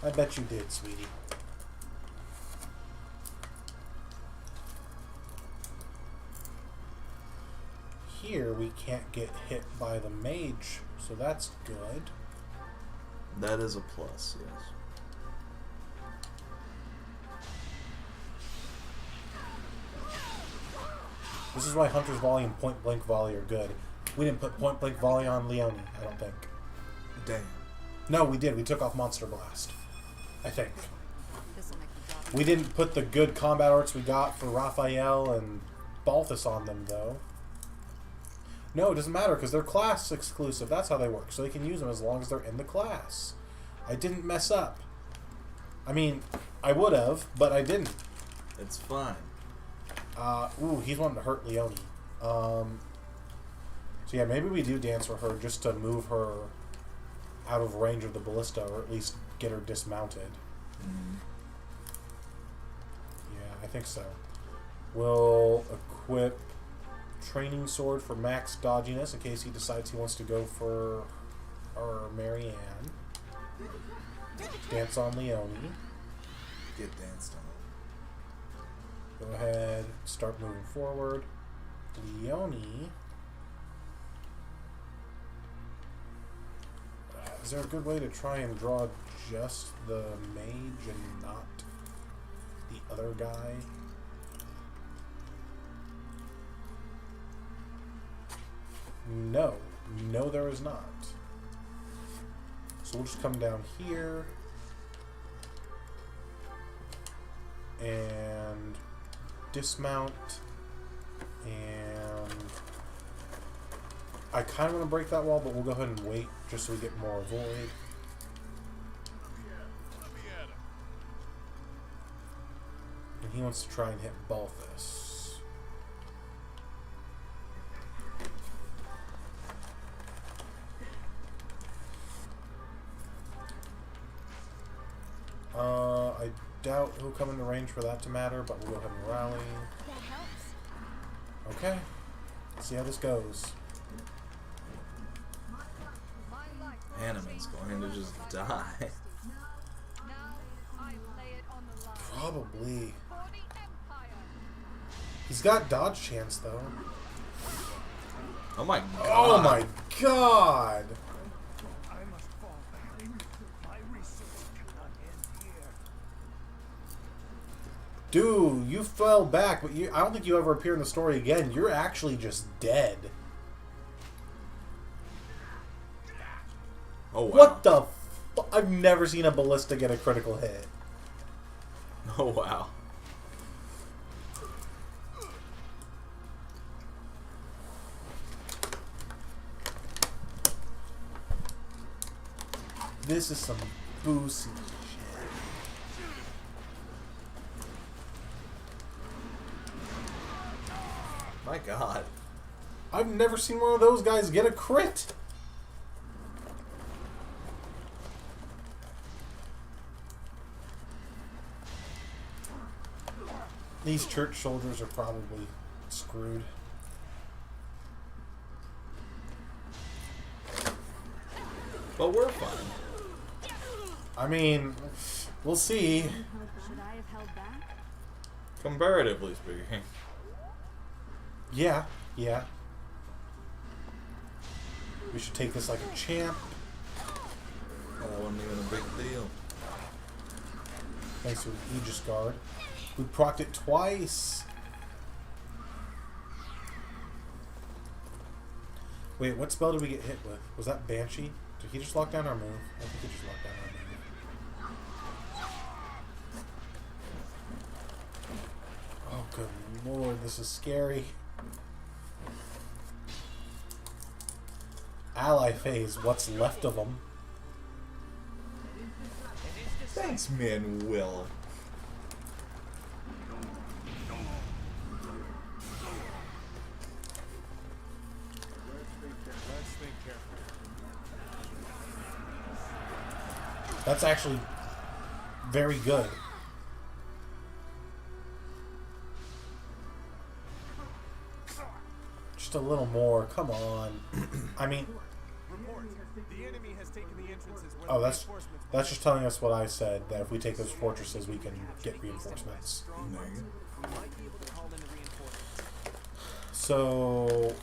I bet you did, sweetie. Here we can't get hit by the mage, so that's good. That is a plus, yes. This is why Hunter's Volley and Point Blank Volley are good. We didn't put Point Blank Volley on Leone, I don't think. Damn. No, we did. We took off Monster Blast. I think. This'll make the job. We didn't put the good combat arts we got for Raphael and Balthus on them, though. No, it doesn't matter, because they're class exclusive. That's how they work. So they can use them as long as they're in the class. I didn't mess up. I mean, I would have, but I didn't. It's fine. Ooh, he's wanting to hurt Leone. So yeah, maybe we do dance for her just to move her out of range of the ballista, or at least get her dismounted. Yeah, I think so. We'll equip Training Sword for max dodginess in case he decides he wants to go for our Marianne. Dance on Leone. Get danced on. Go ahead, start moving forward. Leone. Is there a good way to try and draw just the mage and not the other guy? No. No, there is not. So we'll just come down here and dismount, and I kind of want to break that wall, but we'll go ahead and wait just so we get more void. And he wants to try and hit Balthus. I doubt he'll come into range for that to matter, but we'll go ahead and rally. That helps. Okay. Let's see how this goes. Anime's going to just die. Probably. He's got dodge chance, though. Oh my god. Oh my god! I must fall back. My research cannot end here. Dude, you fell back, but I don't think you ever appear in the story again. You're actually just dead. Oh wow. What the I've never seen a ballista get a critical hit. Oh wow. This is some boozy shit. My god. I've never seen one of those guys get a crit. These church soldiers are probably screwed. But we're fine. I mean, we'll see. Should I have held back? Comparatively speaking. Yeah, yeah. We should take this like a champ. That wasn't even a big deal. Thanks to Aegis Guard. We procced it twice. Wait, what spell did we get hit with? Was that Banshee? Did he just lock down our move? I think he just locked down our move. Oh, good lord, this is scary. Ally phase, what's left of them. Thanks, Manuel. Let's think carefully. That's actually very good. Just a little more. Come on. I mean, Report. The enemy has taken the entrances where oh, the that's reinforcements just telling us what I said, that if we take those fortresses, we can get reinforcements. We might be able to call in the reinforcements. So,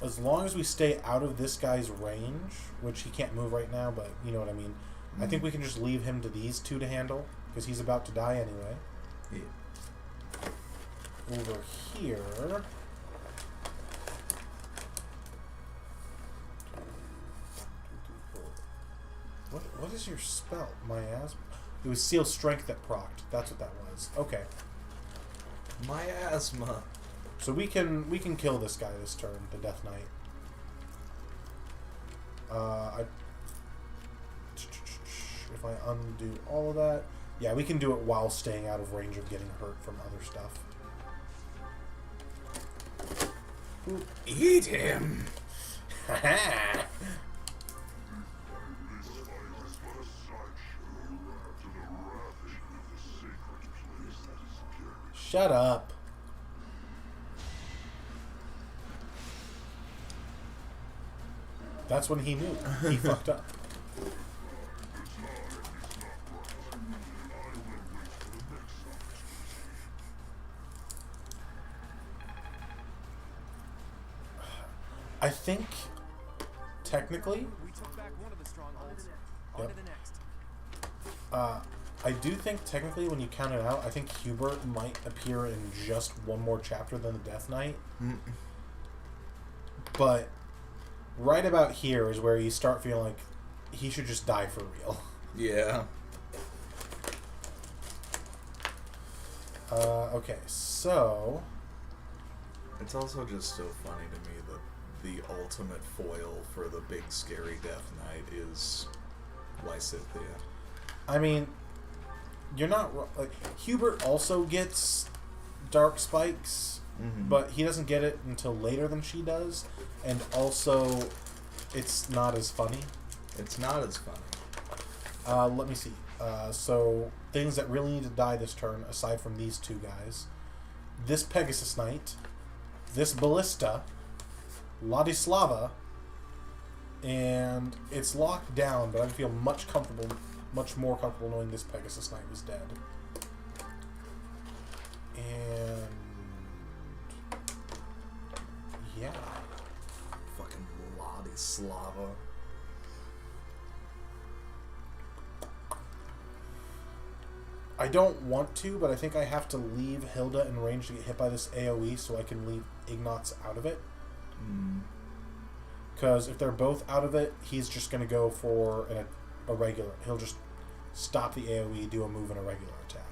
as long as we stay out of this guy's range, which he can't move right now, but you know what I mean, I think we can just leave him to these two to handle, because he's about to die anyway. Yeah. Over here, is your spell? Miasma? It was Seal Strength that procced. That's what that was. Okay. Miasma. So we can kill this guy this turn, the Death Knight. If I undo all of that, yeah, we can do it while staying out of range of getting hurt from other stuff. Ooh. Eat him. Shut up. That's when he knew. He fucked up. I think, technically, We took back one of the strongholds. On Yep. to the next. I do think technically when you count it out, I think Hubert might appear in just one more chapter than the Death Knight. But right about here is where you start feeling like he should just die for real. Yeah. Okay, so... It's also just so funny to me that the ultimate foil for the big scary Death Knight is Lysithea. I mean, you're not... Like, Hubert also gets dark spikes, but he doesn't get it until later than she does. And also, it's not as funny. It's not as funny. Let me see. So, things that really need to die this turn, aside from these two guys. This Pegasus Knight, this Ballista, Ladislava, and it's locked down, but I feel much more comfortable knowing this Pegasus Knight was dead. And... yeah. Fucking Ladislava. I don't want to, but I think I have to leave Hilda in range to get hit by this AoE so I can leave Ignatz out of it. Because if they're both out of it, he's just going to go for a regular. He'll just stop the AoE, do a move, and a regular attack.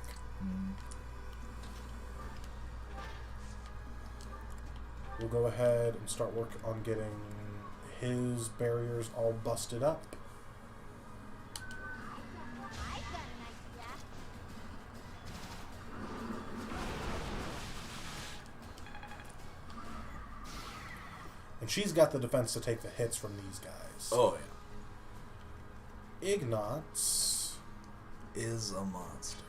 We'll go ahead and start work on getting his barriers all busted up. And she's got the defense to take the hits from these guys. Oh, yeah. Ignatz Is a monster.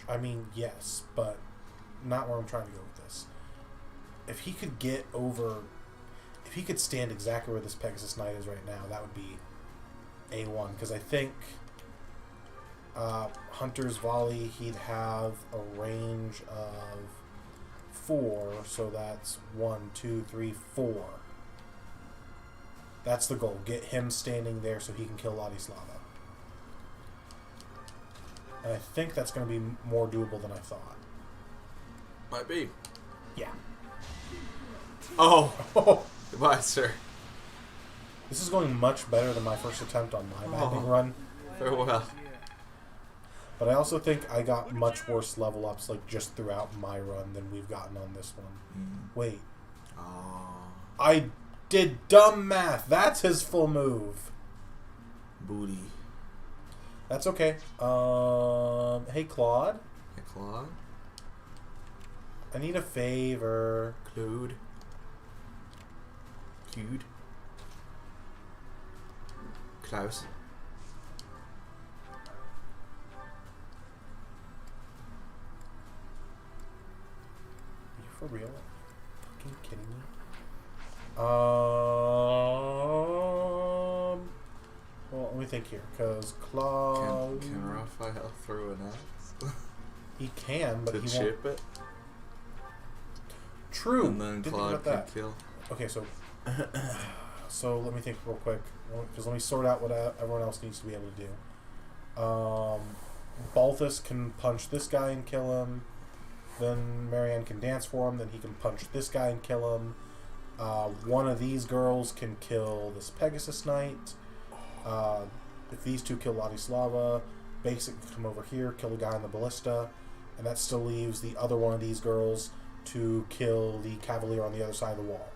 I mean, yes, but not where I'm trying to go with this. If he could get over... If he could stand exactly where this Pegasus Knight is right now, that would be A1. Because I think Hunter's Volley, he'd have a range of 4, so that's 1, 2, 3, 4. That's the goal. Get him standing there so he can kill Ladislava. And I think that's going to be more doable than I thought. Might be. Yeah. Oh! Goodbye, sir. This is going much better than my first attempt on my Maddening run. Farewell. But I also think I got much worse level ups like just throughout my run than we've gotten on this one. Wait. I did dumb math. That's his full move. Booty. That's okay. Hey Claude. Hey, Claude. I need a favor. Claude. Cude. Klaus. Are you for real? Fucking kidding me? Well, let me think here, because Claude... Can Raphael throw an axe? He can, but to he chip won't... it? True! And then Didn't think Claude about can that. kill. Okay, so... so let me think real quick, because let me sort out what everyone else needs to be able to do. Balthus can punch this guy and kill him. Then Marianne can dance for him. Then he can punch this guy and kill him. One of these girls can kill this Pegasus Knight. if these two kill Ladislava, Basic can come over here, kill the guy in the ballista, and that still leaves the other one of these girls to kill the Cavalier on the other side of the wall.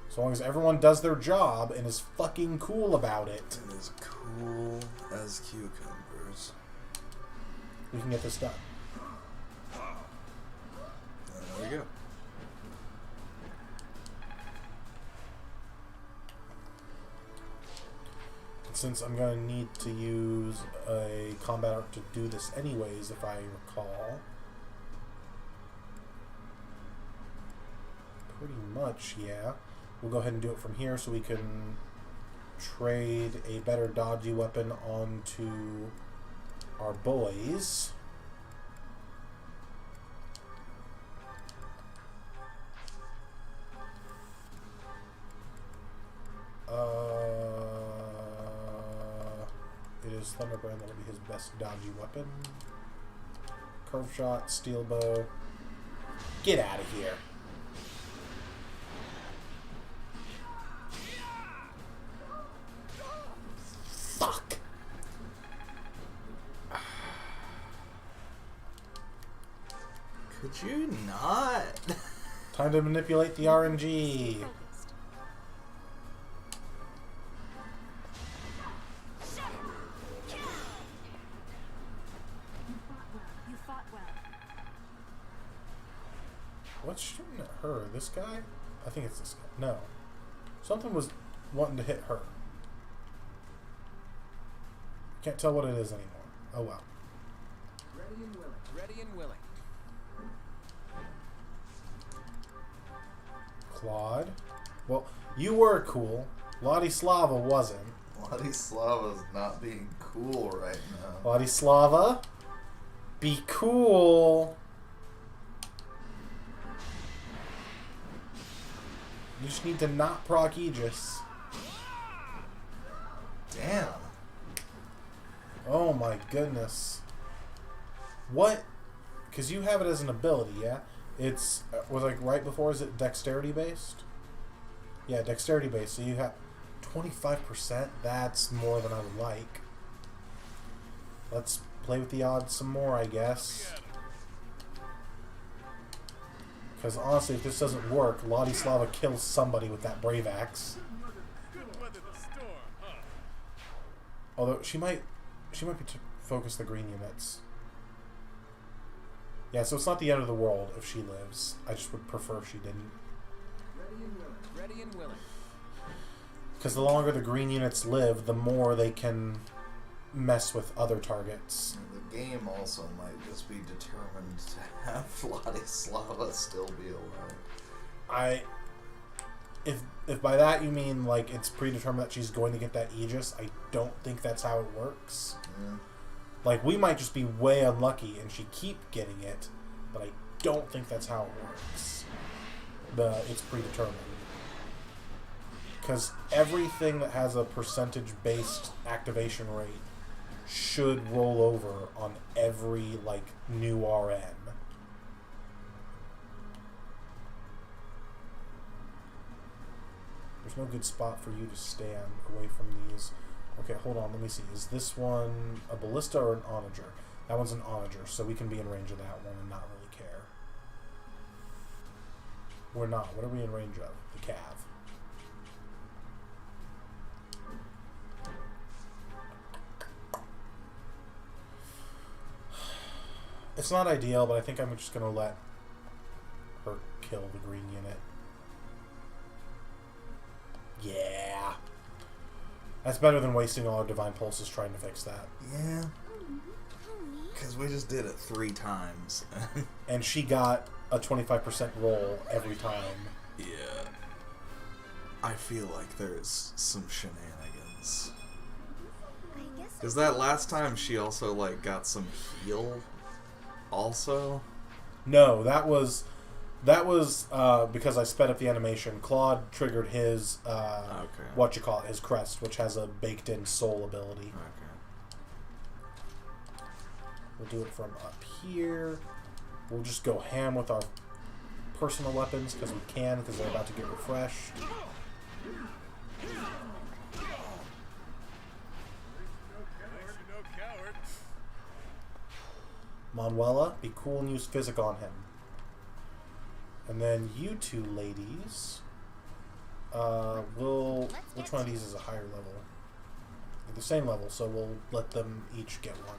So long as everyone does their job and is fucking cool about it. And as cool as cucumbers. We can get this done. There we go. Since I'm going to need to use a combat art to do this anyways, if I recall. Pretty much, yeah. We'll go ahead and do it from here so we can trade a better dodgy weapon onto our boys. It is Thunderbrand that will be his best dodgy weapon. Curve shot, steel bow. Get out of here. Fuck. Could you not? Time to manipulate the RNG. Focused. You fought well. What's shooting at her? This guy? I think it's this guy. No. Something was wanting to hit her. Can't tell what it is anymore. Oh well. Ready and willing. Ready and willing. Claude. Well, you were cool. Ladislava wasn't. Ladislava's not being cool right now. Ladislava, be cool. You just need to not proc Aegis. Damn. Oh my goodness. What? Because you have it as an ability, yeah? It's, was like right before, is it dexterity based? Yeah, dexterity based. So you have 25%. That's more than I would like. Let's play with the odds some more, I guess. Because honestly, if this doesn't work, Ladislava kills somebody with that Brave Axe. Couldn't weather the storm, huh? Although she might be to focus the green units. Yeah, so it's not the end of the world if she lives. I just would prefer if she didn't. Ready and willing. Ready and willing. Because the longer the green units live, the more they can mess with other targets. The game also might just be determined to have Ladislava still be alive. If by that you mean like it's predetermined that she's going to get that Aegis, I don't think that's how it works. Yeah. Like, we might just be way unlucky and she keep getting it, but I don't think that's how it works. It's predetermined. Because everything that has a percentage-based activation rate should roll over on every, like, new RN. There's no good spot for you to stand away from these. Okay, hold on, let me see. Is this one a ballista or an onager? That one's an onager, so we can be in range of that one and not really care. We're not. What are we in range of? The cav. It's not ideal, but I think I'm just going to let her kill the green unit. Yeah. That's better than wasting all our divine pulses trying to fix that. Yeah. Because we just did it 3 times. And she got a 25% roll every time. Yeah. I feel like there's some shenanigans. I guess Because that last time she also, like, got some heal also? No, that was because I sped up the animation. Claude triggered his Okay. his crest, which has a baked-in soul ability. Okay. We'll do it from up here. We'll just go ham with our personal weapons because we can, because they're about to get refreshed. Manuela, be cool and use physic on him. And then you two ladies, which one of these is a higher level? They're the same level, so we'll let them each get one.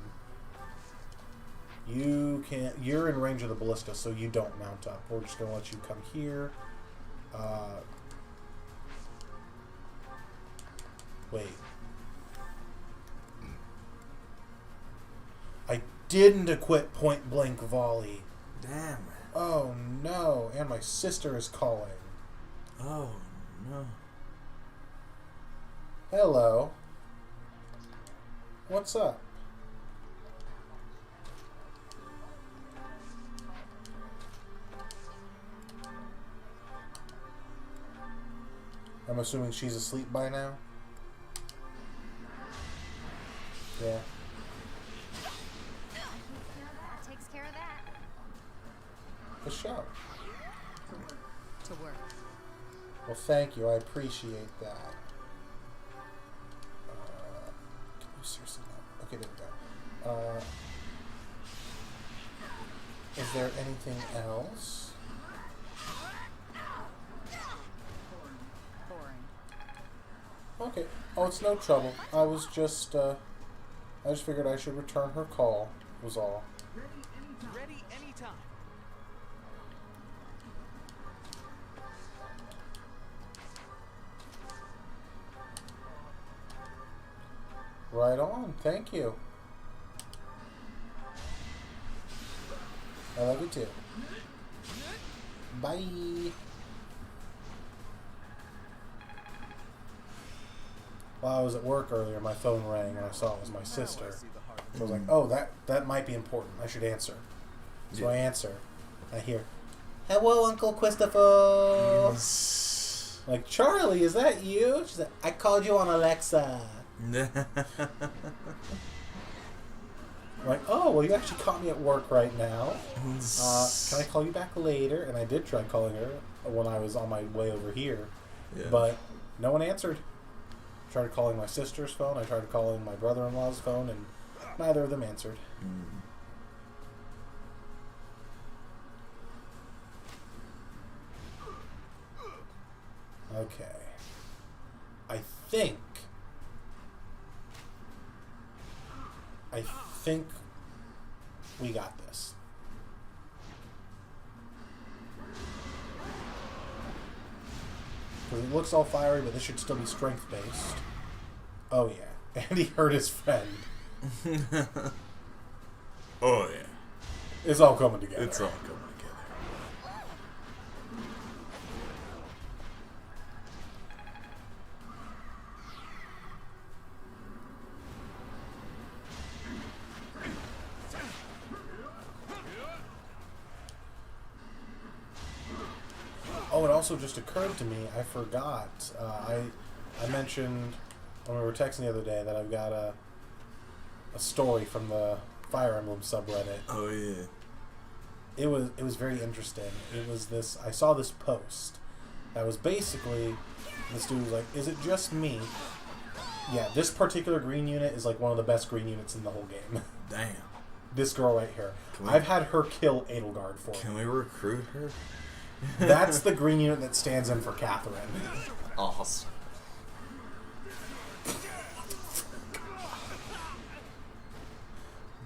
You're in range of the ballista, so you don't mount up. We're just gonna let you come here. Wait. I didn't equip point blank volley. Damn it. Oh no, and my sister is calling. Oh no. Hello. What's up? I'm assuming she's asleep by now? Yeah. That takes care of that. For sure. To work. Well, thank you. I appreciate that. Can you seriously not? Okay, there we go. Is there anything else? Boring. Okay. Oh, it's no trouble. I just figured I should return her call, was all. Ready anytime. Right on. Thank you. I love you too. Bye. While I was at work earlier, my phone rang and I saw it was my sister. So I was like, oh, that might be important. I should answer. So I answer. I hear, hello, Uncle Christopher. Like, Charlie, is that you? She's like, I called you on Alexa. Like, oh, well, you actually caught me at work right now. Can I call you back later? And I did try calling her when I was on my way over here. Yeah. But no one answered. I tried calling my sister's phone. I tried calling my brother-in-law's phone, and neither of them answered. Okay. I think we got this. Because it looks all fiery, but this should still be strength-based. Oh, yeah. And he hurt his friend. Oh, yeah. It's all coming together. It's all coming together. Oh, it also just occurred to me, I forgot. I mentioned when we were texting the other day that I've got a story from the Fire Emblem subreddit. Oh yeah. It was very interesting. It was this. I saw this post that was basically this dude was like, "Is it just me? Yeah, this particular green unit is like one of the best green units in the whole game. Damn. This girl right here. I've had her kill Edelgard for me. Can we recruit her? That's the green unit that stands in for Catherine. Awesome.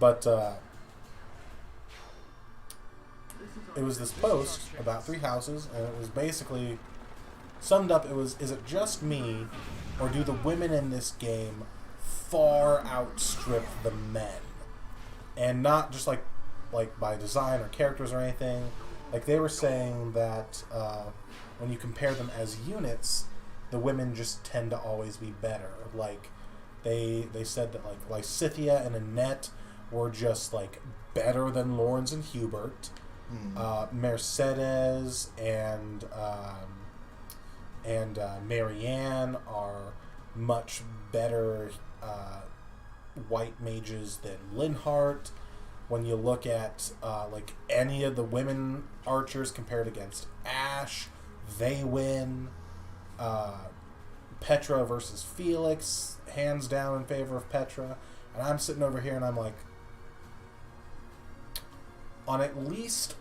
But it was this post about 3 houses, and it was basically summed up. It was, is it just me, or do the women in this game far outstrip the men? And not just like by design or characters or anything. Like, they were saying that when you compare them as units, the women just tend to always be better. Like, they said that, like, Lysithea and Annette were just, like, better than Lawrence and Hubert. Mercedes and Marianne are much better white mages than Linhardt. When you look at like any of the women archers compared against Ash, they win. Petra versus Felix, hands down in favor of Petra. And I'm sitting over here and I'm like, on at least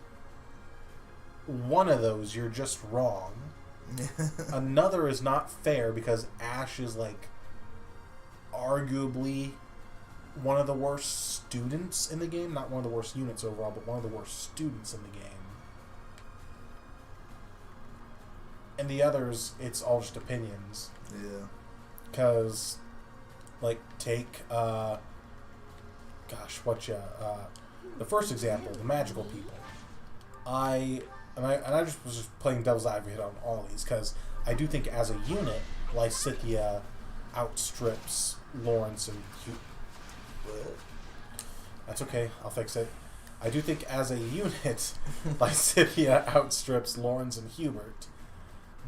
one of those, you're just wrong. Another is not fair because Ash is, like, arguably one of the worst students in the game. Not one of the worst units overall, but one of the worst students in the game. And the others, it's all just opinions. Yeah. Because, like, take, the first example, the magical people. I just was just playing devil's advocate on all these, because I do think as a unit, Lysithea outstrips Lawrence and What? That's okay, I'll fix it. I do think as a unit, Lysithea outstrips Lawrence and Hubert.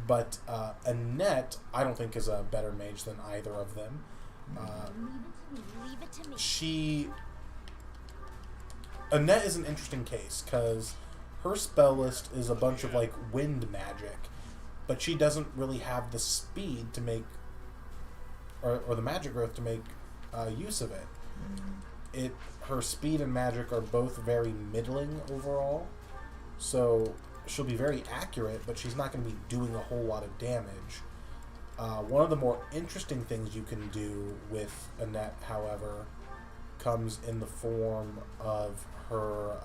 But Annette, I don't think is a better mage than either of them. Leave it to me. Annette is an interesting case, because her spell list is a bunch of, like, wind magic, but she doesn't really have the speed to make, or the magic growth to make use of it. Her speed and magic are both very middling overall, so she'll be very accurate, but she's not going to be doing a whole lot of damage. One of the more interesting things you can do with Annette, however, comes in the form of her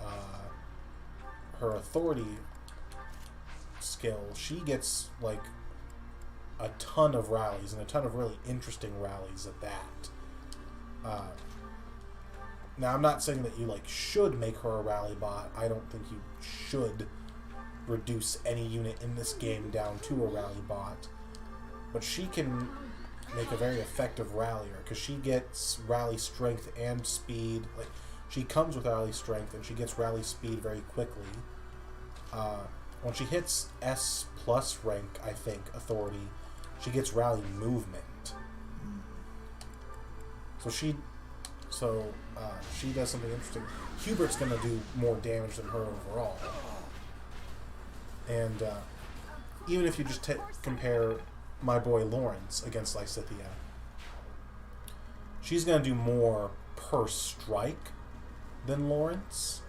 authority skill. She gets, like, a ton of rallies, and a ton of really interesting rallies at that. Now, I'm not saying that you, like, should make her a rally bot. I don't think you should reduce any unit in this game down to a rally bot. But she can make a very effective rallier, because she gets rally strength and speed. Like, she comes with rally strength, and she gets rally speed very quickly. When she hits S+ rank, I think, authority, she gets rally movement. So she does something interesting. Hubert's going to do more damage than her overall. And even if you just compare my boy Lawrence against Lysithea, she's going to do more per strike than Lawrence.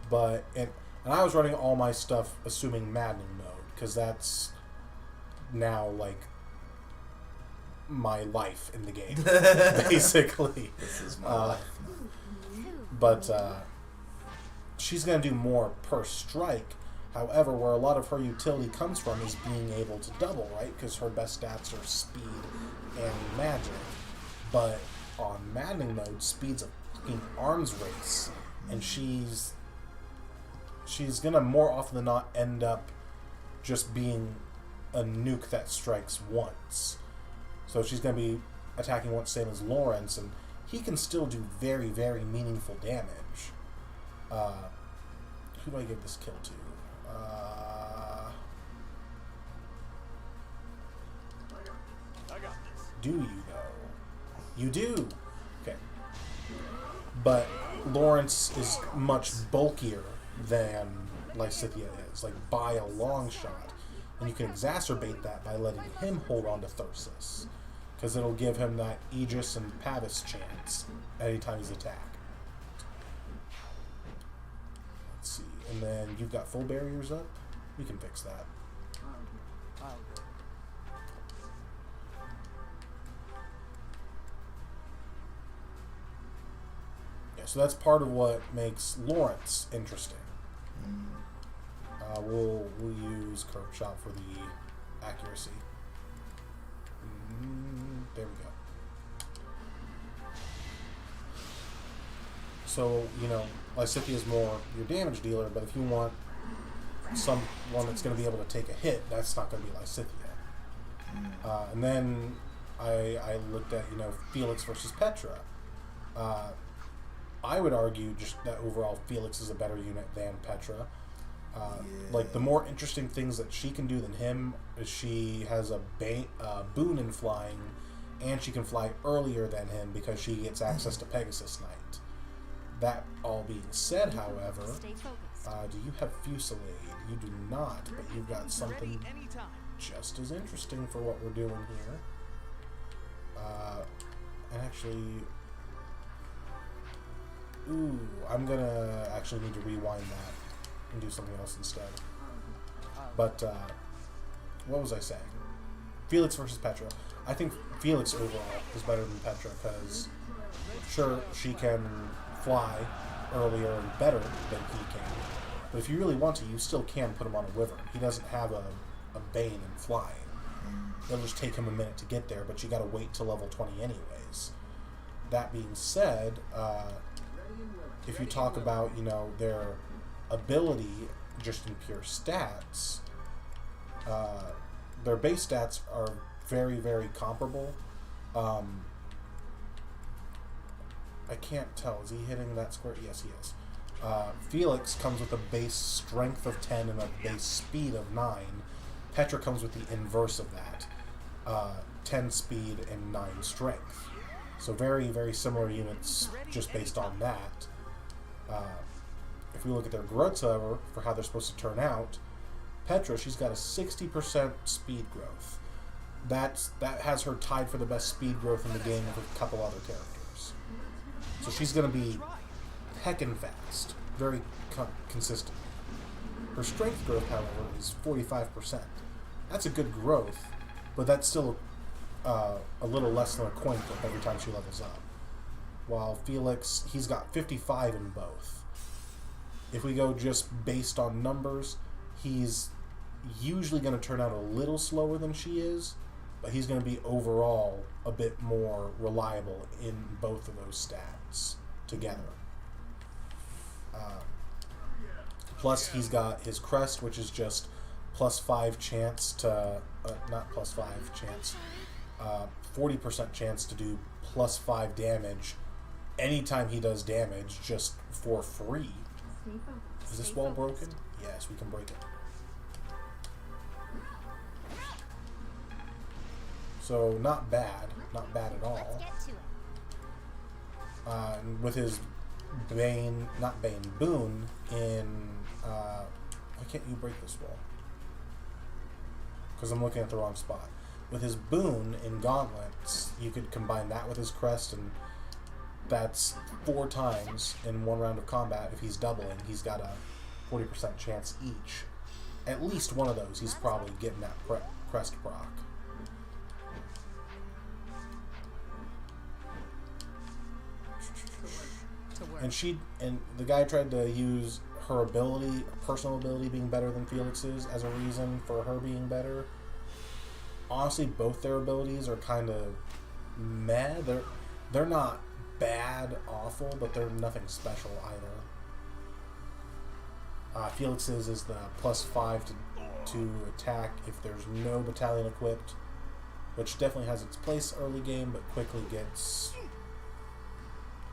But and I was running all my stuff assuming Maddening mode, because that's now, like, my life in the game, basically. This is my life. But she's going to do more per strike. However, where a lot of her utility comes from is being able to double, right? Because her best stats are speed and magic. But on Maddening mode, speed's a fucking arms race. And she's going to more often than not end up just being a nuke that strikes once. So she's going to be attacking once, same as Lawrence, and he can still do very, very meaningful damage. Who do I give this kill to? I got this. Do you, though? You do! Okay. But Lawrence is much bulkier than Lysithea is, like, by a long shot. And you can exacerbate that by letting him hold on to Thyrsus, because it'll give him that Aegis and Pavis chance anytime he's attacked. Let's see. And then you've got full barriers up. We can fix that. Yeah, so that's part of what makes Lawrence interesting. We'll use Curve Shot for the accuracy. There we go. So, you know, Lysithea is more your damage dealer, but if you want someone that's going to be able to take a hit, that's not going to be Lysithea. And then I looked at, you know, Felix versus Petra. I would argue just that overall Felix is a better unit than Petra. Like, the more interesting things that she can do than him is she has a boon in flying, and she can fly earlier than him because she gets access to Pegasus Knight. That all being said, however, do you have Fusillade? You do not, but you've got something just as interesting for what we're doing here. And actually, Ooh, I'm gonna actually need to rewind that and do something else instead. But, what was I saying? Felix versus Petra. I think Felix overall is better than Petra because, sure, she can fly earlier and better than he can. But if you really want to, you still can put him on a wyvern. He doesn't have a bane in flying. It'll just take him a minute to get there, but you gotta wait till level 20 anyways. That being said, if you talk about, you know, their ability just in pure stats, their base stats are very, very comparable. I can't tell. Is he hitting that square? Yes, he is. Felix comes with a base strength of 10 and a base speed of 9. Petra comes with the inverse of that. 10 speed and 9 strength. So very, very similar units just based on that. If we look at their growths, however, for how they're supposed to turn out, Petra, she's got a 60% speed growth. That has her tied for the best speed growth in the game with a couple other characters. So she's going to be heckin' fast, very consistent. Her strength growth, however, is 45%. That's a good growth, but that's still a little less than a coin flip every time she levels up. While Felix, he's got 55 in both. If we go just based on numbers, he's usually going to turn out a little slower than she is, but he's going to be overall a bit more reliable in both of those stats together. Plus, he's got his crest, which is just +5 chance to... not +5 chance. 40% chance to do +5 damage anytime he does damage, just for free. Is this wall broken? Yes, we can break it. So, not bad. Not bad at all. And with his Bane, not Bane, Boon in... why can't you break this wall? Because I'm looking at the wrong spot. With his Boon in Gauntlets, you could combine that with his crest, and that's 4 times in one round of combat. If he's doubling, he's got a 40% chance each. At least one of those, he's probably getting that crest proc. And the guy tried to use her ability, personal ability being better than Felix's as a reason for her being better. Honestly, both their abilities are kind of meh. They're not bad, awful, but they're nothing special either. Felix's is the +5 to attack if there's no battalion equipped, which definitely has its place early game, but quickly gets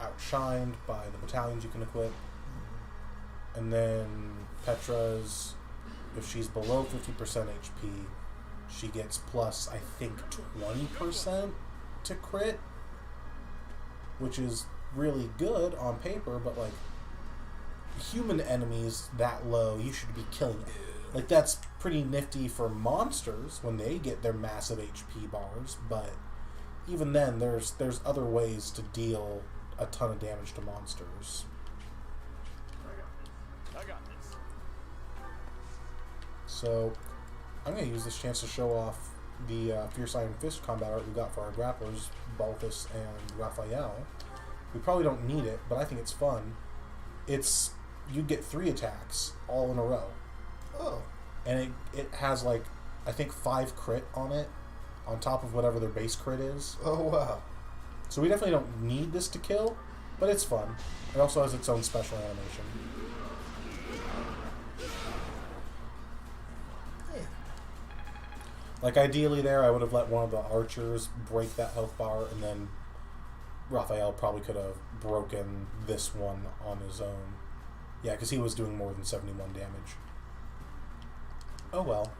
outshined by the battalions you can equip. And then Petra's, if she's below 50% HP, she gets plus, I think, 20% to crit, which is really good on paper, but like, human enemies that low, you should be killing them. Like, that's pretty nifty for monsters when they get their massive HP bars, but even then, there's other ways to deal a ton of damage to monsters. I got this. So, I'm going to use this chance to show off the Fierce Iron Fist combat art we got for our grapplers, Balthus and Raphael. We probably don't need it, but I think it's fun. You get 3 attacks all in a row. Oh. And it has, like, I think 5 crit on it, on top of whatever their base crit is. Oh, wow. So we definitely don't need this to kill, but it's fun. It also has its own special animation. Like, ideally there, I would have let one of the archers break that health bar, and then Raphael probably could have broken this one on his own. Yeah, because he was doing more than 71 damage. Oh well.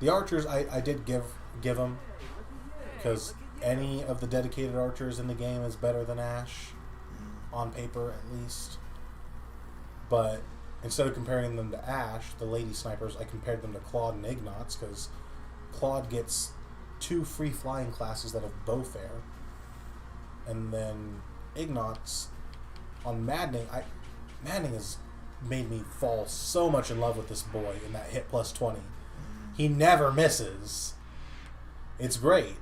The archers, I did give them, because any of the dedicated archers in the game is better than Ash, on paper at least. But instead of comparing them to Ash, the lady snipers, I compared them to Claude and Ignatz, because Claude gets 2 free flying classes that have Bowfair, and then Ignatz on Maddening. Maddening has made me fall so much in love with this boy in that hit plus 20. He never misses. It's great.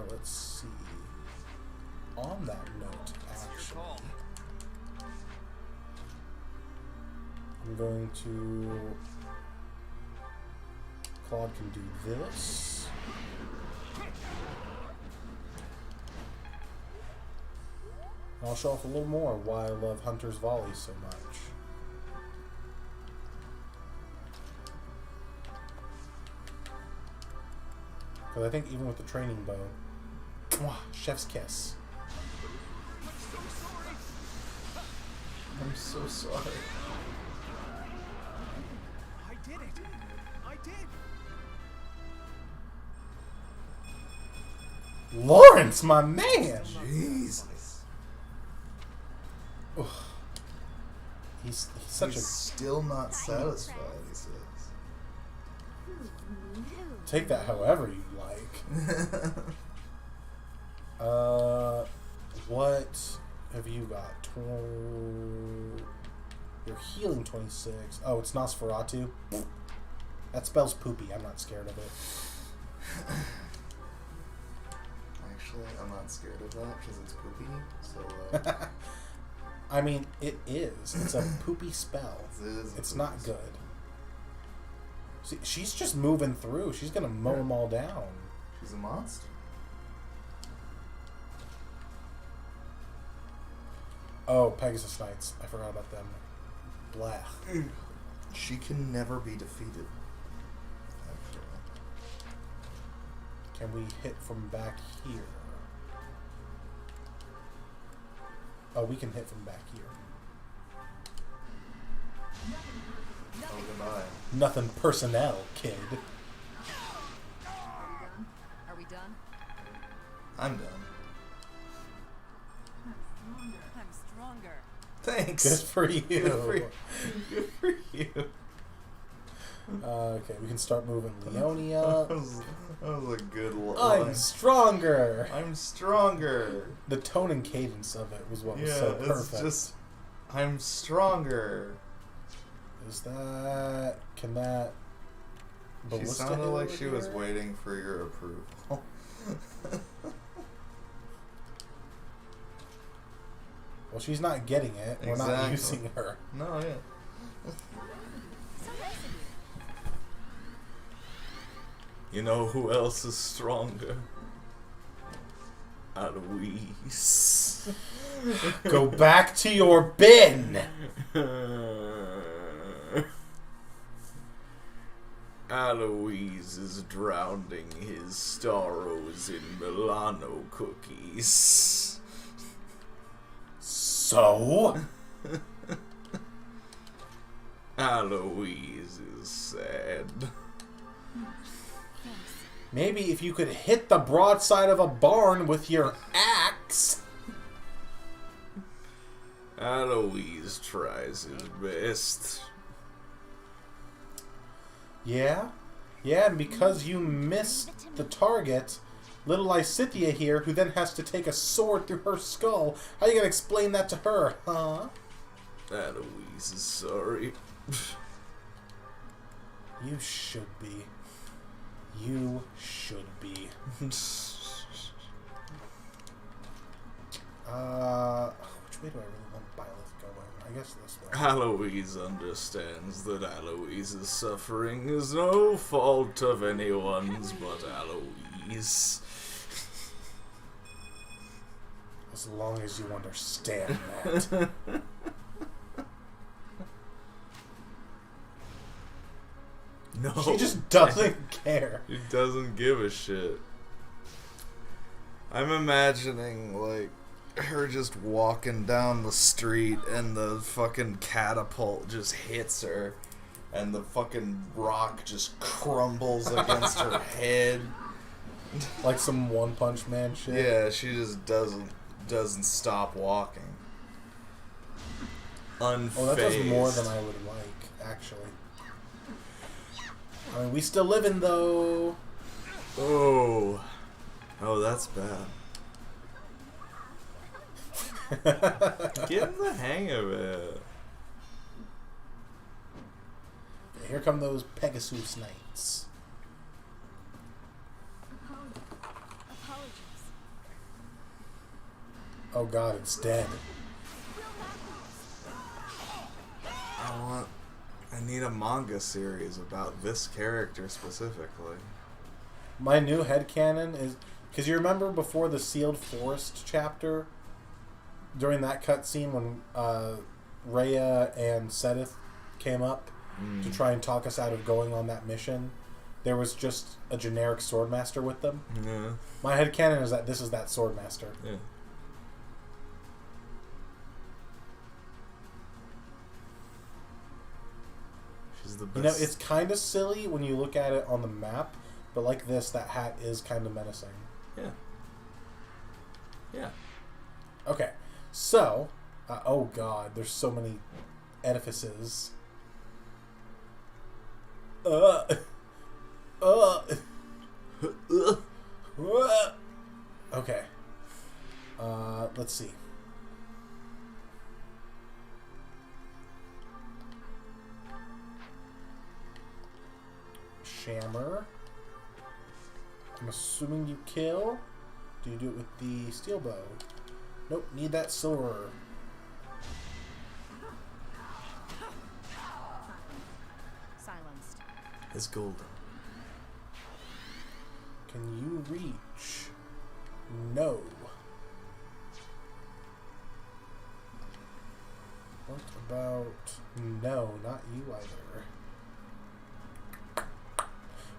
Let's see. On that note, actually, I'm going to... Claude can do this. I'll show off a little more why I love Hunter's Volley so much. Because I think even with the training bow, mwah, chef's kiss. I'm so sorry. I did it! I did! Lawrence, my man! Jesus. Ugh. He's such He's a... still not satisfied, he says. Take that however you like. What have you got? You're healing 26. Oh, it's Nosferatu? That spells poopy. I'm not scared of it. Actually, I'm not scared of that because it's poopy, so... I mean, it is. It's a poopy spell. It's not good. See, she's just moving through. She's gonna mow them all down. She's a monster. Oh, Pegasus Knights. I forgot about them. Blah. She can never be defeated. Actually. Can we hit from back here? Oh, we can hit from back here. Oh, goodbye. Nothing personnel, kid. Are we done? I'm done. I'm stronger. Thanks. Good for you. Good for you. Okay, we can start moving Leonia. That was a good line. I'm stronger. I'm stronger. The tone and cadence of it was what was Yeah, so it's perfect. just... I'm stronger. Is that... Can that... She ballista sounded hit like over she was here? waiting for your approval. Well, she's not getting it. We're not Exactly. using her. No, yeah. So nice of you. You know who else is stronger? Eloise. Go back to your bin! Eloise is drowning his sorrows in Milano cookies. So? Eloise is sad. Maybe if you could hit the broadside of a barn with your axe. Eloise tries his best. Yeah? Yeah, and because you missed the target, little Lysithea here, who then has to take a sword through her skull, how are you going to explain that to her, huh? Eloise is sorry. You should be. You should be. Which way do I really want Byleth going? I guess this way. Eloise understands that Eloise's suffering is no fault of anyone's but Eloise. As long as you understand that. No. She just doesn't care. She doesn't give a shit. I'm imagining, like, her just walking down the street and the fucking catapult just hits her and the fucking rock just crumbles against her head. Like some One Punch Man shit. Yeah, she just doesn't stop walking. Unfazed. Oh, that does more than I would like, actually. I mean, we still living, though. Oh, that's bad. Get the hang of it. Here come those Pegasus Knights. Apologies. Oh god, it's dead. I need a manga series about this character specifically. My new headcanon is... Because you remember before the Sealed Forest chapter, during that cutscene when Rhea and Sedith came up to try and talk us out of going on that mission, there was just a generic Swordmaster with them? Yeah. My headcanon is that this is that Swordmaster. Yeah. She's the best. You know, it's kind of silly when you look at it on the map, but like this, that hat is kind of menacing. Yeah. Yeah. Okay, so... oh god, there's so many edifices. Okay. Let's see. Shammer. I'm assuming you kill. Do you do it with the steel bow? Nope, need that silver. Silenced. It's golden. Can you reach? No. What about... No, not you either.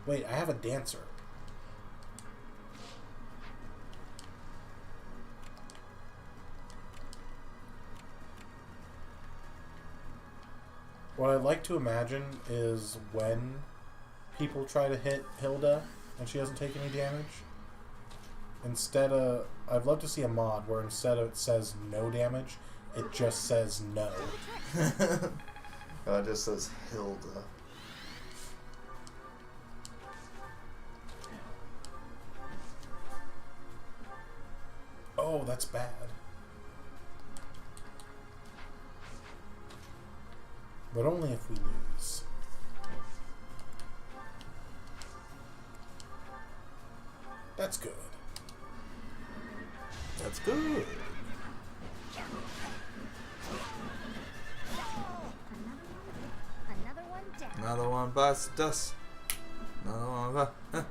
Wait, I have a dancer. What I'd like to imagine is when people try to hit Hilda and she doesn't take any damage, instead of... I'd love to see a mod where instead of it says no damage, it just says no. It just says Hilda. Oh, that's bad. But only if we lose. That's good. That's good. Another one down. Another one bites the dust. Another one bites... Can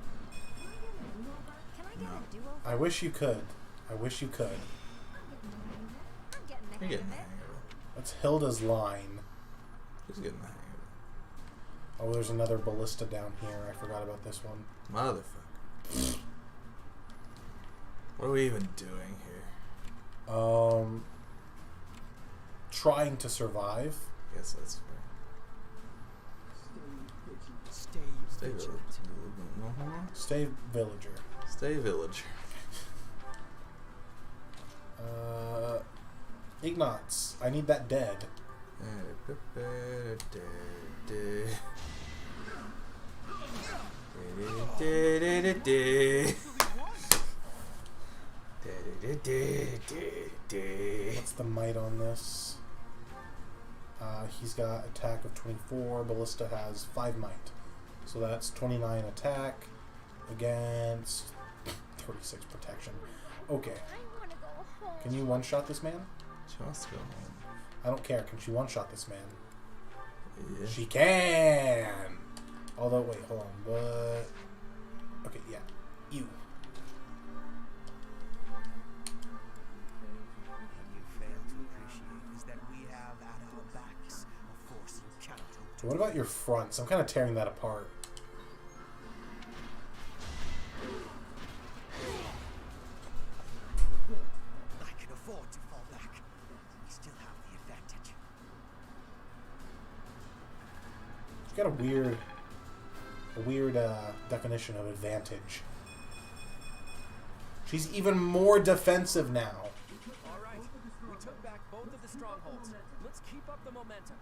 I get a duo? I wish you could. I wish you could. I'm getting the You're hang getting of the it. hang of it. That's Hilda's line. She's getting the hang of Oh, there's another ballista down here. I forgot about this one. it. Motherfucker. What are we even doing here? Trying to survive. I guess that's fair. Stay villager. Stay villager. Stay villager. Ignatz, I need that dead. What's the might on this? He's got attack of 24. Ballista has 5 might. So that's 29 attack against 36 protection. Okay. I want to go home. Can you one-shot this man? She wants to go home. I don't care. Can she one-shot this man? Yeah. She can! Although, wait, hold on. What? Okay, yeah. You. What you fail to appreciate is that we have at our backs a force you cannot hope to. So what about your fronts? I'm kind of tearing that apart. I can afford to fall back. We still have the advantage. She's got a weird definition of advantage. She's even more defensive now. All right, we took back both of the strongholds. Let's keep up the momentum.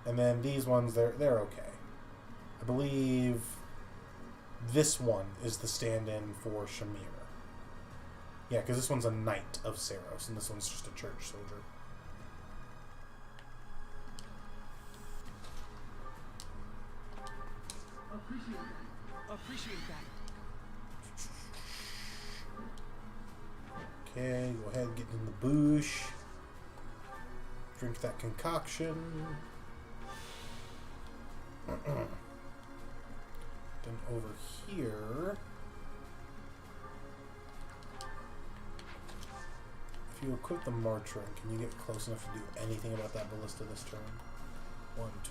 And then these ones, they're okay. I believe this one is the stand-in for Shamir. Yeah, because this one's a knight of Saros, and this one's just a church soldier. Appreciate that. Okay, go ahead and get in the bush. Drink that concoction. Then over here, if you equip the Martrin, can you get close enough to do anything about that ballista this turn? 1, 2,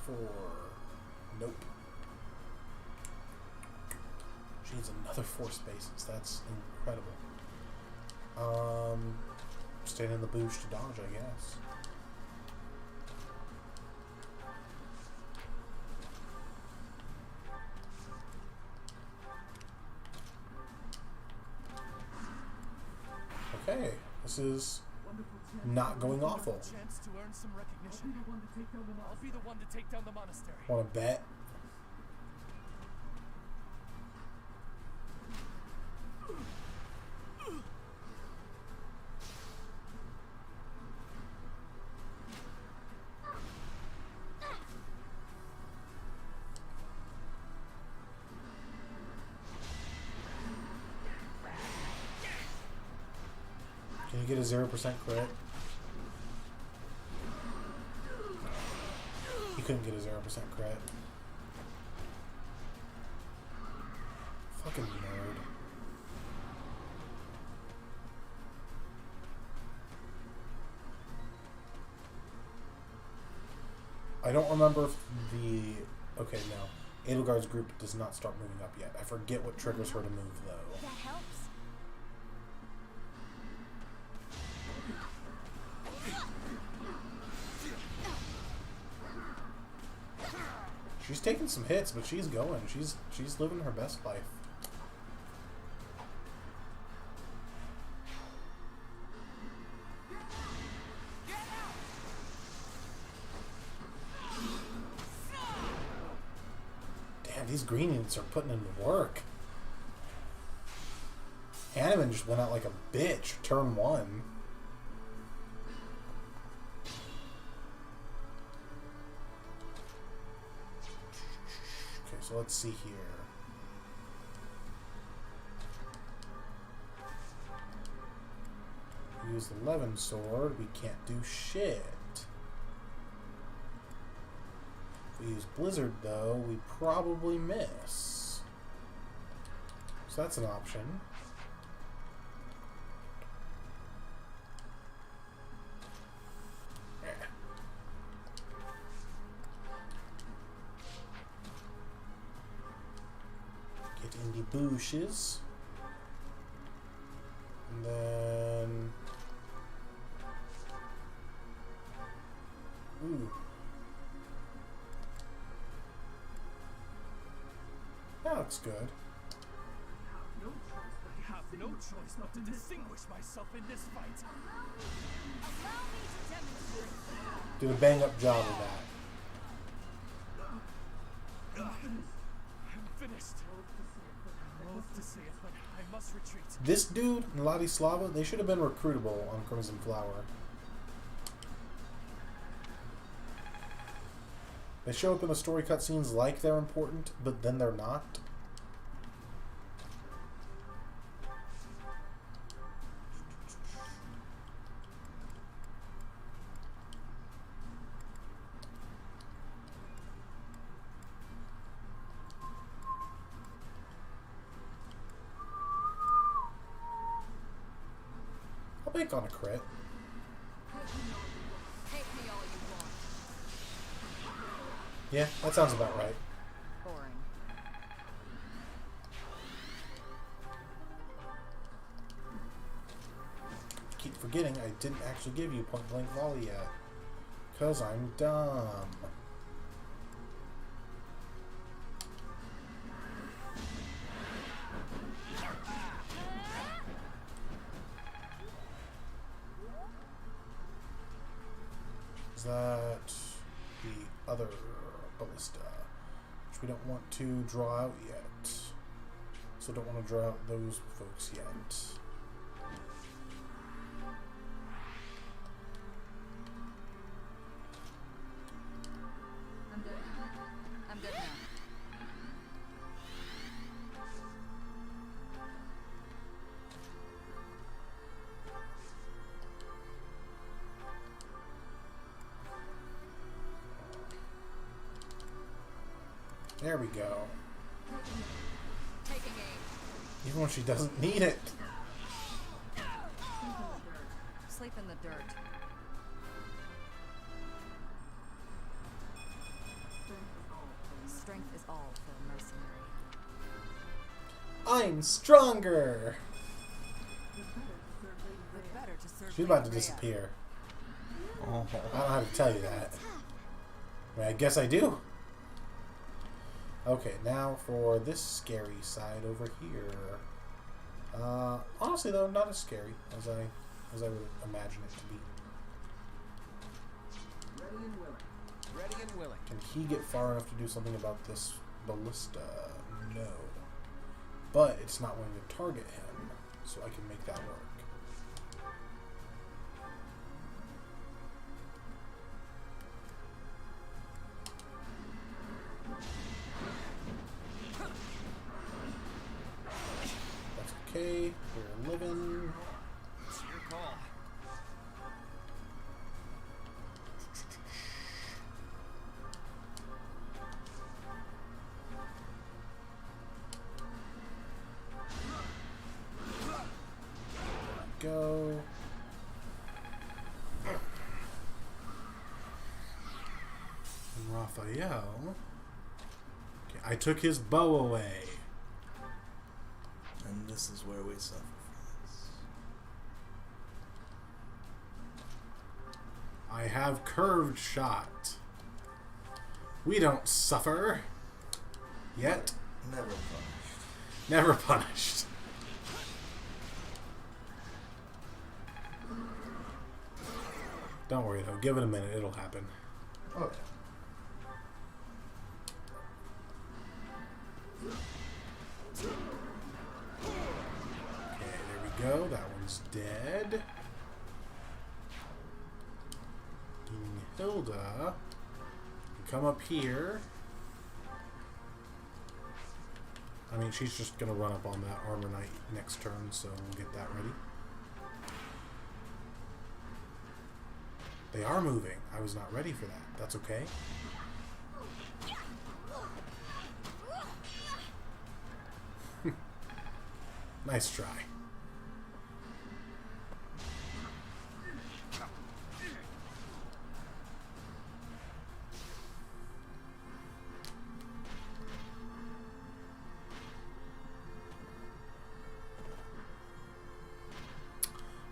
3, 4. Nope. She needs another 4 spaces. That's incredible. Stand in the bush to dodge, I guess. Okay, this is not going awful. Chance to earn some recognition. I'll be the one to take down the monastery. Want to bet? Can you get a 0% crit? He couldn't get a 0% crit. Fucking nerd. I don't remember if the... Okay, no. Edelgard's group does not start moving up yet. I forget what triggers her to move, though. That helps. She's taking some hits, but she's going. She's living her best life. Damn, these green units are putting in the work. Hanneman just went out like a bitch, turn 1. So let's see here. Use the Levin sword. We can't do shit. If we use Blizzard, though, we probably miss. So that's an option. In the bushes, and then ooh, that looks good. I have no choice but to distinguish myself in this fight. Allow me to demonstrate. Did a bang up job of that. I'm finished. I loathe to say it, but I must retreat. This dude and Ladislava, they should have been recruitable on Crimson Flower. They show up in the story cutscenes like they're important, but then they're not. I'll bank on a crit. Take me all you want. Yeah, that sounds about right. Boring. Keep forgetting I didn't actually give you point blank volley yet. Because I'm dumb. Is that the other ballista? Which we don't want to draw out yet. So don't want to draw out those folks yet. I'm good now. There we go. Taking aim. Even when she doesn't need it. Sleep in the dirt. Strength is all for a mercenary. I'm stronger. But better to serve She's about to Rhea. disappear. Oh. I don't have to tell you that. I mean, I guess I do. Okay, now for this scary side over here. Honestly, though, not as scary as I would imagine it to be. Ready and willing. Ready and willing. Can he get far enough to do something about this ballista? No. But it's not going to target him, so I can make that work. That's okay. We're living. It's your call. Go. And Raphael. Okay, I took his bow away. And this is where we suffer from this. I have curved shot. We don't suffer. Yet. Never punished. Never punished. Don't worry though, give it a minute, it'll happen. Okay. Okay, there we go. That one's dead. Hilda, come up here. I mean, she's just gonna run up on that armor knight next turn, so we'll get that ready. They are moving. I was not ready for that. That's okay. Nice try.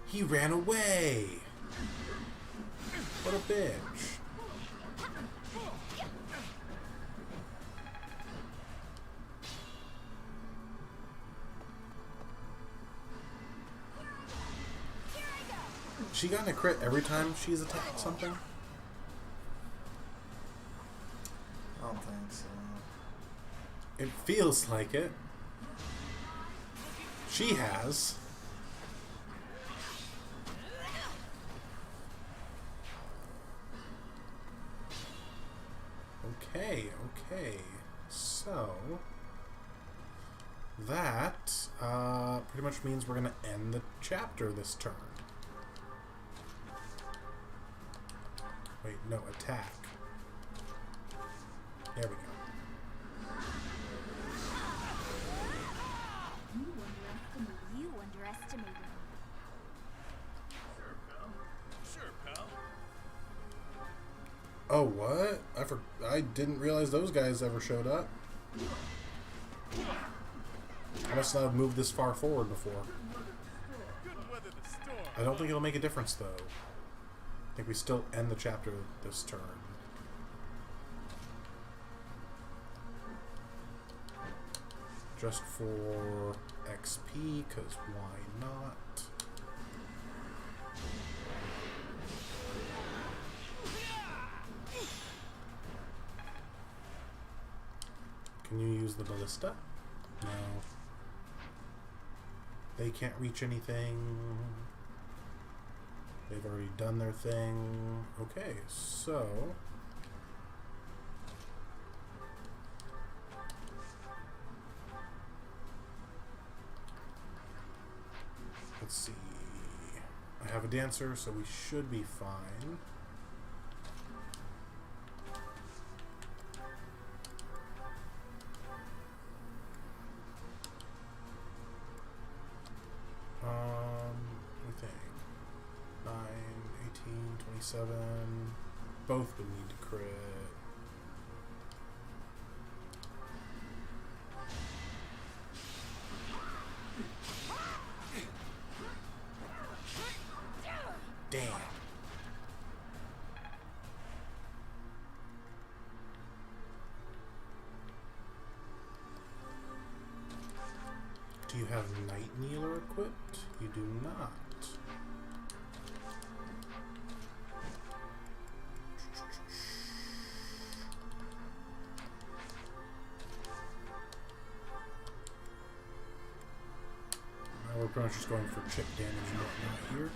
He ran away. What a bitch. She gotten a crit every time she's attacked something? I don't think so. It feels like it. She has. Okay. So that pretty much means we're gonna end the chapter this turn. Wait, no, attack. There we go. You underestimated me. Sure, pal. Oh, what? I didn't realize those guys ever showed up. I must not have moved this far forward before. Couldn't weather the storm. I don't think it'll make a difference, though. think we still end the chapter this turn. Just for XP, because why not? Can you use the ballista? No. They can't reach anything. They've already done their thing. Okay, so... let's see. I have a dancer, so we should be fine. Let me think. 9, 18, 27. Both would need to crit. Damn. Do you have Night Kneeler equipped? You do not. Now we're pretty much just going for chip damage and whatnot here.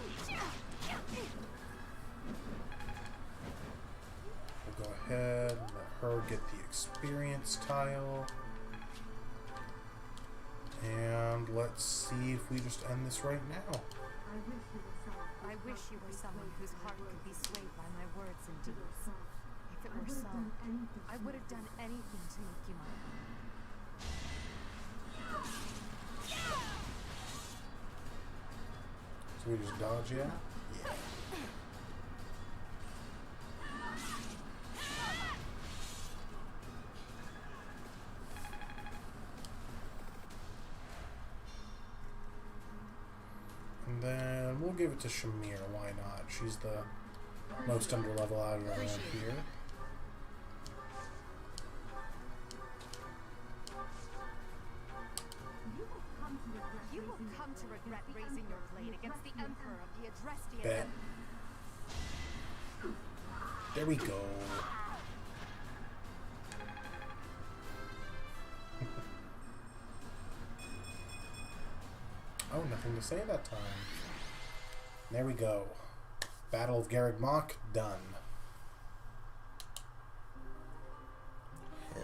We'll go ahead and let her get the experience tile. And let's see if we just end this right now. I wish you were someone whose heart could be swayed by my words and deeds. If it were so, I would have done anything to make you mine. So we just dodge, yeah? Yeah. And then we'll give it to Shamir, why not? She's the most under level out of everyone here. You will come to regret raising your blade against the Emperor of the Adrestian Bet. There we go. Oh, nothing to say that time. There we go. Battle of Garreg Mach, done. Hell.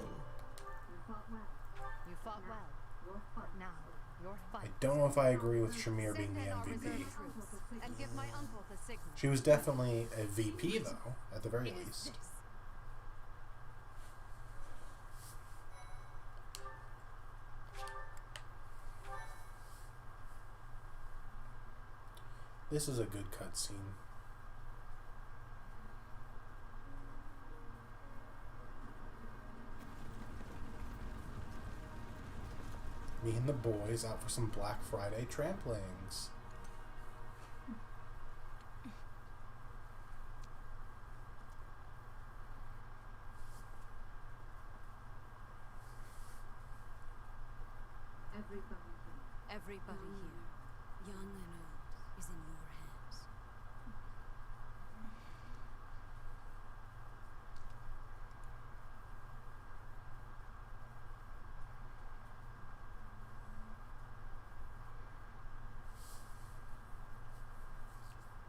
You fought well, but now your I fight. don't know if I agree with Shamir being Send the in our MVP. reserve troops and give my uncle the signal. She was definitely a VP, though, at the very Is least. this? This is a good cutscene. Me and the boys out for some Black Friday tramplings. Everybody here, young and old, is in your hands.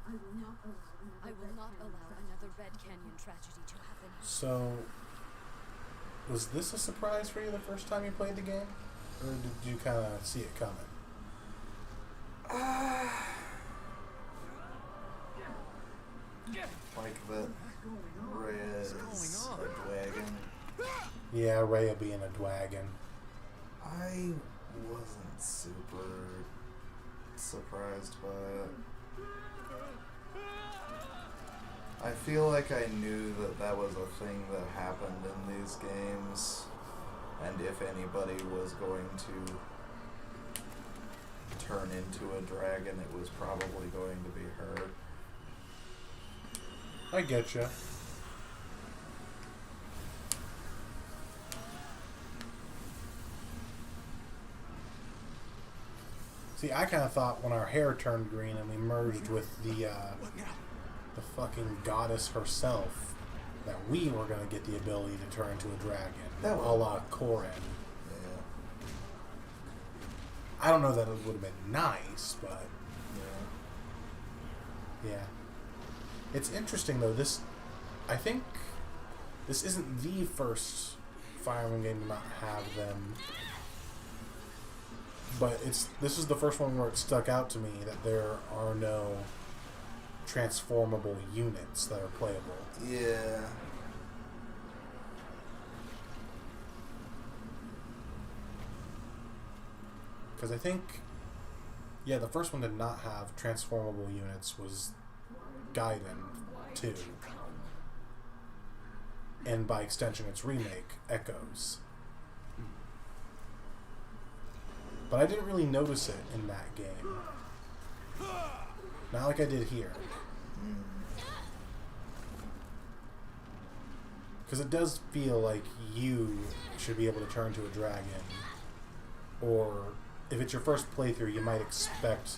I will not allow another Red Canyon tragedy to happen. So, was this a surprise for you the first time you played the game? Or did you kind of see it coming? Like that Rhea is a dragon. Yeah, Rhea being a dwagon. I wasn't super surprised by it. I feel like I knew that that was a thing that happened in these games, and if anybody was going to turn into a dragon, it was probably going to be her. I get you. See, I kind of thought when our hair turned green and we merged with the fucking goddess herself, that we were going to get the ability to turn into a dragon. That A la Korin. Yeah. I don't know that it would have been nice, but yeah. It's interesting though. I think this isn't the first Fire Emblem game to not have them, but this is the first one where it stuck out to me that there are no transformable units that are playable. Yeah. Because I think, yeah, the first one did not have transformable units was Gaiden 2. And by extension, its remake, Echoes. But I didn't really notice it in that game. Not like I did here. Because it does feel like you should be able to turn to a dragon. Or if it's your first playthrough, you might expect,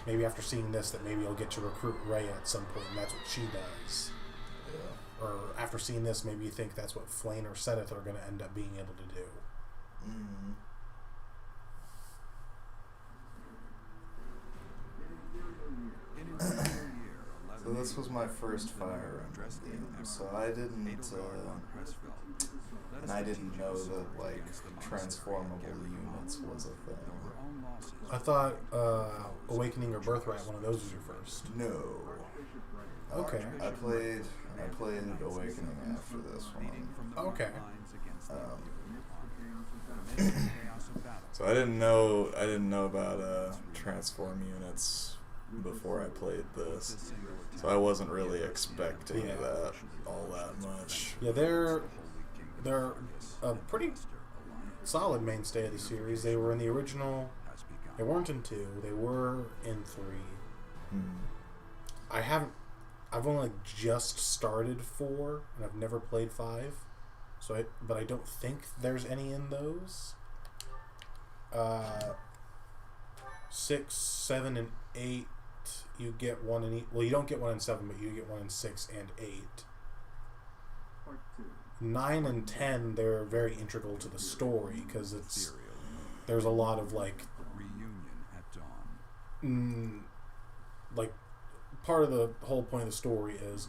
maybe after seeing this, that maybe you'll get to recruit Rhea at some point, and that's what she does. Yeah. Or after seeing this, maybe you think that's what Flayn or Seteth are going to end up being able to do. Mm-hmm. So this was my first Fire Emblem game, so I didn't, and I didn't know that, like, transformable units was a thing. I thought Awakening or Birthright, one of those was your first. No. Okay. I played Awakening after this one. Okay. So I didn't know about transform units before I played this, so I wasn't really expecting that all that much. Yeah, they're a pretty solid mainstay of the series. They were in the original. They weren't in 2. They were in 3. I've only just started 4, and I've never played 5. But I don't think there's any in those. 6, 7, and 8. You get one in well, you don't get one in 7, but you get one in 6 and 8. 9 and 10, they're very integral to the story because there's a lot of like part of the whole point of the story is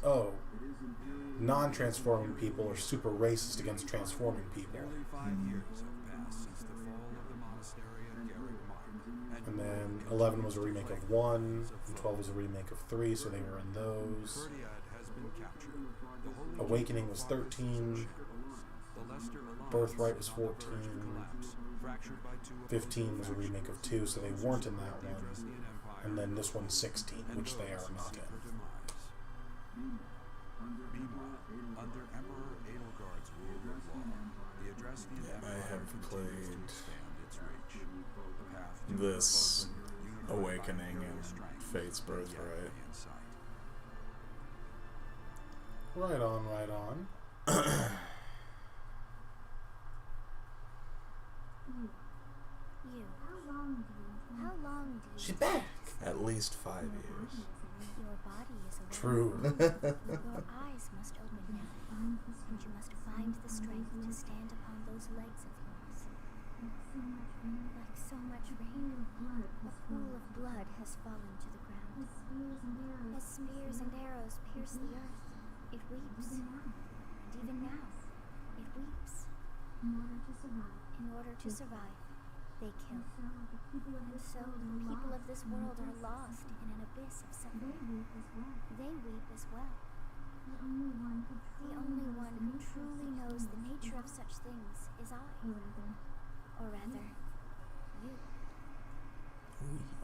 non-transforming people are super racist against transforming people. And then 11 was a remake of 1, and 12 was a remake of 3, so they were in those. Awakening was 13, Birthright was 14, 15 was a remake of 2, so they weren't in that one, and then this one's 16, which they are not in. I have played this Awakening and Fate's Birthright. Right on, right on. You. How long do you... She's back! At least 5 years. Your body is awake. True. Your eyes must open now, and you must find the strength to stand upon those legs of yours. Like so much rain, a pool of blood has fallen to the ground. As spears and arrows pierce the earth, it weeps. And even now, it weeps. In order to survive, they kill. And so the people of this world are lost in an abyss of suffering. They weep as well. The only one who truly knows the nature of such things is I. Or rather, you.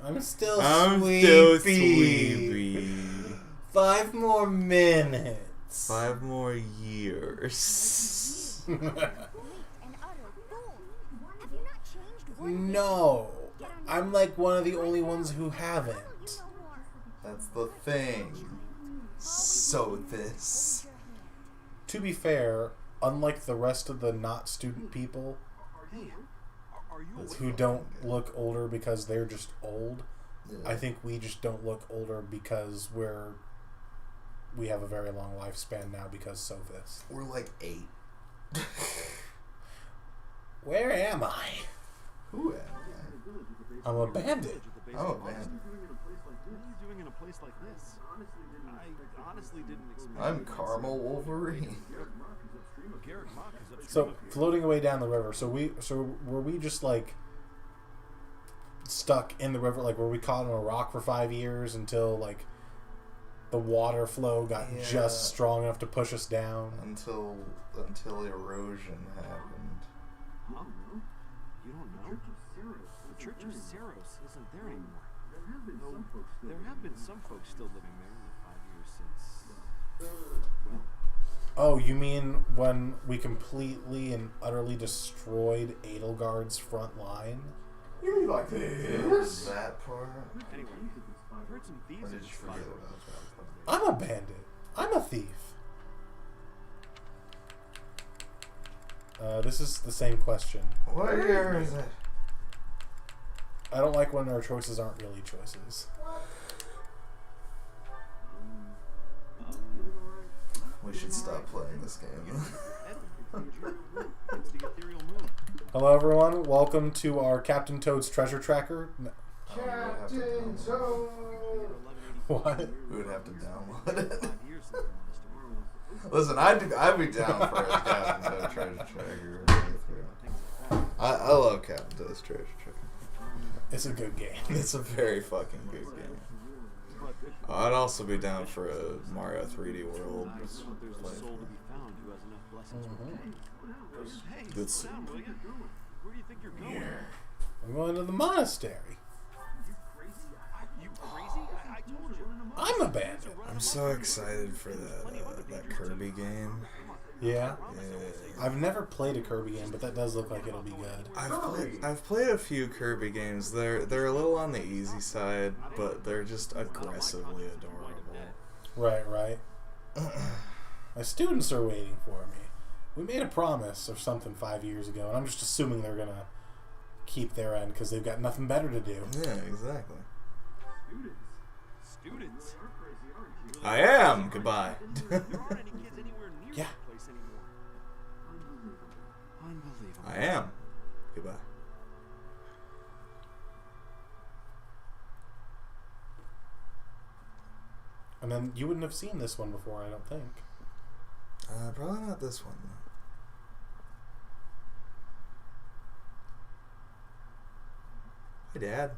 I'm still sleepy. 5 more minutes. 5 more years. Wait, an utter fool! Have you not changed one? No. I'm like one of the only ones who haven't. That's the thing. So this. To be fair, unlike the rest of the not student people Hey, are you awake? who don't look older because they're just old, Yeah. I think we just don't look older because we have a very long lifespan now because Sophis. We're like 8. Where am I? Who am I'm a bandit. I? Oh, man. What are you doing in a place like this? I honestly didn't expect. I'm Caramel Wolverine. Garrett Mock is upstream So of here. floating away down the river. So were we just like stuck in the river? Like were we caught on a rock for 5 years until like the water flow got Yeah. just strong enough to push us down? Until erosion happened. Huh? You don't know? The Church of Saros isn't there anymore. Though there have been some folks still living there in the 5 years since. Well, Oh, you mean when we completely and utterly destroyed Edelgard's front line? You mean like this? That part? anyway, I've heard some Or thieves did in you this forget spot. about that? I'm a bandit. I'm a thief. This is the same question. Where is it? I don't like when our choices aren't really choices. We should stop playing this game. It's the ethereal moon. Hello, everyone. Welcome to our Captain Toad's Treasure Tracker. Captain Toad! What? We would have to download it. 5 years since the monastery. Listen, I'd be down for a Captain Toad Treasure Tracker. I love Captain Toad's Treasure Tracker. It's a good game. It's a very fucking good game. I'd also be down for a Mario 3D World. There's a soul to be found who has enough blessings to pay. Hey, That's- slow down, will you? Where do you think you're going? I'm going to the monastery. You crazy? I told you. I'm a bandit. I'm so excited for that Kirby game. Yeah. Yeah. I've never played a Kirby game, but that does look like it'll be good. I've played a few Kirby games. They're a little on the easy side, but they're just aggressively adorable. Right. My students are waiting for me. We made a promise or something 5 years ago, and I'm just assuming they're gonna keep their end because they've got nothing better to do. Yeah, exactly. Students? I am. Goodbye. There aren't any kids anywhere near Yeah. that place anymore. Unbelievable. I am. Goodbye. And then you wouldn't have seen this one before, I don't think. Probably not this one. Hey, Dad.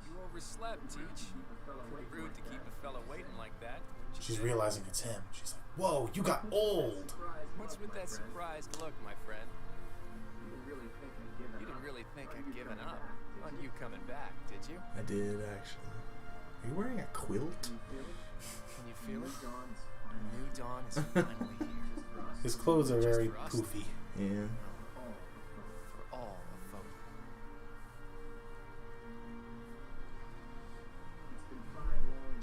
You overslept, Teach. Pretty rude to keep a fella waiting like that. wouldn't you She's say? realizing it's him. She's like, "Whoa, you got old." What's with that surprised look, my friend? You didn't really think I'd given up on you coming back, did you? I did, actually. Are you wearing a quilt? Can you feel it? The new dawn is finally here. His clothes are very poofy. Yeah. For all of folk.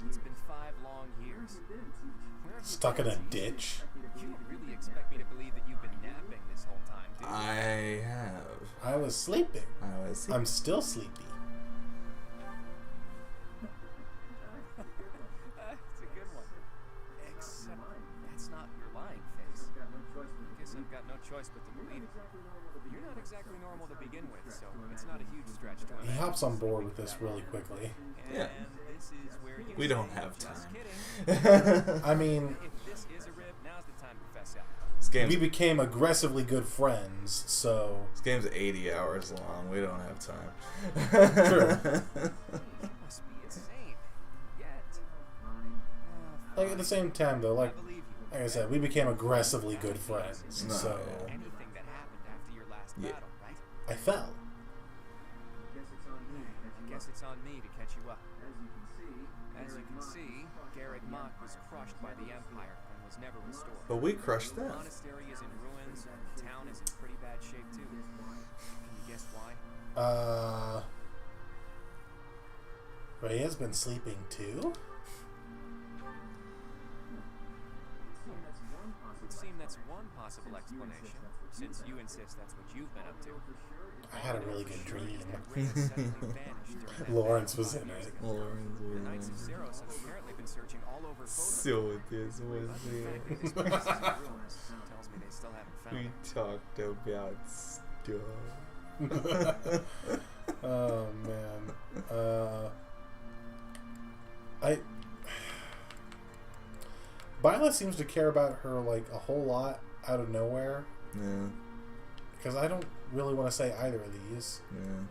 It's been 5 long years. Where have you Stuck in been, a Teach? ditch. You didn't really expect me to believe that you've been napping this whole time, did you? I have. I was sleeping. I was. I'm still sleepy. It's a good one. Except that's not your lying face. Guess I've got no choice but to believe it. You're not exactly normal to begin with, so it's not a huge stretch to He imagine. hops on board with this really quickly. And Yeah. this is where you We say, don't have "Just time." kidding." I mean, If this is a rib, now's the time to fess up. This we game's, became aggressively good friends, so this game's 80 hours long. We don't have time. True. You must be insane. Yet. like at the same time though, I like believe you. like I said, we became aggressively good friends. No. So Anything that happened after your last Yeah. battle, right? I fell. I guess it's on me to catch you up. As you can see, Garrett Mock was crushed by the Empire and was never restored. But we crushed The them. monastery is in ruins and the town is in pretty bad shape too. Can you guess why? Rhea's been sleeping too? It would seem that's one possible explanation, since you insist that's what you've been up to. I had a really good dream. Rhea suddenly vanished during that Lawrence battle was 5 in years it. ago. Lawrence The was Knights of in it. Zeros have apparently been searching all over So this was But the it. fact that this place is in ruins tells me they still haven't found We it. talked about stuff. Oh man. Violet seems to care about her like a whole lot out of nowhere. Yeah, Because I don't really want to say either of these. yeah.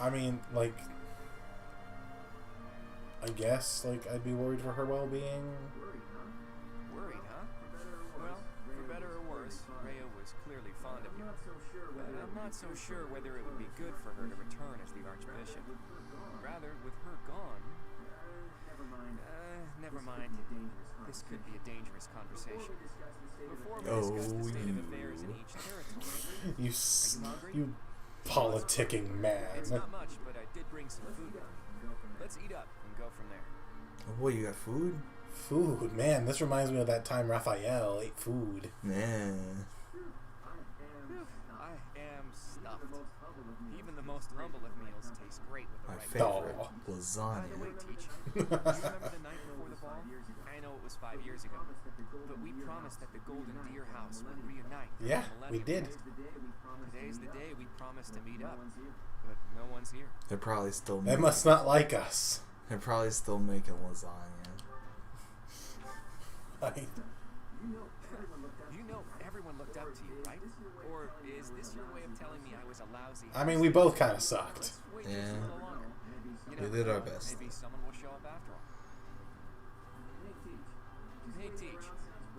I mean, like, I guess, like, I'd be worried for her well-being. Worried, huh? Well, for better or worse, Rhea was clearly fond of you. But I'm not so sure whether it would be good for her to return as the Archbishop. Rather, with her gone... never mind. This could be a dangerous conversation. Before we discuss the state of affairs in each territory... You, Are you hungry? you politicking It's man. not much, but I did bring some food with me. Let's eat up and go from there. Oh boy, you got food? Food, man. This reminds me of that time Raphael ate food. Yeah. Whew, I am stuffed. Even the most humble of meals taste great with the My right favorite, Aw. By the way, lasagna. Teach, do you remember the night before the ball? I know it was 5 years ago, but we promised that the Golden Deer House would reunite. during Yeah, the we Millennium did. Fest. Today's the day we promised to meet up, but no one's here. They're probably still They making, must not like us. they're probably still making lasagna. Like, You know everyone looked up to you, right? Or is this your way of telling me I was a lousy... I mean, we both kind of sucked. Let's wait just Yeah. a little longer. You We never did our know, best. Maybe someone will show up after all. Hey, Teach.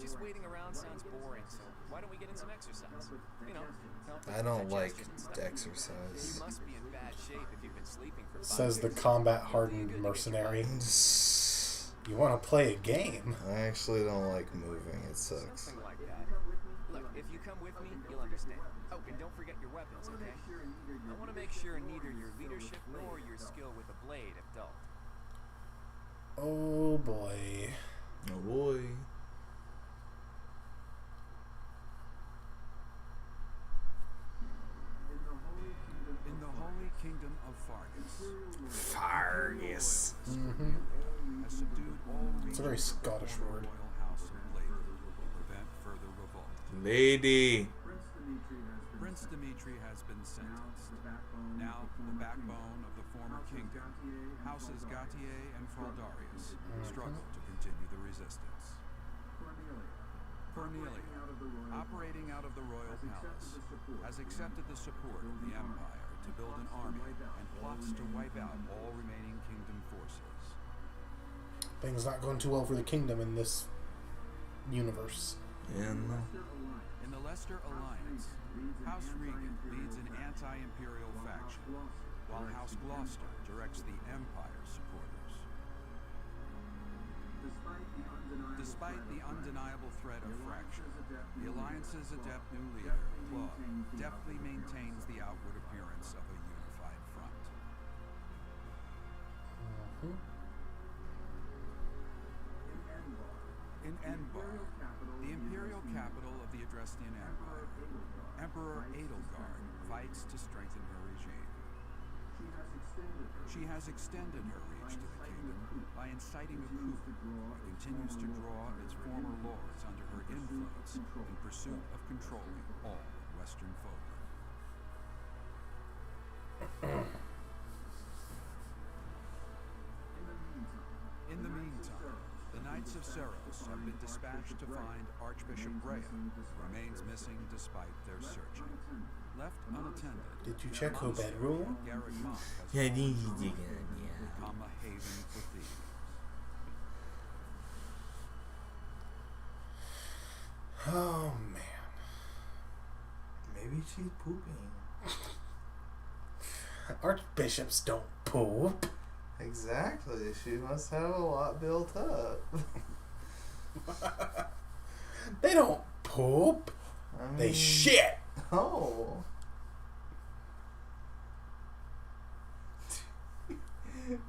Just waiting around sounds boring, so why don't we get in some exercise? You know, help with I don't like digestion and stuff. exercise. You must be in bad shape if you've been sleeping for 5 Says the years. combat-hardened mercenary. You want to play a game? I actually don't like moving. It sucks. Something like that. Look, if you come with me, you'll understand. Oh, and don't forget your weapons, okay? I want to make sure neither your leadership nor your skill with a blade have dulled. Oh boy. Oh boy. In the holy kingdom of Fargus, Fargus. Mm-hmm. has subdued all It's a very regions of the Scottish former word. royal house of Blade to prevent further revolt. Lady. Prince Dimitri has been sentenced. Now, the backbone of the former kingdom, houses Gautier and Fraldarius, struggle to continue the resistance. Cornelia, operating out of the royal palace, has accepted the support of the Empire to build an army and plots to wipe out all remaining kingdom forces. Things not going too well for the kingdom in this universe. In In the Leicester Alliance, House Regan leads an anti-imperial faction, while House Gloucester directs the Empire supporters. Despite the undeniable threat of fracture, the Alliance's adept new leader, Claude, deftly maintains the outward appearance of a unified front. In Enbar, the imperial capital of the Adrestian Empire, Emperor Edelgard fights to strengthen her regime. She has extended her reach to the kingdom by inciting a coup and continues to draw its former lords under her influence in pursuit of controlling all Western folk. In the meantime, the Knights of Seros have been dispatched to find Archbishop Rhea, who remains missing despite their searching. Left unattended, Did you check her bedroom? Garrett Monk has Yeah, fallen yeah. become a haven for thieves. Oh man. Maybe she's pooping. Archbishops don't poop. Exactly. She must have a lot built up. They don't poop. I They mean, shit. Oh.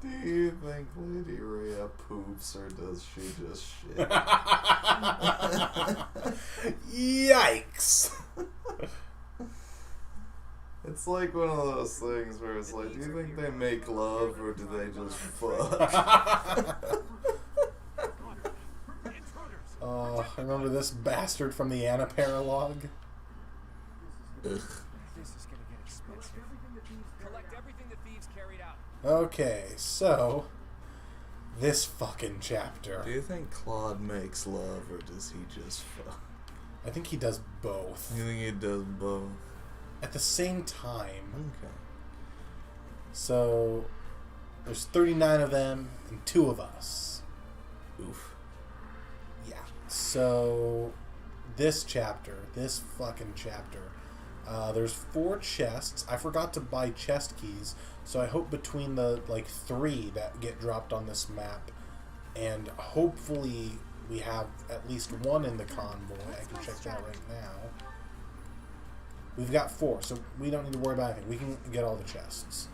Do you think Lady Rhea poops or does she just shit? Yikes! It's like one of those things where it's like, do you think they make love or do they just fuck? I remember this bastard from the Anna paralogue. This is gonna get expensive. Collect everything the thieves carried out. Okay, so this fucking chapter. Do you think Claude makes love or does he just fuck? I think he does both. You think he does both? At the same time. Okay. So there's 39 of them and 2 of us. Oof. Yeah. So this fucking chapter, there's 4 chests. I forgot to buy chest keys, so I hope between the 3 that get dropped on this map, and hopefully we have at least 1 in the convoy. I can check that right now. We've got 4, so we don't need to worry about anything. We can get all the chests.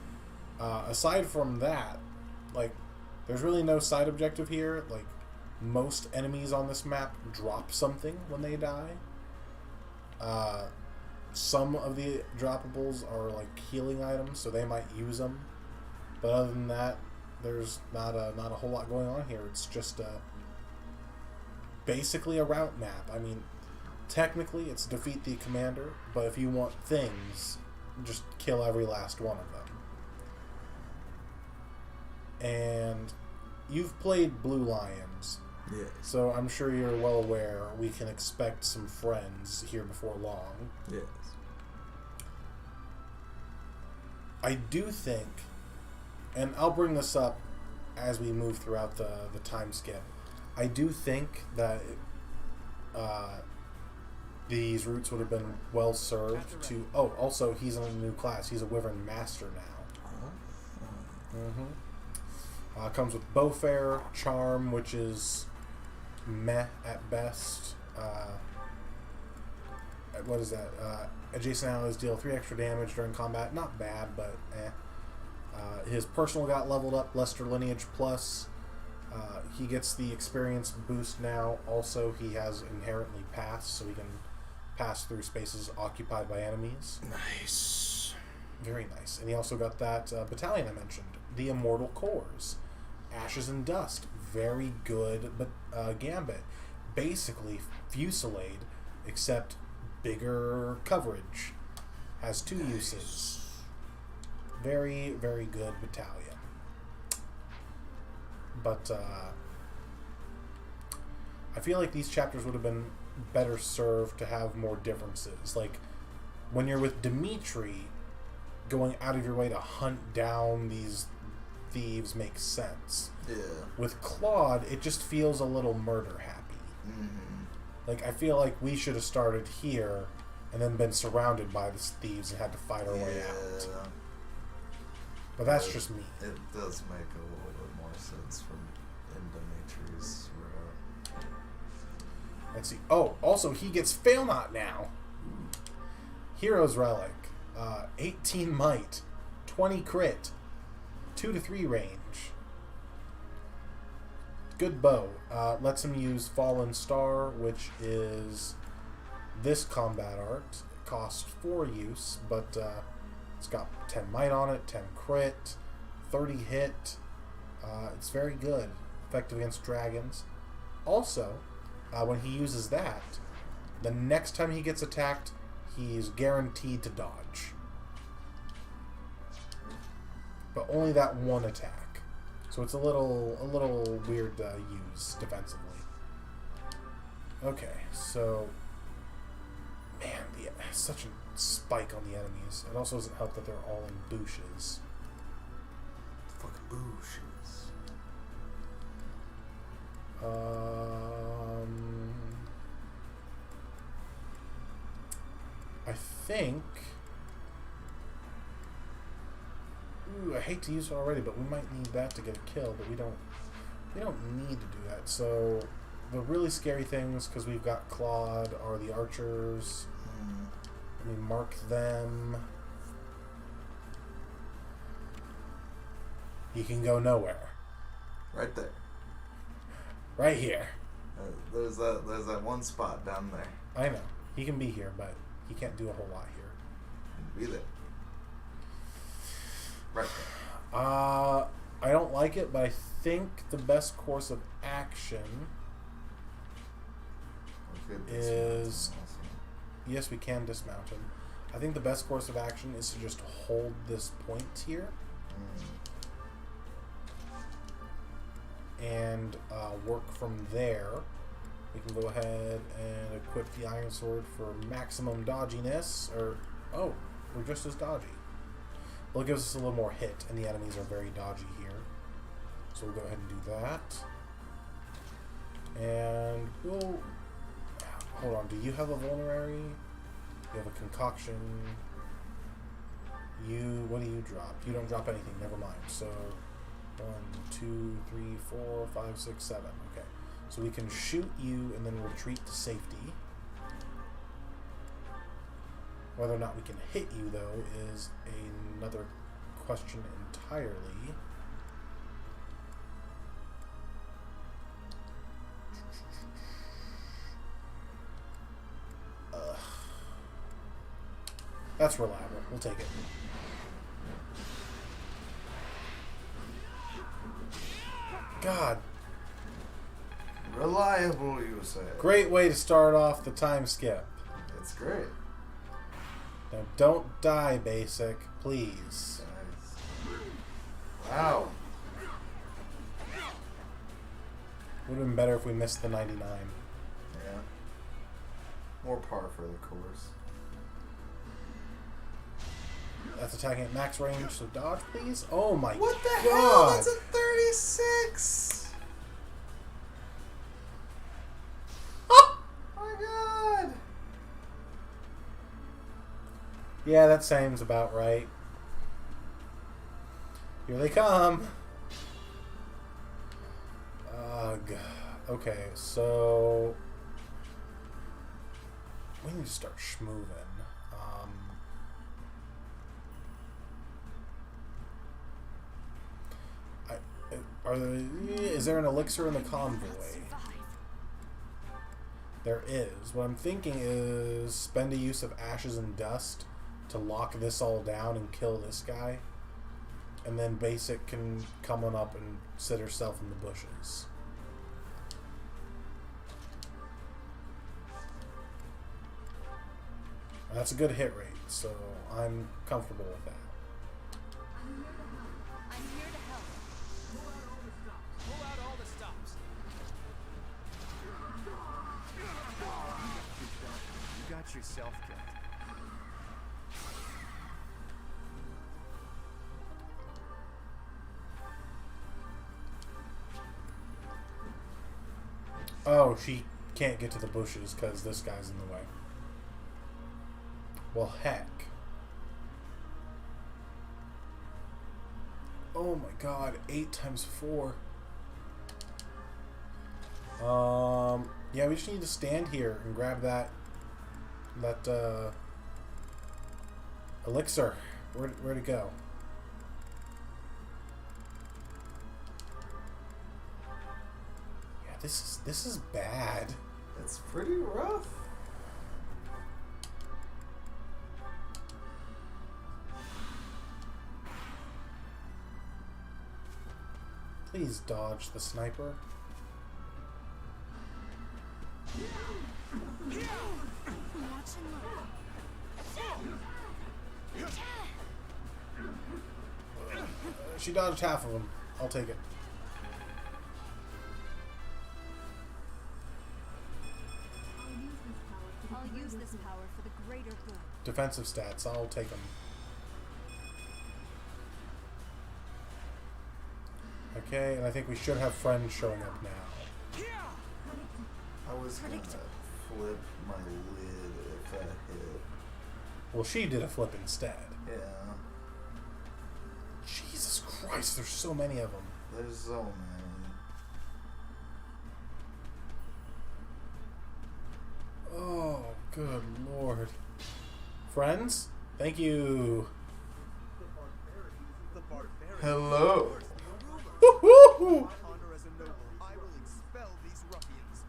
Aside from that, there's really no side objective here. Most enemies on this map drop something when they die. Some of the droppables are healing items, so they might use them. But other than that, there's not a whole lot going on here. It's just basically a route map. I mean, technically it's defeat the commander, but if you want things, just kill every last one of them. And you've played Blue Lions. Yes. So I'm sure you're well aware we can expect some friends here before long. Yes. I do think, and I'll bring this up as we move throughout the time skip, I do think that these routes would have been well served to... Oh, also, he's in a new class. He's a Wyvern Master now. Mm-hmm. Comes with Bowfare, Charm, which is meh at best. What is that? Adjacent allies deal 3 extra damage during combat. Not bad, but eh. His personal got leveled up, Lester Lineage Plus. He gets the experience boost now. Also, he has inherently pass, so he can pass through spaces occupied by enemies. Nice. Very nice. And he also got that battalion I mentioned, the Immortal Corps. Ashes and Dust. Very good, but Gambit. Basically, Fusillade, except bigger coverage. Has 2 uses. Very, very good battalion. But I feel like these chapters would have been better served to have more differences. When you're with Dimitri, going out of your way to hunt down these thieves makes sense. Yeah. With Claude, it just feels a little murder happy. Mm-hmm. I feel like we should have started here and then been surrounded by the thieves and had to fight our way out. But that's just me. It does make a little bit more sense from in Dimitri's route. Let's see. Oh, also he gets Fail Not now. Hero's Relic. 18 might. 20 crit. 2 to 3 range. Good bow. Lets him use Fallen Star, which is this combat art. It costs 4 use, but it's got 10 might on it, 10 crit, 30 hit. It's very good. Effective against dragons. Also, when he uses that, the next time he gets attacked, he's guaranteed to dodge. But only that one attack. So it's a little weird to use defensively. Okay, so man, such a spike on the enemies. It also doesn't help that they're all in bushes. Fucking bushes. I think. Ooh, I hate to use it already, but we might need that to get a kill. But we don't need to do that. So the really scary things, because we've got Claude, are the archers. Let me mark them. He can go nowhere. Right there. Right here. There's that one spot down there. I know. He can be here, but he can't do a whole lot here. Be there. Right there. I don't like it, but I think the best course of action is... Yes, we can dismount him. I think the best course of action is to just hold this point here. And work from there. We can go ahead and equip the Iron Sword for maximum dodginess. Or, oh, we're just as dodgy. Well, it gives us a little more hit, and the enemies are very dodgy here. So we'll go ahead and do that. And we'll... Hold on, do you have a vulnerary? You have a concoction. What do you drop? You don't drop anything, never mind. So, 1, 2, 3, 4, 5, 6, 7. Okay. So we can shoot you and then retreat to safety. Whether or not we can hit you, though, is another question entirely. That's reliable. We'll take it. God. Reliable, you say. Great way to start off the time skip. It's great. Now, don't die, Basic. Please. Nice. Wow. Would have been better if we missed the 99. Yeah. More par for the course. That's attacking at max range, so dodge, please. Oh my god. What the hell? That's a 36! Oh my god! Yeah, that seems about right. Here they come. Ugh. Okay, so... we need to start schmoovin'. Is there an elixir in the convoy? There is. What I'm thinking is spend a use of ashes and dust to lock this all down and kill this guy. And then Basic can come on up and sit herself in the bushes. That's a good hit rate, so I'm comfortable with that. I'm here to help. Pull out all the stops. You got yourself killed. Oh, she can't get to the bushes because this guy's in the way. Well, heck. Oh my god, 8 times 4. Yeah, we just need to stand here and grab that elixir. Where'd it go? Yeah, this is bad. It's pretty rough. Please dodge the sniper. She dodged half of them. I'll take it. I'll use this power for the greater good. Defensive stats. I'll take them. Okay, and I think we should have friends showing up now. I was gonna flip my lid if that hit. Well, she did a flip instead. Yeah. Jesus Christ, there's so many of them. There's so many. Oh, good lord. Friends? Thank you. Hello. Woohoo! My honor as a noble, I will expel these ruffians.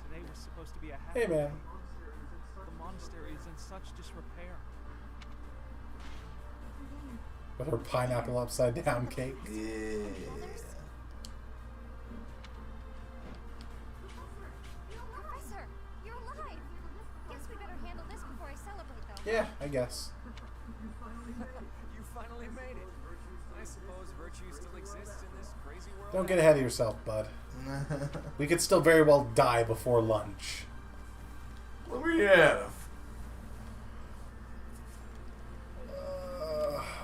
Today was supposed to be a happy Hey, man. day. The monastery is in such disrepair. With her pineapple upside down cake. Yeah. Professor, you're alive. Guess we better handle this before I celebrate, though. Yeah, I guess. You finally made it. I suppose virtue still exists in this crazy world. Don't get ahead of yourself, bud. We could still very well die before lunch. What we have?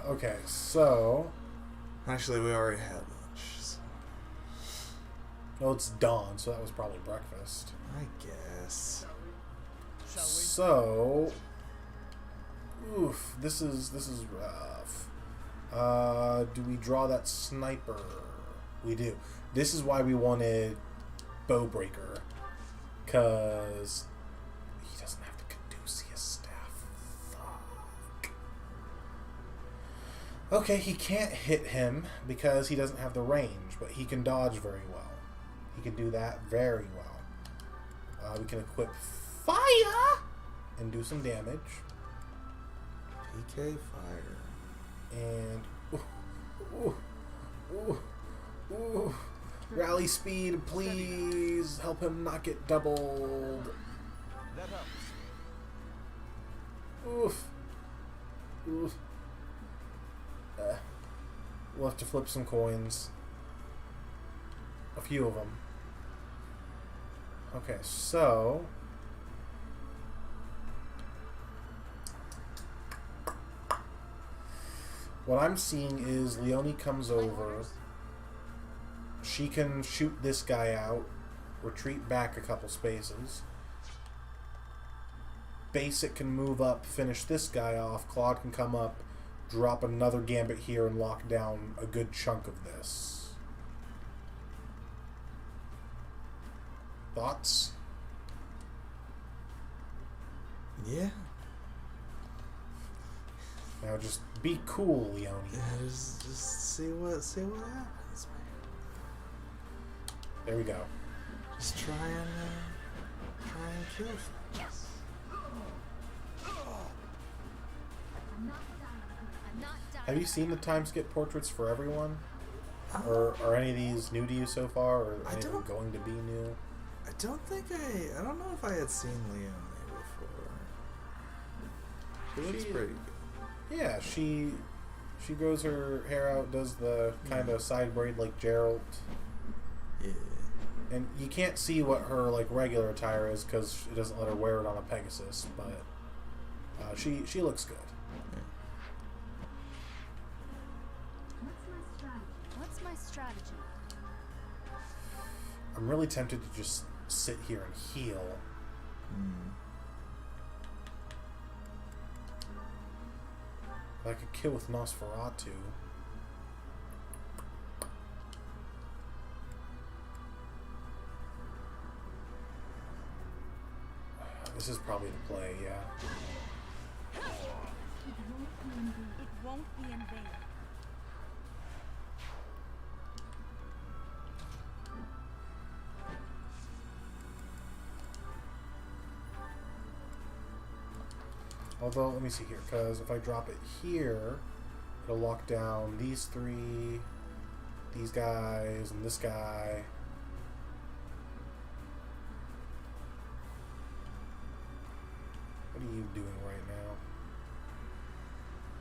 Okay, so... Actually, we already had lunch. So Well, it's dawn, so that was probably breakfast. I guess. Shall we? So... Oof, this is rough. Do we draw that sniper? We do. This is why we wanted Bowbreaker. Because he doesn't have the Caduceus staff. Fuck. Okay, he can't hit him because he doesn't have the range, but he can dodge very well. He can do that very well. We can equip fire and do some damage. PK fire. And ooh. Rally speed, please help him not get doubled. That helps. Oof. We'll have to flip some coins. A few of them. Okay, so what I'm seeing is Leonie comes over. She can shoot this guy out, retreat back a couple spaces. Basic can move up, finish this guy off. Claude can come up, drop another gambit here, and lock down a good chunk of this. Thoughts? Yeah. Now just be cool, Leonie. Yeah, just see what happens, man. There we go. Just try and kill things. Have you seen the time skip portraits for everyone? Or are any of these new to you so far, or I any of them don't- going to be new? I don't know if I had seen Leonie before. She looks She- pretty good. Yeah, she grows her hair out, does the kind of side braid like Gerald. Yeah. And you can't see what her like regular attire is because it doesn't let her wear it on a Pegasus, but she looks good. What's my strategy? I'm really tempted to just sit here and heal. I could kill with Nosferatu. This is probably the play, yeah. It won't be in vain. Although, let me see here, because if I drop it here, it'll lock down these three, these guys, and this guy. What are you doing right now?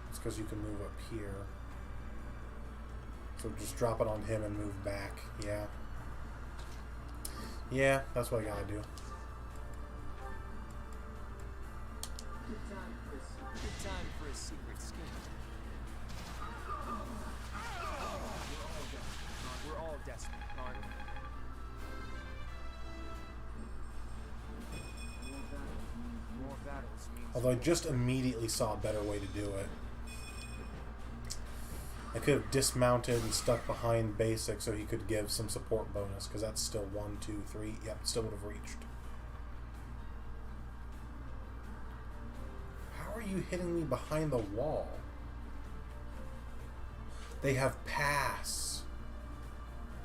It's because you can move up here. So just drop it on him and move back. Yeah. Yeah, that's what I gotta do. Good time for a secret scheme. We're all desperate, aren't we? More battles means Although I just immediately saw a better way to do it. I could have dismounted and stuck behind basic so he could give some support bonus, because that's still 1, 2, 3. Yep, still would have reached. How are you hitting me behind the wall? They have pass.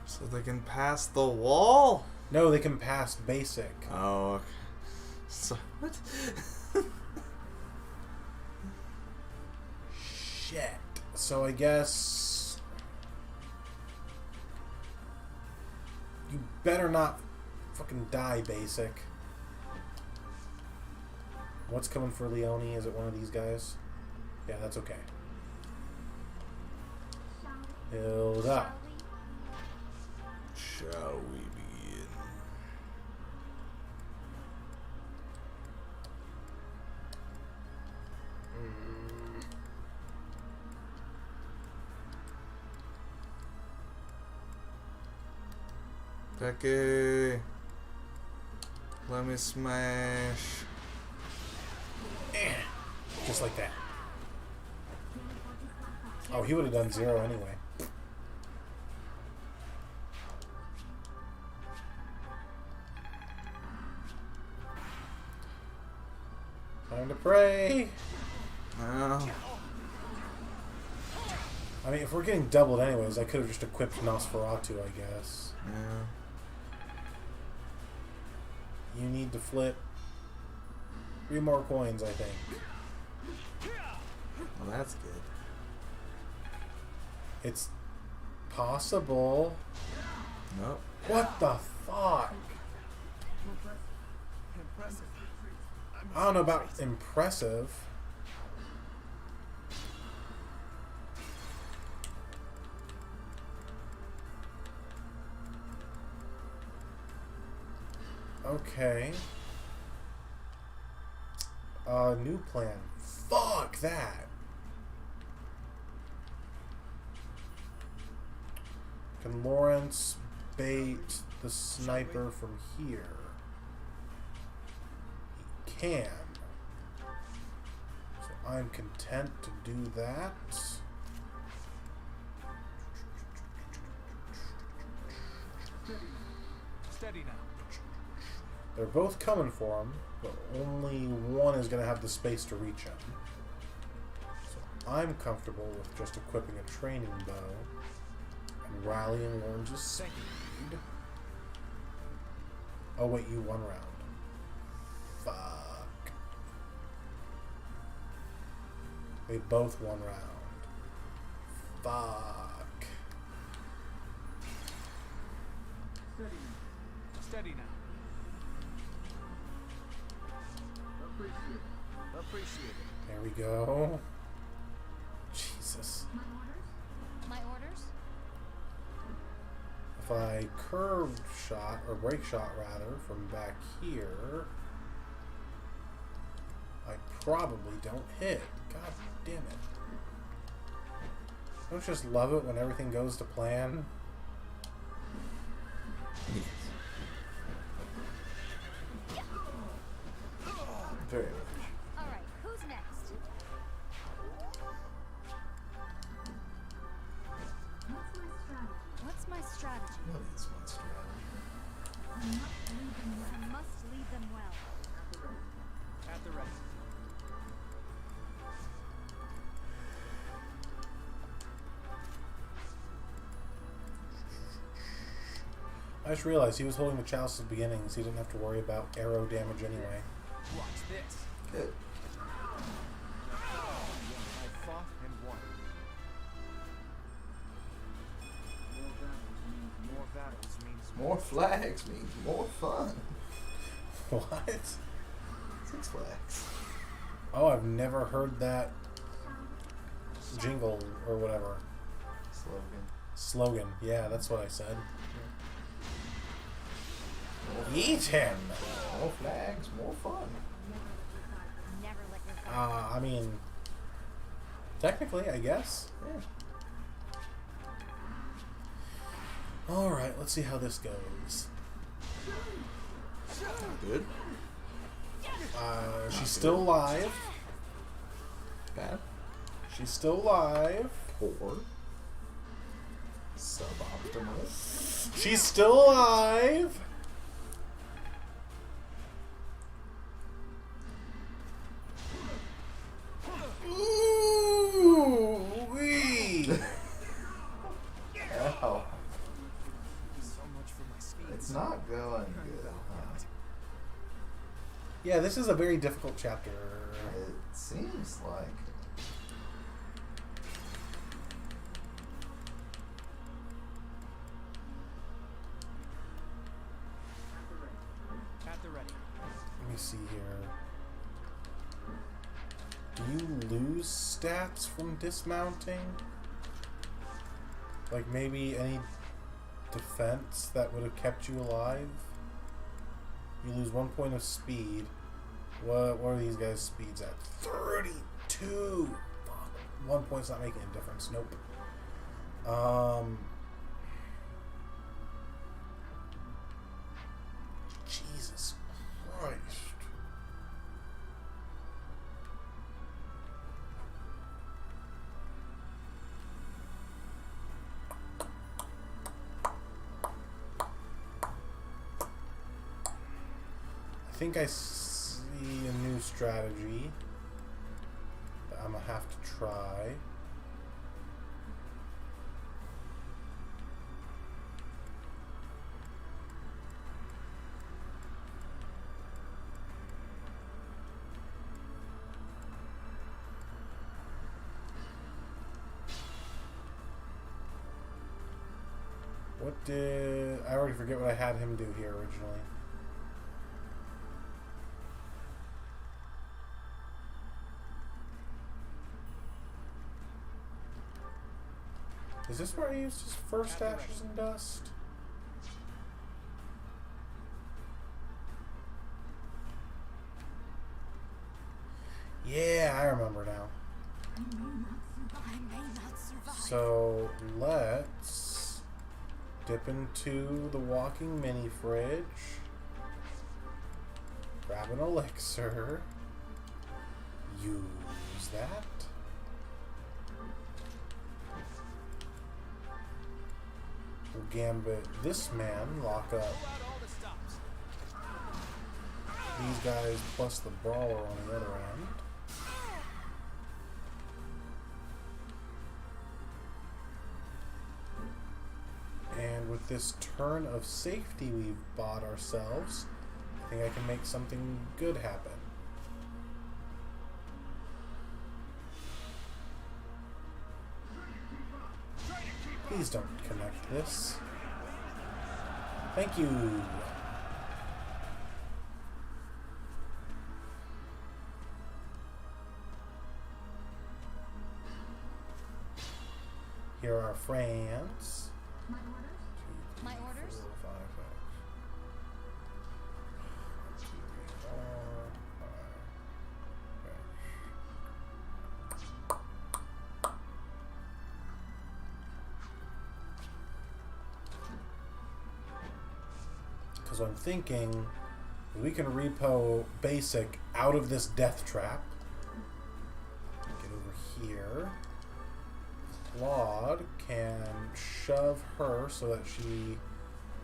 So they can pass the wall? No, they can pass basic. Oh, okay. So, what? Shit. So I guess... You better not fucking die, basic. What's coming for Leone? Is it one of these guys? Yeah, that's okay. Build up. Shall we begin? Becky, let me smash. Just like that. Oh, he would have done 0 anyway. Time to pray. Well, I mean, if we're getting doubled anyways, I could have just equipped Nosferatu, I guess. yeah. You need to flip 3 more coins, I think. Well, that's good. It's possible. Nope. What the fuck? Impressive. I don't know about impressive. Okay. New plan. Fuck that. Can Lawrence bait the sniper from here? He can. So I'm content to do that. Steady now. They're both coming for him, but only one is going to have the space to reach him. So I'm comfortable with just equipping a training bow and rallying Lawrence's speed. Oh wait, you 1 round. Fuck. They both 1 round. Fuck. Steady now. Appreciate it. There we go. Jesus. My orders? If I curve shot, or break shot rather, from back here, I probably don't hit. God damn it. Don't you just love it when everything goes to plan? Very much. Alright, who's next? What's my strategy? What is my strategy? I must lead them well. At the ready. I just realized he was holding the chalice at the beginning, so he didn't have to worry about arrow damage anyway. Watch this. Good. I fought and won. More battles means More flags means more fun. What? 6 Flags. Oh, I've never heard that jingle or whatever. Slogan. Yeah, that's what I said. Eat him! More flags, more fun. Never let your guard I mean, technically, I guess. Yeah. Alright, let's see how this goes. Good. She's still alive. Bad. She's still alive. Poor. Suboptimal. She's still alive. Ooh-wee. Yeah, this is a very difficult chapter. It seems like it. At the ready. Let me see here. Do you lose stats from dismounting? Like maybe any defense that would have kept you alive? You lose 1 point of speed. What are these guys' speeds at? 32! Fuck. 1 point's not making a difference. Nope. Jesus Christ. I think I see a new strategy that I'm gonna have to try. What did... I already forget what I had him do here originally. Is this where I used his first ashes and dust? Yeah, I remember now. I may not survive. So let's dip into the walking mini fridge, grab an elixir, use that. We'll gambit this man, lock up these guys plus the brawler on the other end. And with this turn of safety we've bought ourselves, I think I can make something good happen. Please don't connect this. Thank you. Here are friends. My orders? 4, 5, 6. 1, 2, 3, 4, 5, 6. Because I'm thinking we can repo basic out of this death trap. Get over here. Claude can shove her so that she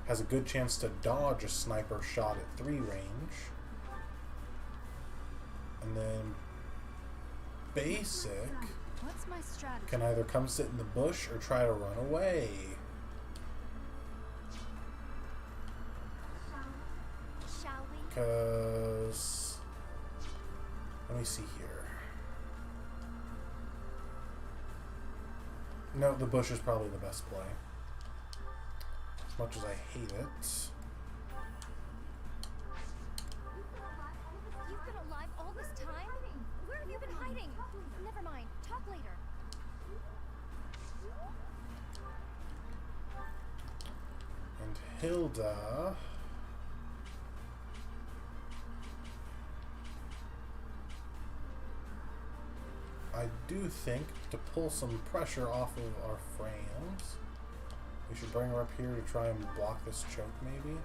has a good chance to dodge a sniper shot at 3 range. And then basic What's my strategy? can either come sit in the bush or try to run away. Shall we? Because let me see here. No, the bush is probably the best play. As much as I hate it. You've been alive all this time? Where have you been hiding? Never mind. Talk later. And Hilda. I do think to pull some pressure off of our frames, we should bring her up here to try and block this choke, maybe.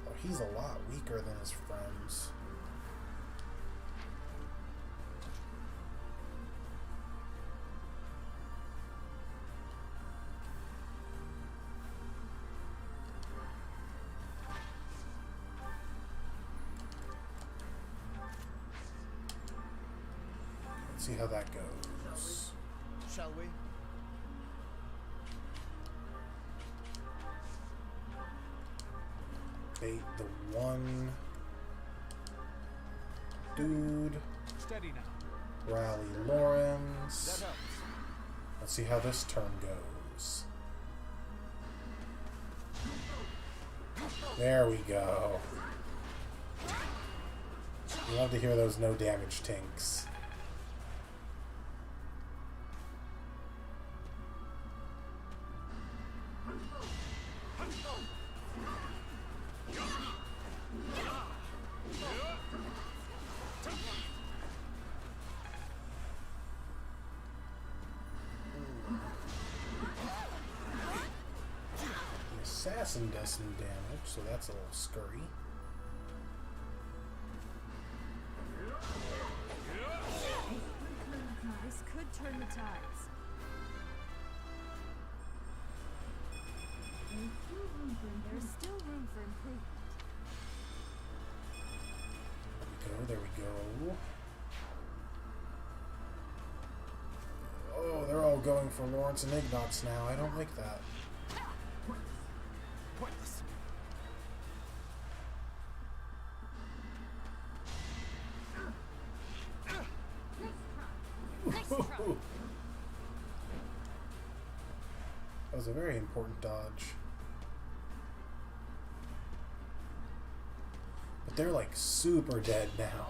Oh, he's a lot weaker than his friends. See how that goes. Shall we? bait the one dude. Steady now. Rally Lawrence. That helps. Let's see how this turn goes. There we go. You love to hear those no damage tinks. The assassin does some damage, so that's a little scurry. This could turn the tides. There's still room for improvement. There we go. Oh, they're all going for Lawrence and Ignatz now. I don't like that. Pointless. That was a very important dodge. But they're like super dead now.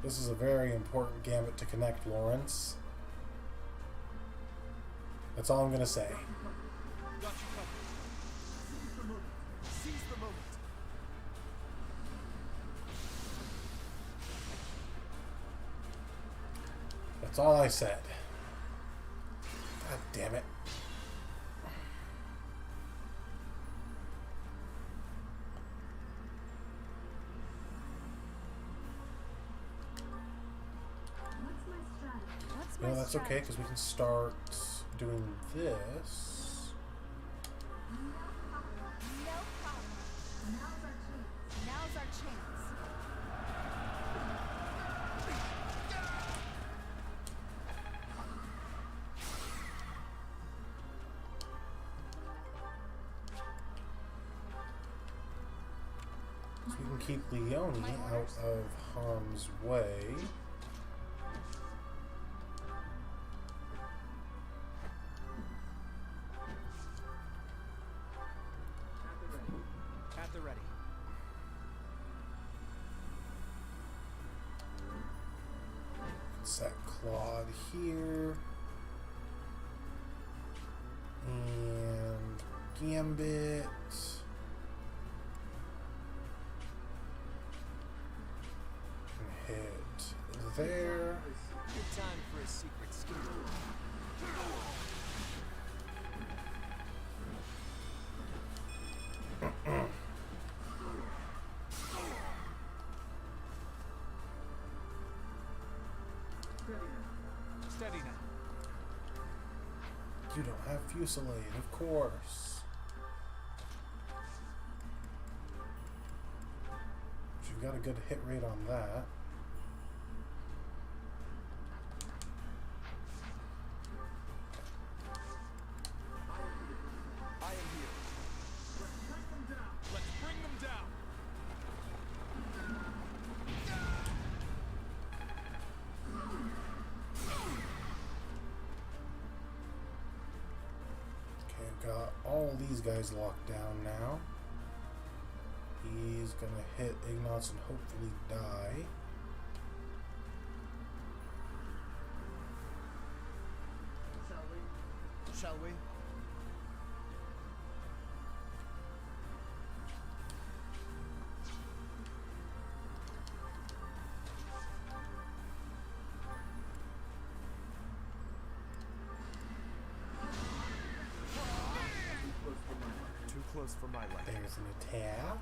This is a very important gambit to connect, Lawrence. That's all I'm gonna say. Got you covered. Seize the moment. That's all I said. God damn it. What's No, my that's okay, strategy? because we can start doing this. No problem. Now's our chance. So we can keep Leone out of harm's way. At the ready. Set Claude here. And Gambit. And hit there. Good time for a secret scheme. Steady now. You don't have Fusillade, of course. But you've got a good hit rate on that. I am here. Let's bring them down. Okay, I've got all these guys locked down now. He's gonna hit Ignatz and hopefully die. Shall we? Too close for my liking. There's an attack.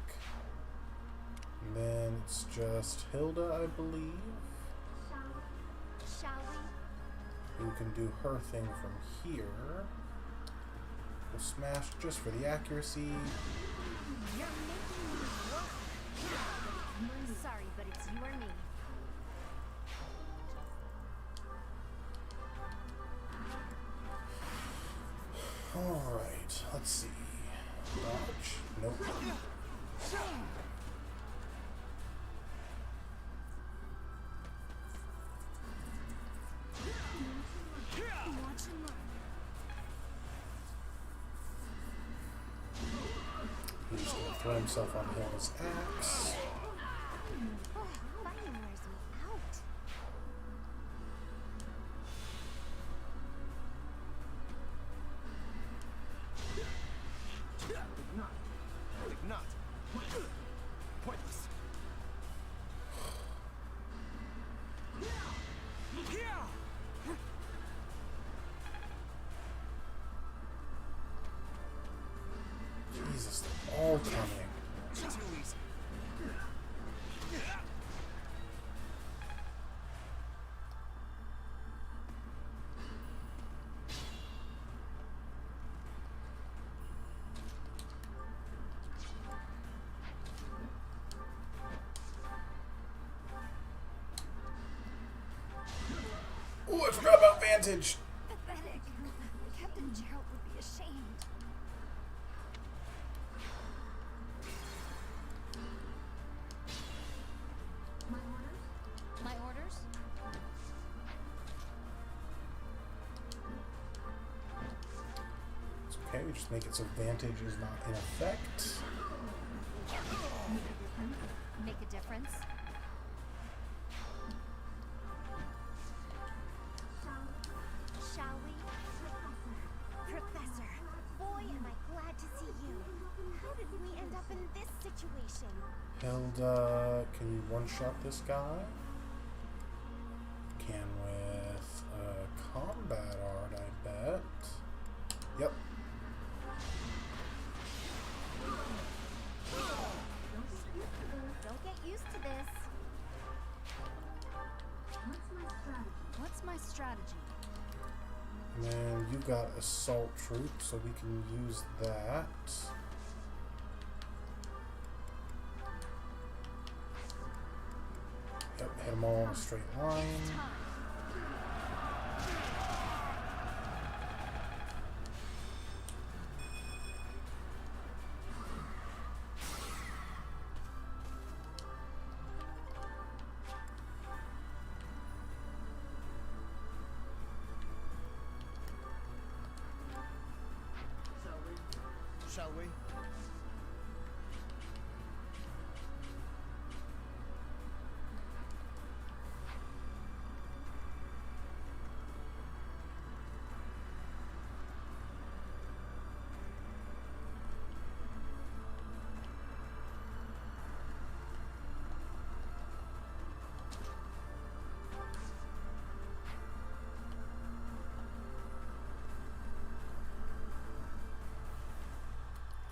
And then it's just Hilda, I believe, Shall we? who can do her thing from here. We'll smash just for the accuracy. You're making me work. Sorry, but it's you or me. Alright, let's see. Dodge? Nope. Watch and learn. He's gonna throw himself on his axe. Fighting wears me out. Think not. Pointless. Jesus, they're all coming. Too easy. Oh, I forgot about Vantage. Pathetic. Captain Gerald would be ashamed. My orders? It's okay, we just make it so Vantage is not in effect. Make a difference? Shall we? Professor, boy, am I glad to see you. How did we end up in this situation? Hilda, can you one-shot this guy? Can with combat art, I bet. Yep. Don't get used to this. What's my strategy? And then you've got assault troops, so we can use that. Yep, hit them all in a straight line. Shall we?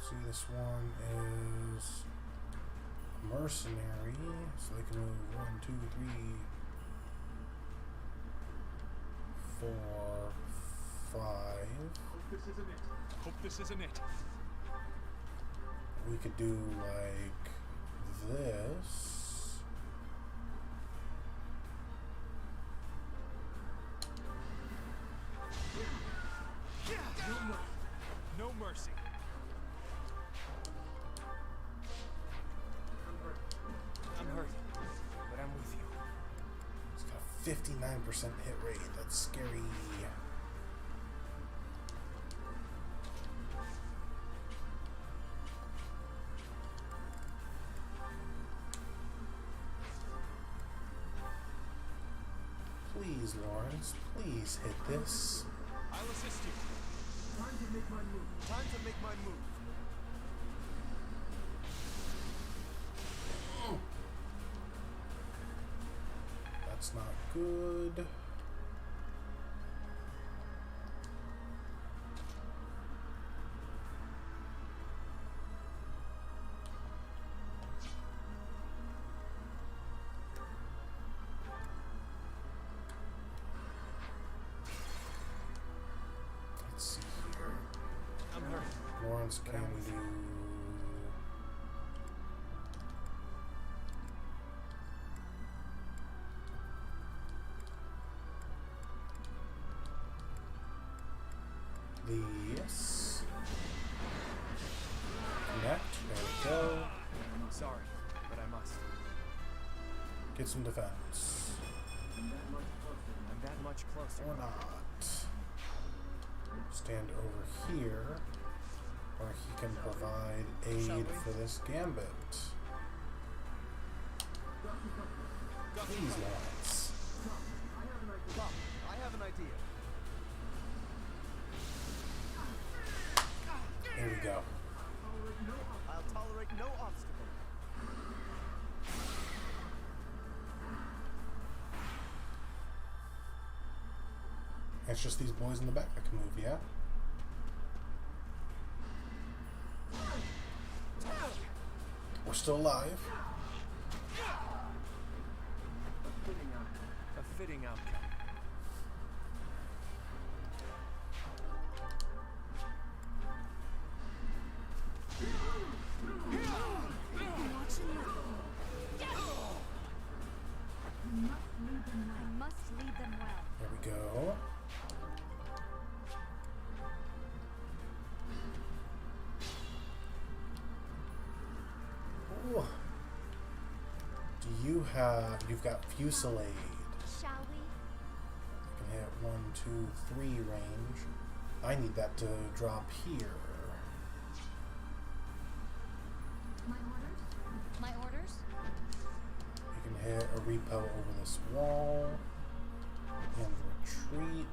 See, this one is mercenary, so they can move 1, 2, 3, 4, 5. Hope this isn't it. We could do like this. No mercy. I'm hurt, but I'm with you. It's got a 59% hit rate. That's scary. Please, Lawrence, please hit this. I'll assist you. Time to make my move. Time to make my move. That's not good. Let's see here. I'm hurt. Lawrence can do. This. get some defense. I'm that much closer. Or not. Stand over here, where he can provide aid for this gambit. Please, Lawrence. Come, I have an idea. Here we go. I'll tolerate no obstacle. It's just these boys in the back that can move, yeah? We're still alive. A fitting outcome. I must lead them well. There we go. Ooh. Do you have... You've got Fusillade. Shall we? You can hit 1, 2, 3 range. I need that to drop here. My orders? You can hit a repo over this wall. And retreat.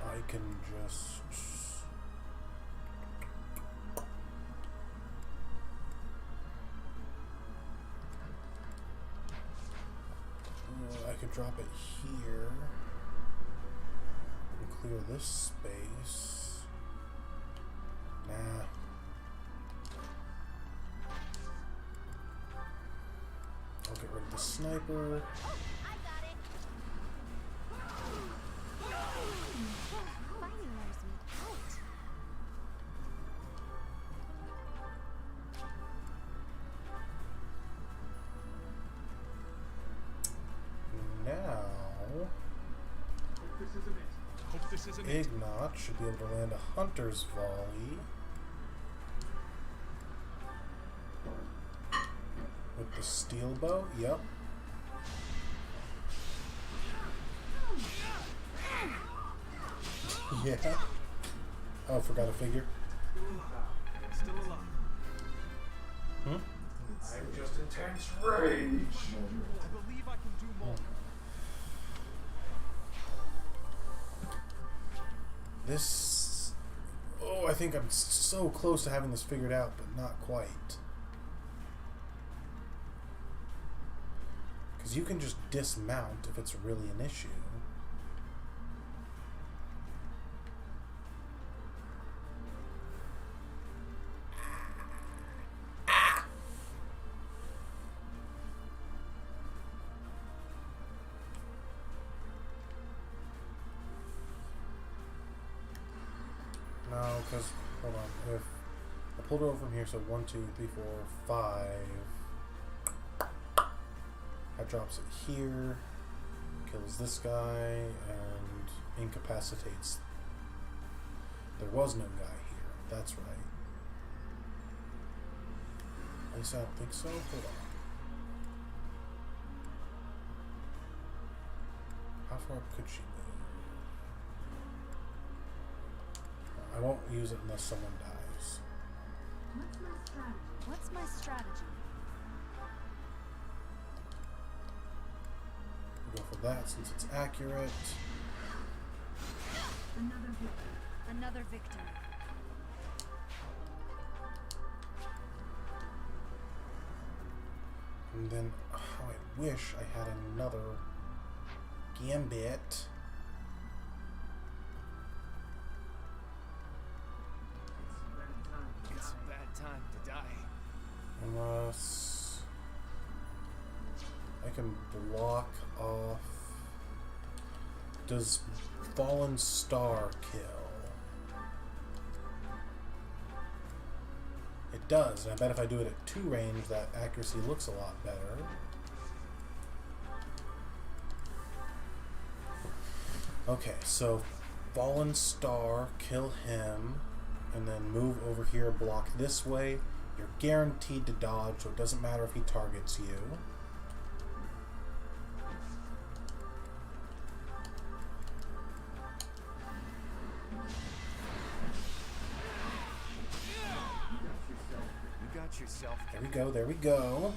I can just... I could drop it here and clear this space. Nah. I'll get rid of the sniper. I got it. Fighting wears me out. Now, Hope this isn't it. Ignat should be able to land a hunter's volley with the steel bow. Yep. Yeah. Oh, forgot a figure. Still alive. Hmm? I'm just intense rage. I believe I can do more. This... Oh, I think I'm so close to having this figured out, but not quite. Because you can just dismount if it's really an issue. No, because, hold on, if I pulled it over from here, so 1, 2, 3, 4, 5. That drops it here, kills this guy, and incapacitates. There was no guy here, that's right. At least I don't think so. Hold on. How far up could she move? I won't use it unless someone dies. What's my strategy? We'll go for that since it's accurate. Another victory. And then, oh, I wish I had another gambit. It's a bad time to die. Unless I can block off. Does Fallen Star kill? It does, and I bet if I do it at 2 range, that accuracy looks a lot better. Okay, so Fallen Star, kill him, and then move over here, block this way. You're guaranteed to dodge, so it doesn't matter if he targets you. You got yourself. There we go, there we go.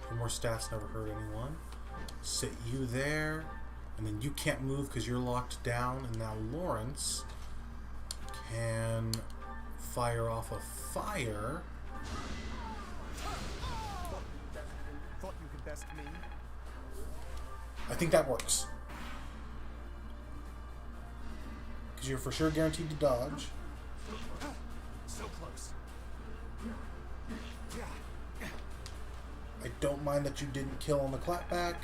Two more stats never hurt anyone. Sit you there, and then you can't move because you're locked down, and now Lawrence can fire off a fire. Thought you could best me. I think that works. Because you're for sure guaranteed to dodge. So close. I don't mind that you didn't kill on the clapback.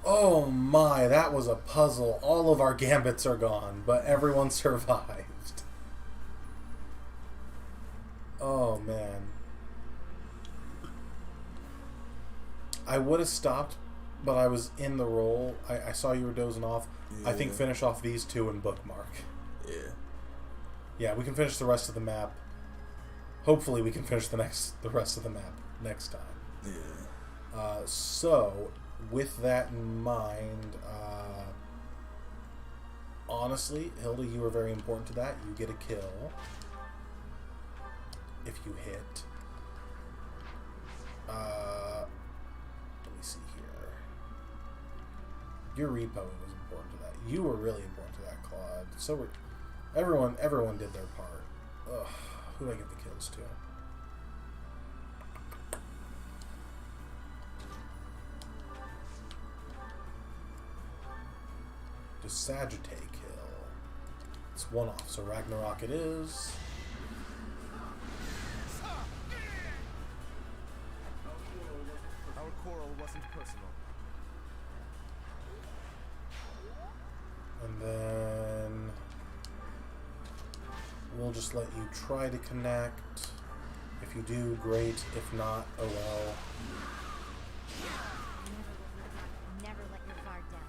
Oh my, that was a puzzle. All of our gambits are gone, but everyone survived. Oh man. I would have stopped, but I was in the roll. I saw you were dozing off. Yeah. I think finish off these two and bookmark. Yeah. Yeah, we can finish the rest of the map. Hopefully we can finish the rest of the map next time. Yeah. So, with that in mind, honestly, Hilda, you were very important to that. You get a kill if you hit. Let me see here. Your repo was important to that. You were really important to that, Claude. So were everyone did their part. Ugh, who do I give the kills to? The Sagittae kill. It's one off, so Ragnarok it is. Our quarrel wasn't personal. And then we'll just let you try to connect. If you do, great. If not, oh well. Never let your guard down.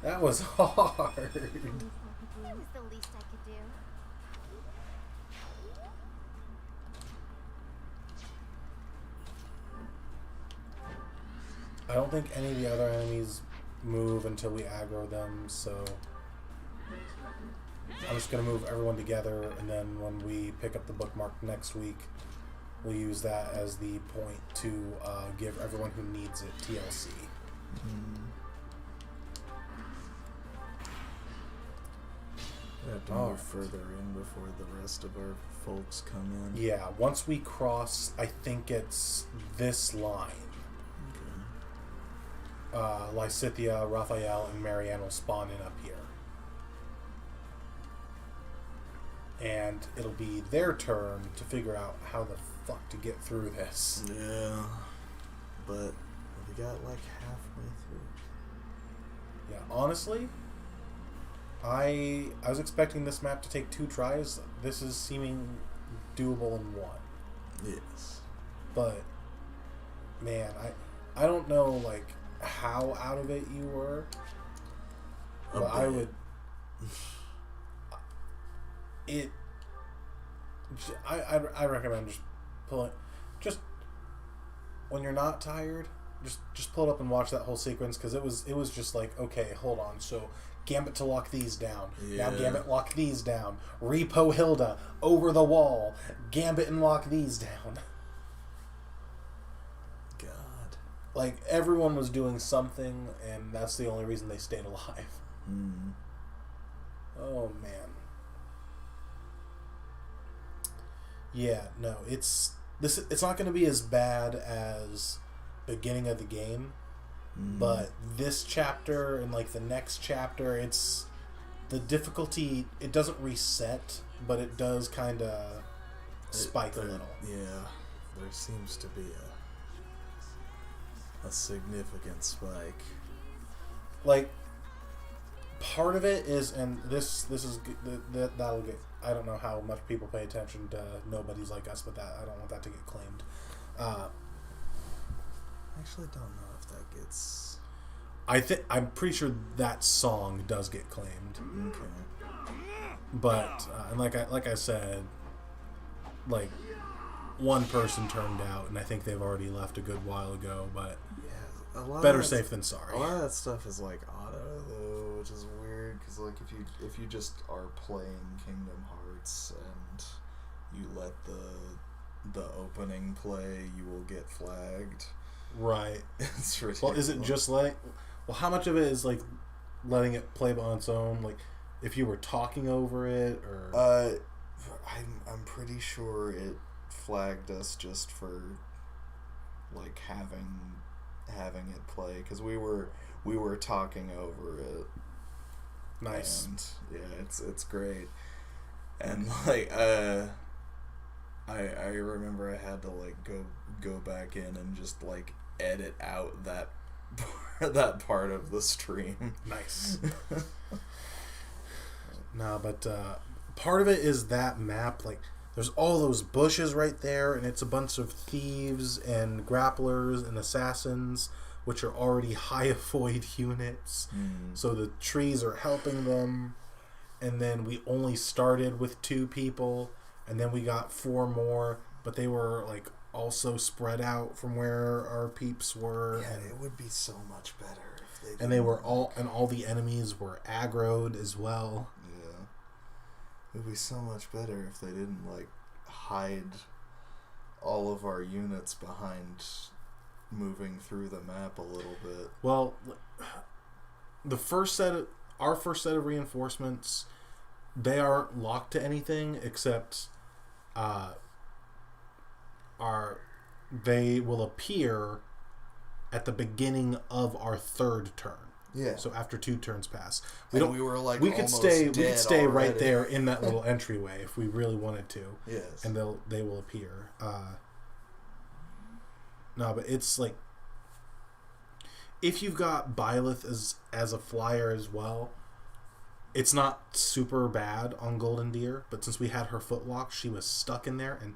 That was hard. It was the least I could do. I don't think any of the other enemies move until we aggro them, so I'm just going to move everyone together, and then when we pick up the bookmark next week, we'll use that as the point to give everyone who needs it TLC. We have to move further in before the rest of our folks come in. Yeah, once we cross, I think it's this line. Lysithia, Raphael, and Marianne will spawn in up here. And it'll be their turn to figure out how the fuck to get through this. Yeah. But we got like halfway through. Yeah, honestly, I was expecting this map to take 2 tries. This is seeming doable in 1. Yes. But, man, I don't know, like, how out of it you were. But I would... I recommend just pulling... Just... When you're not tired, just pull it up and watch that whole sequence, because it was just like, okay, hold on, so... Gambit to lock these down. Yeah. Now Gambit lock these down. Repo Hilda over the wall. Gambit and lock these down. God. Like, everyone was doing something, and that's the only reason they stayed alive. Mm. Oh, man. Yeah, no, it's not going to be as bad as beginning of the game, but this chapter and, like, the next chapter, it's... The difficulty, it doesn't reset, but it does kind of spike a little. Yeah, there seems to be a significant spike. Like, part of it is, and this is that'll get. I don't know how much people pay attention to Nobody's Like Us, but that I don't want that to get claimed. I actually don't know if that gets. I'm pretty sure that song does get claimed. Okay. But and like I said, like one person turned out, and I think they've already left a good while ago. But yeah, better safe than sorry. A lot of that stuff is like auto though, which is weird because like if you just are playing Kingdom Hearts and you let the opening play, you will get flagged. Right. It's ridiculous. Well, is it just like? Well, how much of it is like letting it play on its own? Like, if you were talking over it, or I'm pretty sure it flagged us just for like having it play because we were talking over it. Nice. And yeah, it's great. And like I remember I had to like go back in and just like edit out that part of the stream. Nice. No, but part of it is that map. Like, there's all those bushes right there, and it's a bunch of thieves and grapplers and assassins, which are already high avoid units. So the trees are helping them. And then we only started with 2 people, and then we got 4 more, but they were like also spread out from where our peeps were. Yeah, and it would be so much better if they. And they were all the enemies were aggroed as well. Yeah, it would be so much better if they didn't like hide all of our units behind moving through the map a little bit. Well, our first set of reinforcements, they aren't locked to anything except they will appear at the beginning of our 3rd turn. Yeah. So after 2 turns pass, we were like we could stay already. right there in that little entryway if we really wanted to. Yes. And they will appear. No, but it's like if you've got Byleth as a flyer as well, it's not super bad on Golden Deer, but since we had her footlock, she was stuck in there. And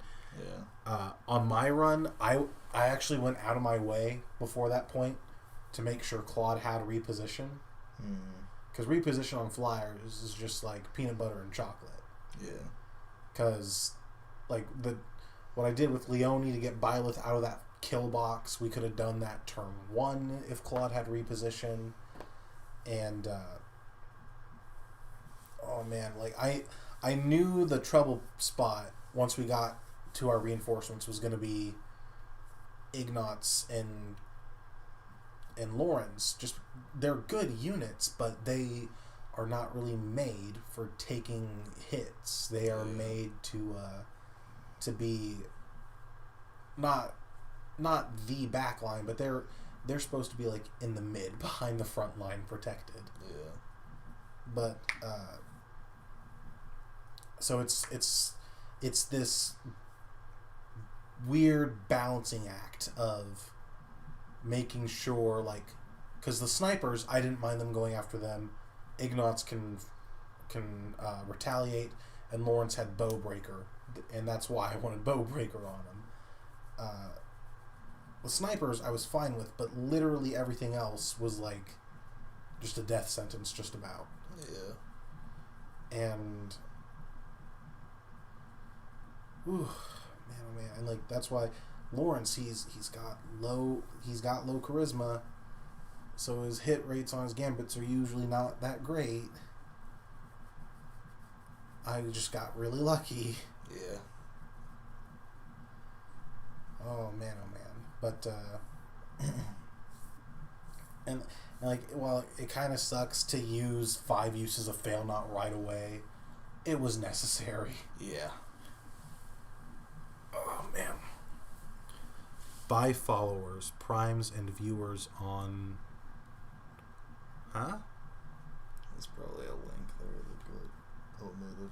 on my run, I actually went out of my way before that point to make sure Claude had reposition. Because reposition on flyers is just like peanut butter and chocolate. Yeah. Because like what I did with Leonie to get Byleth out of that kill box, we could have done that turn 1 if Claude had reposition. And oh man, like I knew the trouble spot once we got to our reinforcements was going to be Ignatz and Lawrence. Just they're good units, but they are not really made for taking hits. They are made to be not the back line, but they're supposed to be like in the mid, behind the front line, protected. Yeah. But so it's this weird balancing act of making sure, like, because the snipers, I didn't mind them going after them. Ignatz can retaliate, and Lawrence had Bowbreaker, and that's why I wanted Bowbreaker on him. The snipers I was fine with, but literally everything else was like just a death sentence, just about. Yeah. And ooh, man, oh man, and like that's why Lawrence he's got low charisma, so his hit rates on his gambits are usually not that great. I just got really lucky. Yeah. Oh man, but and like, well, it kind of sucks to use 5 uses of Fail Not right away. It was necessary. Yeah. Oh man. Buy followers, primes, and viewers on. Huh? There's probably a link there that got omitted.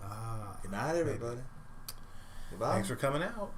Ah. Good night, everybody. Goodbye. Thanks for coming out.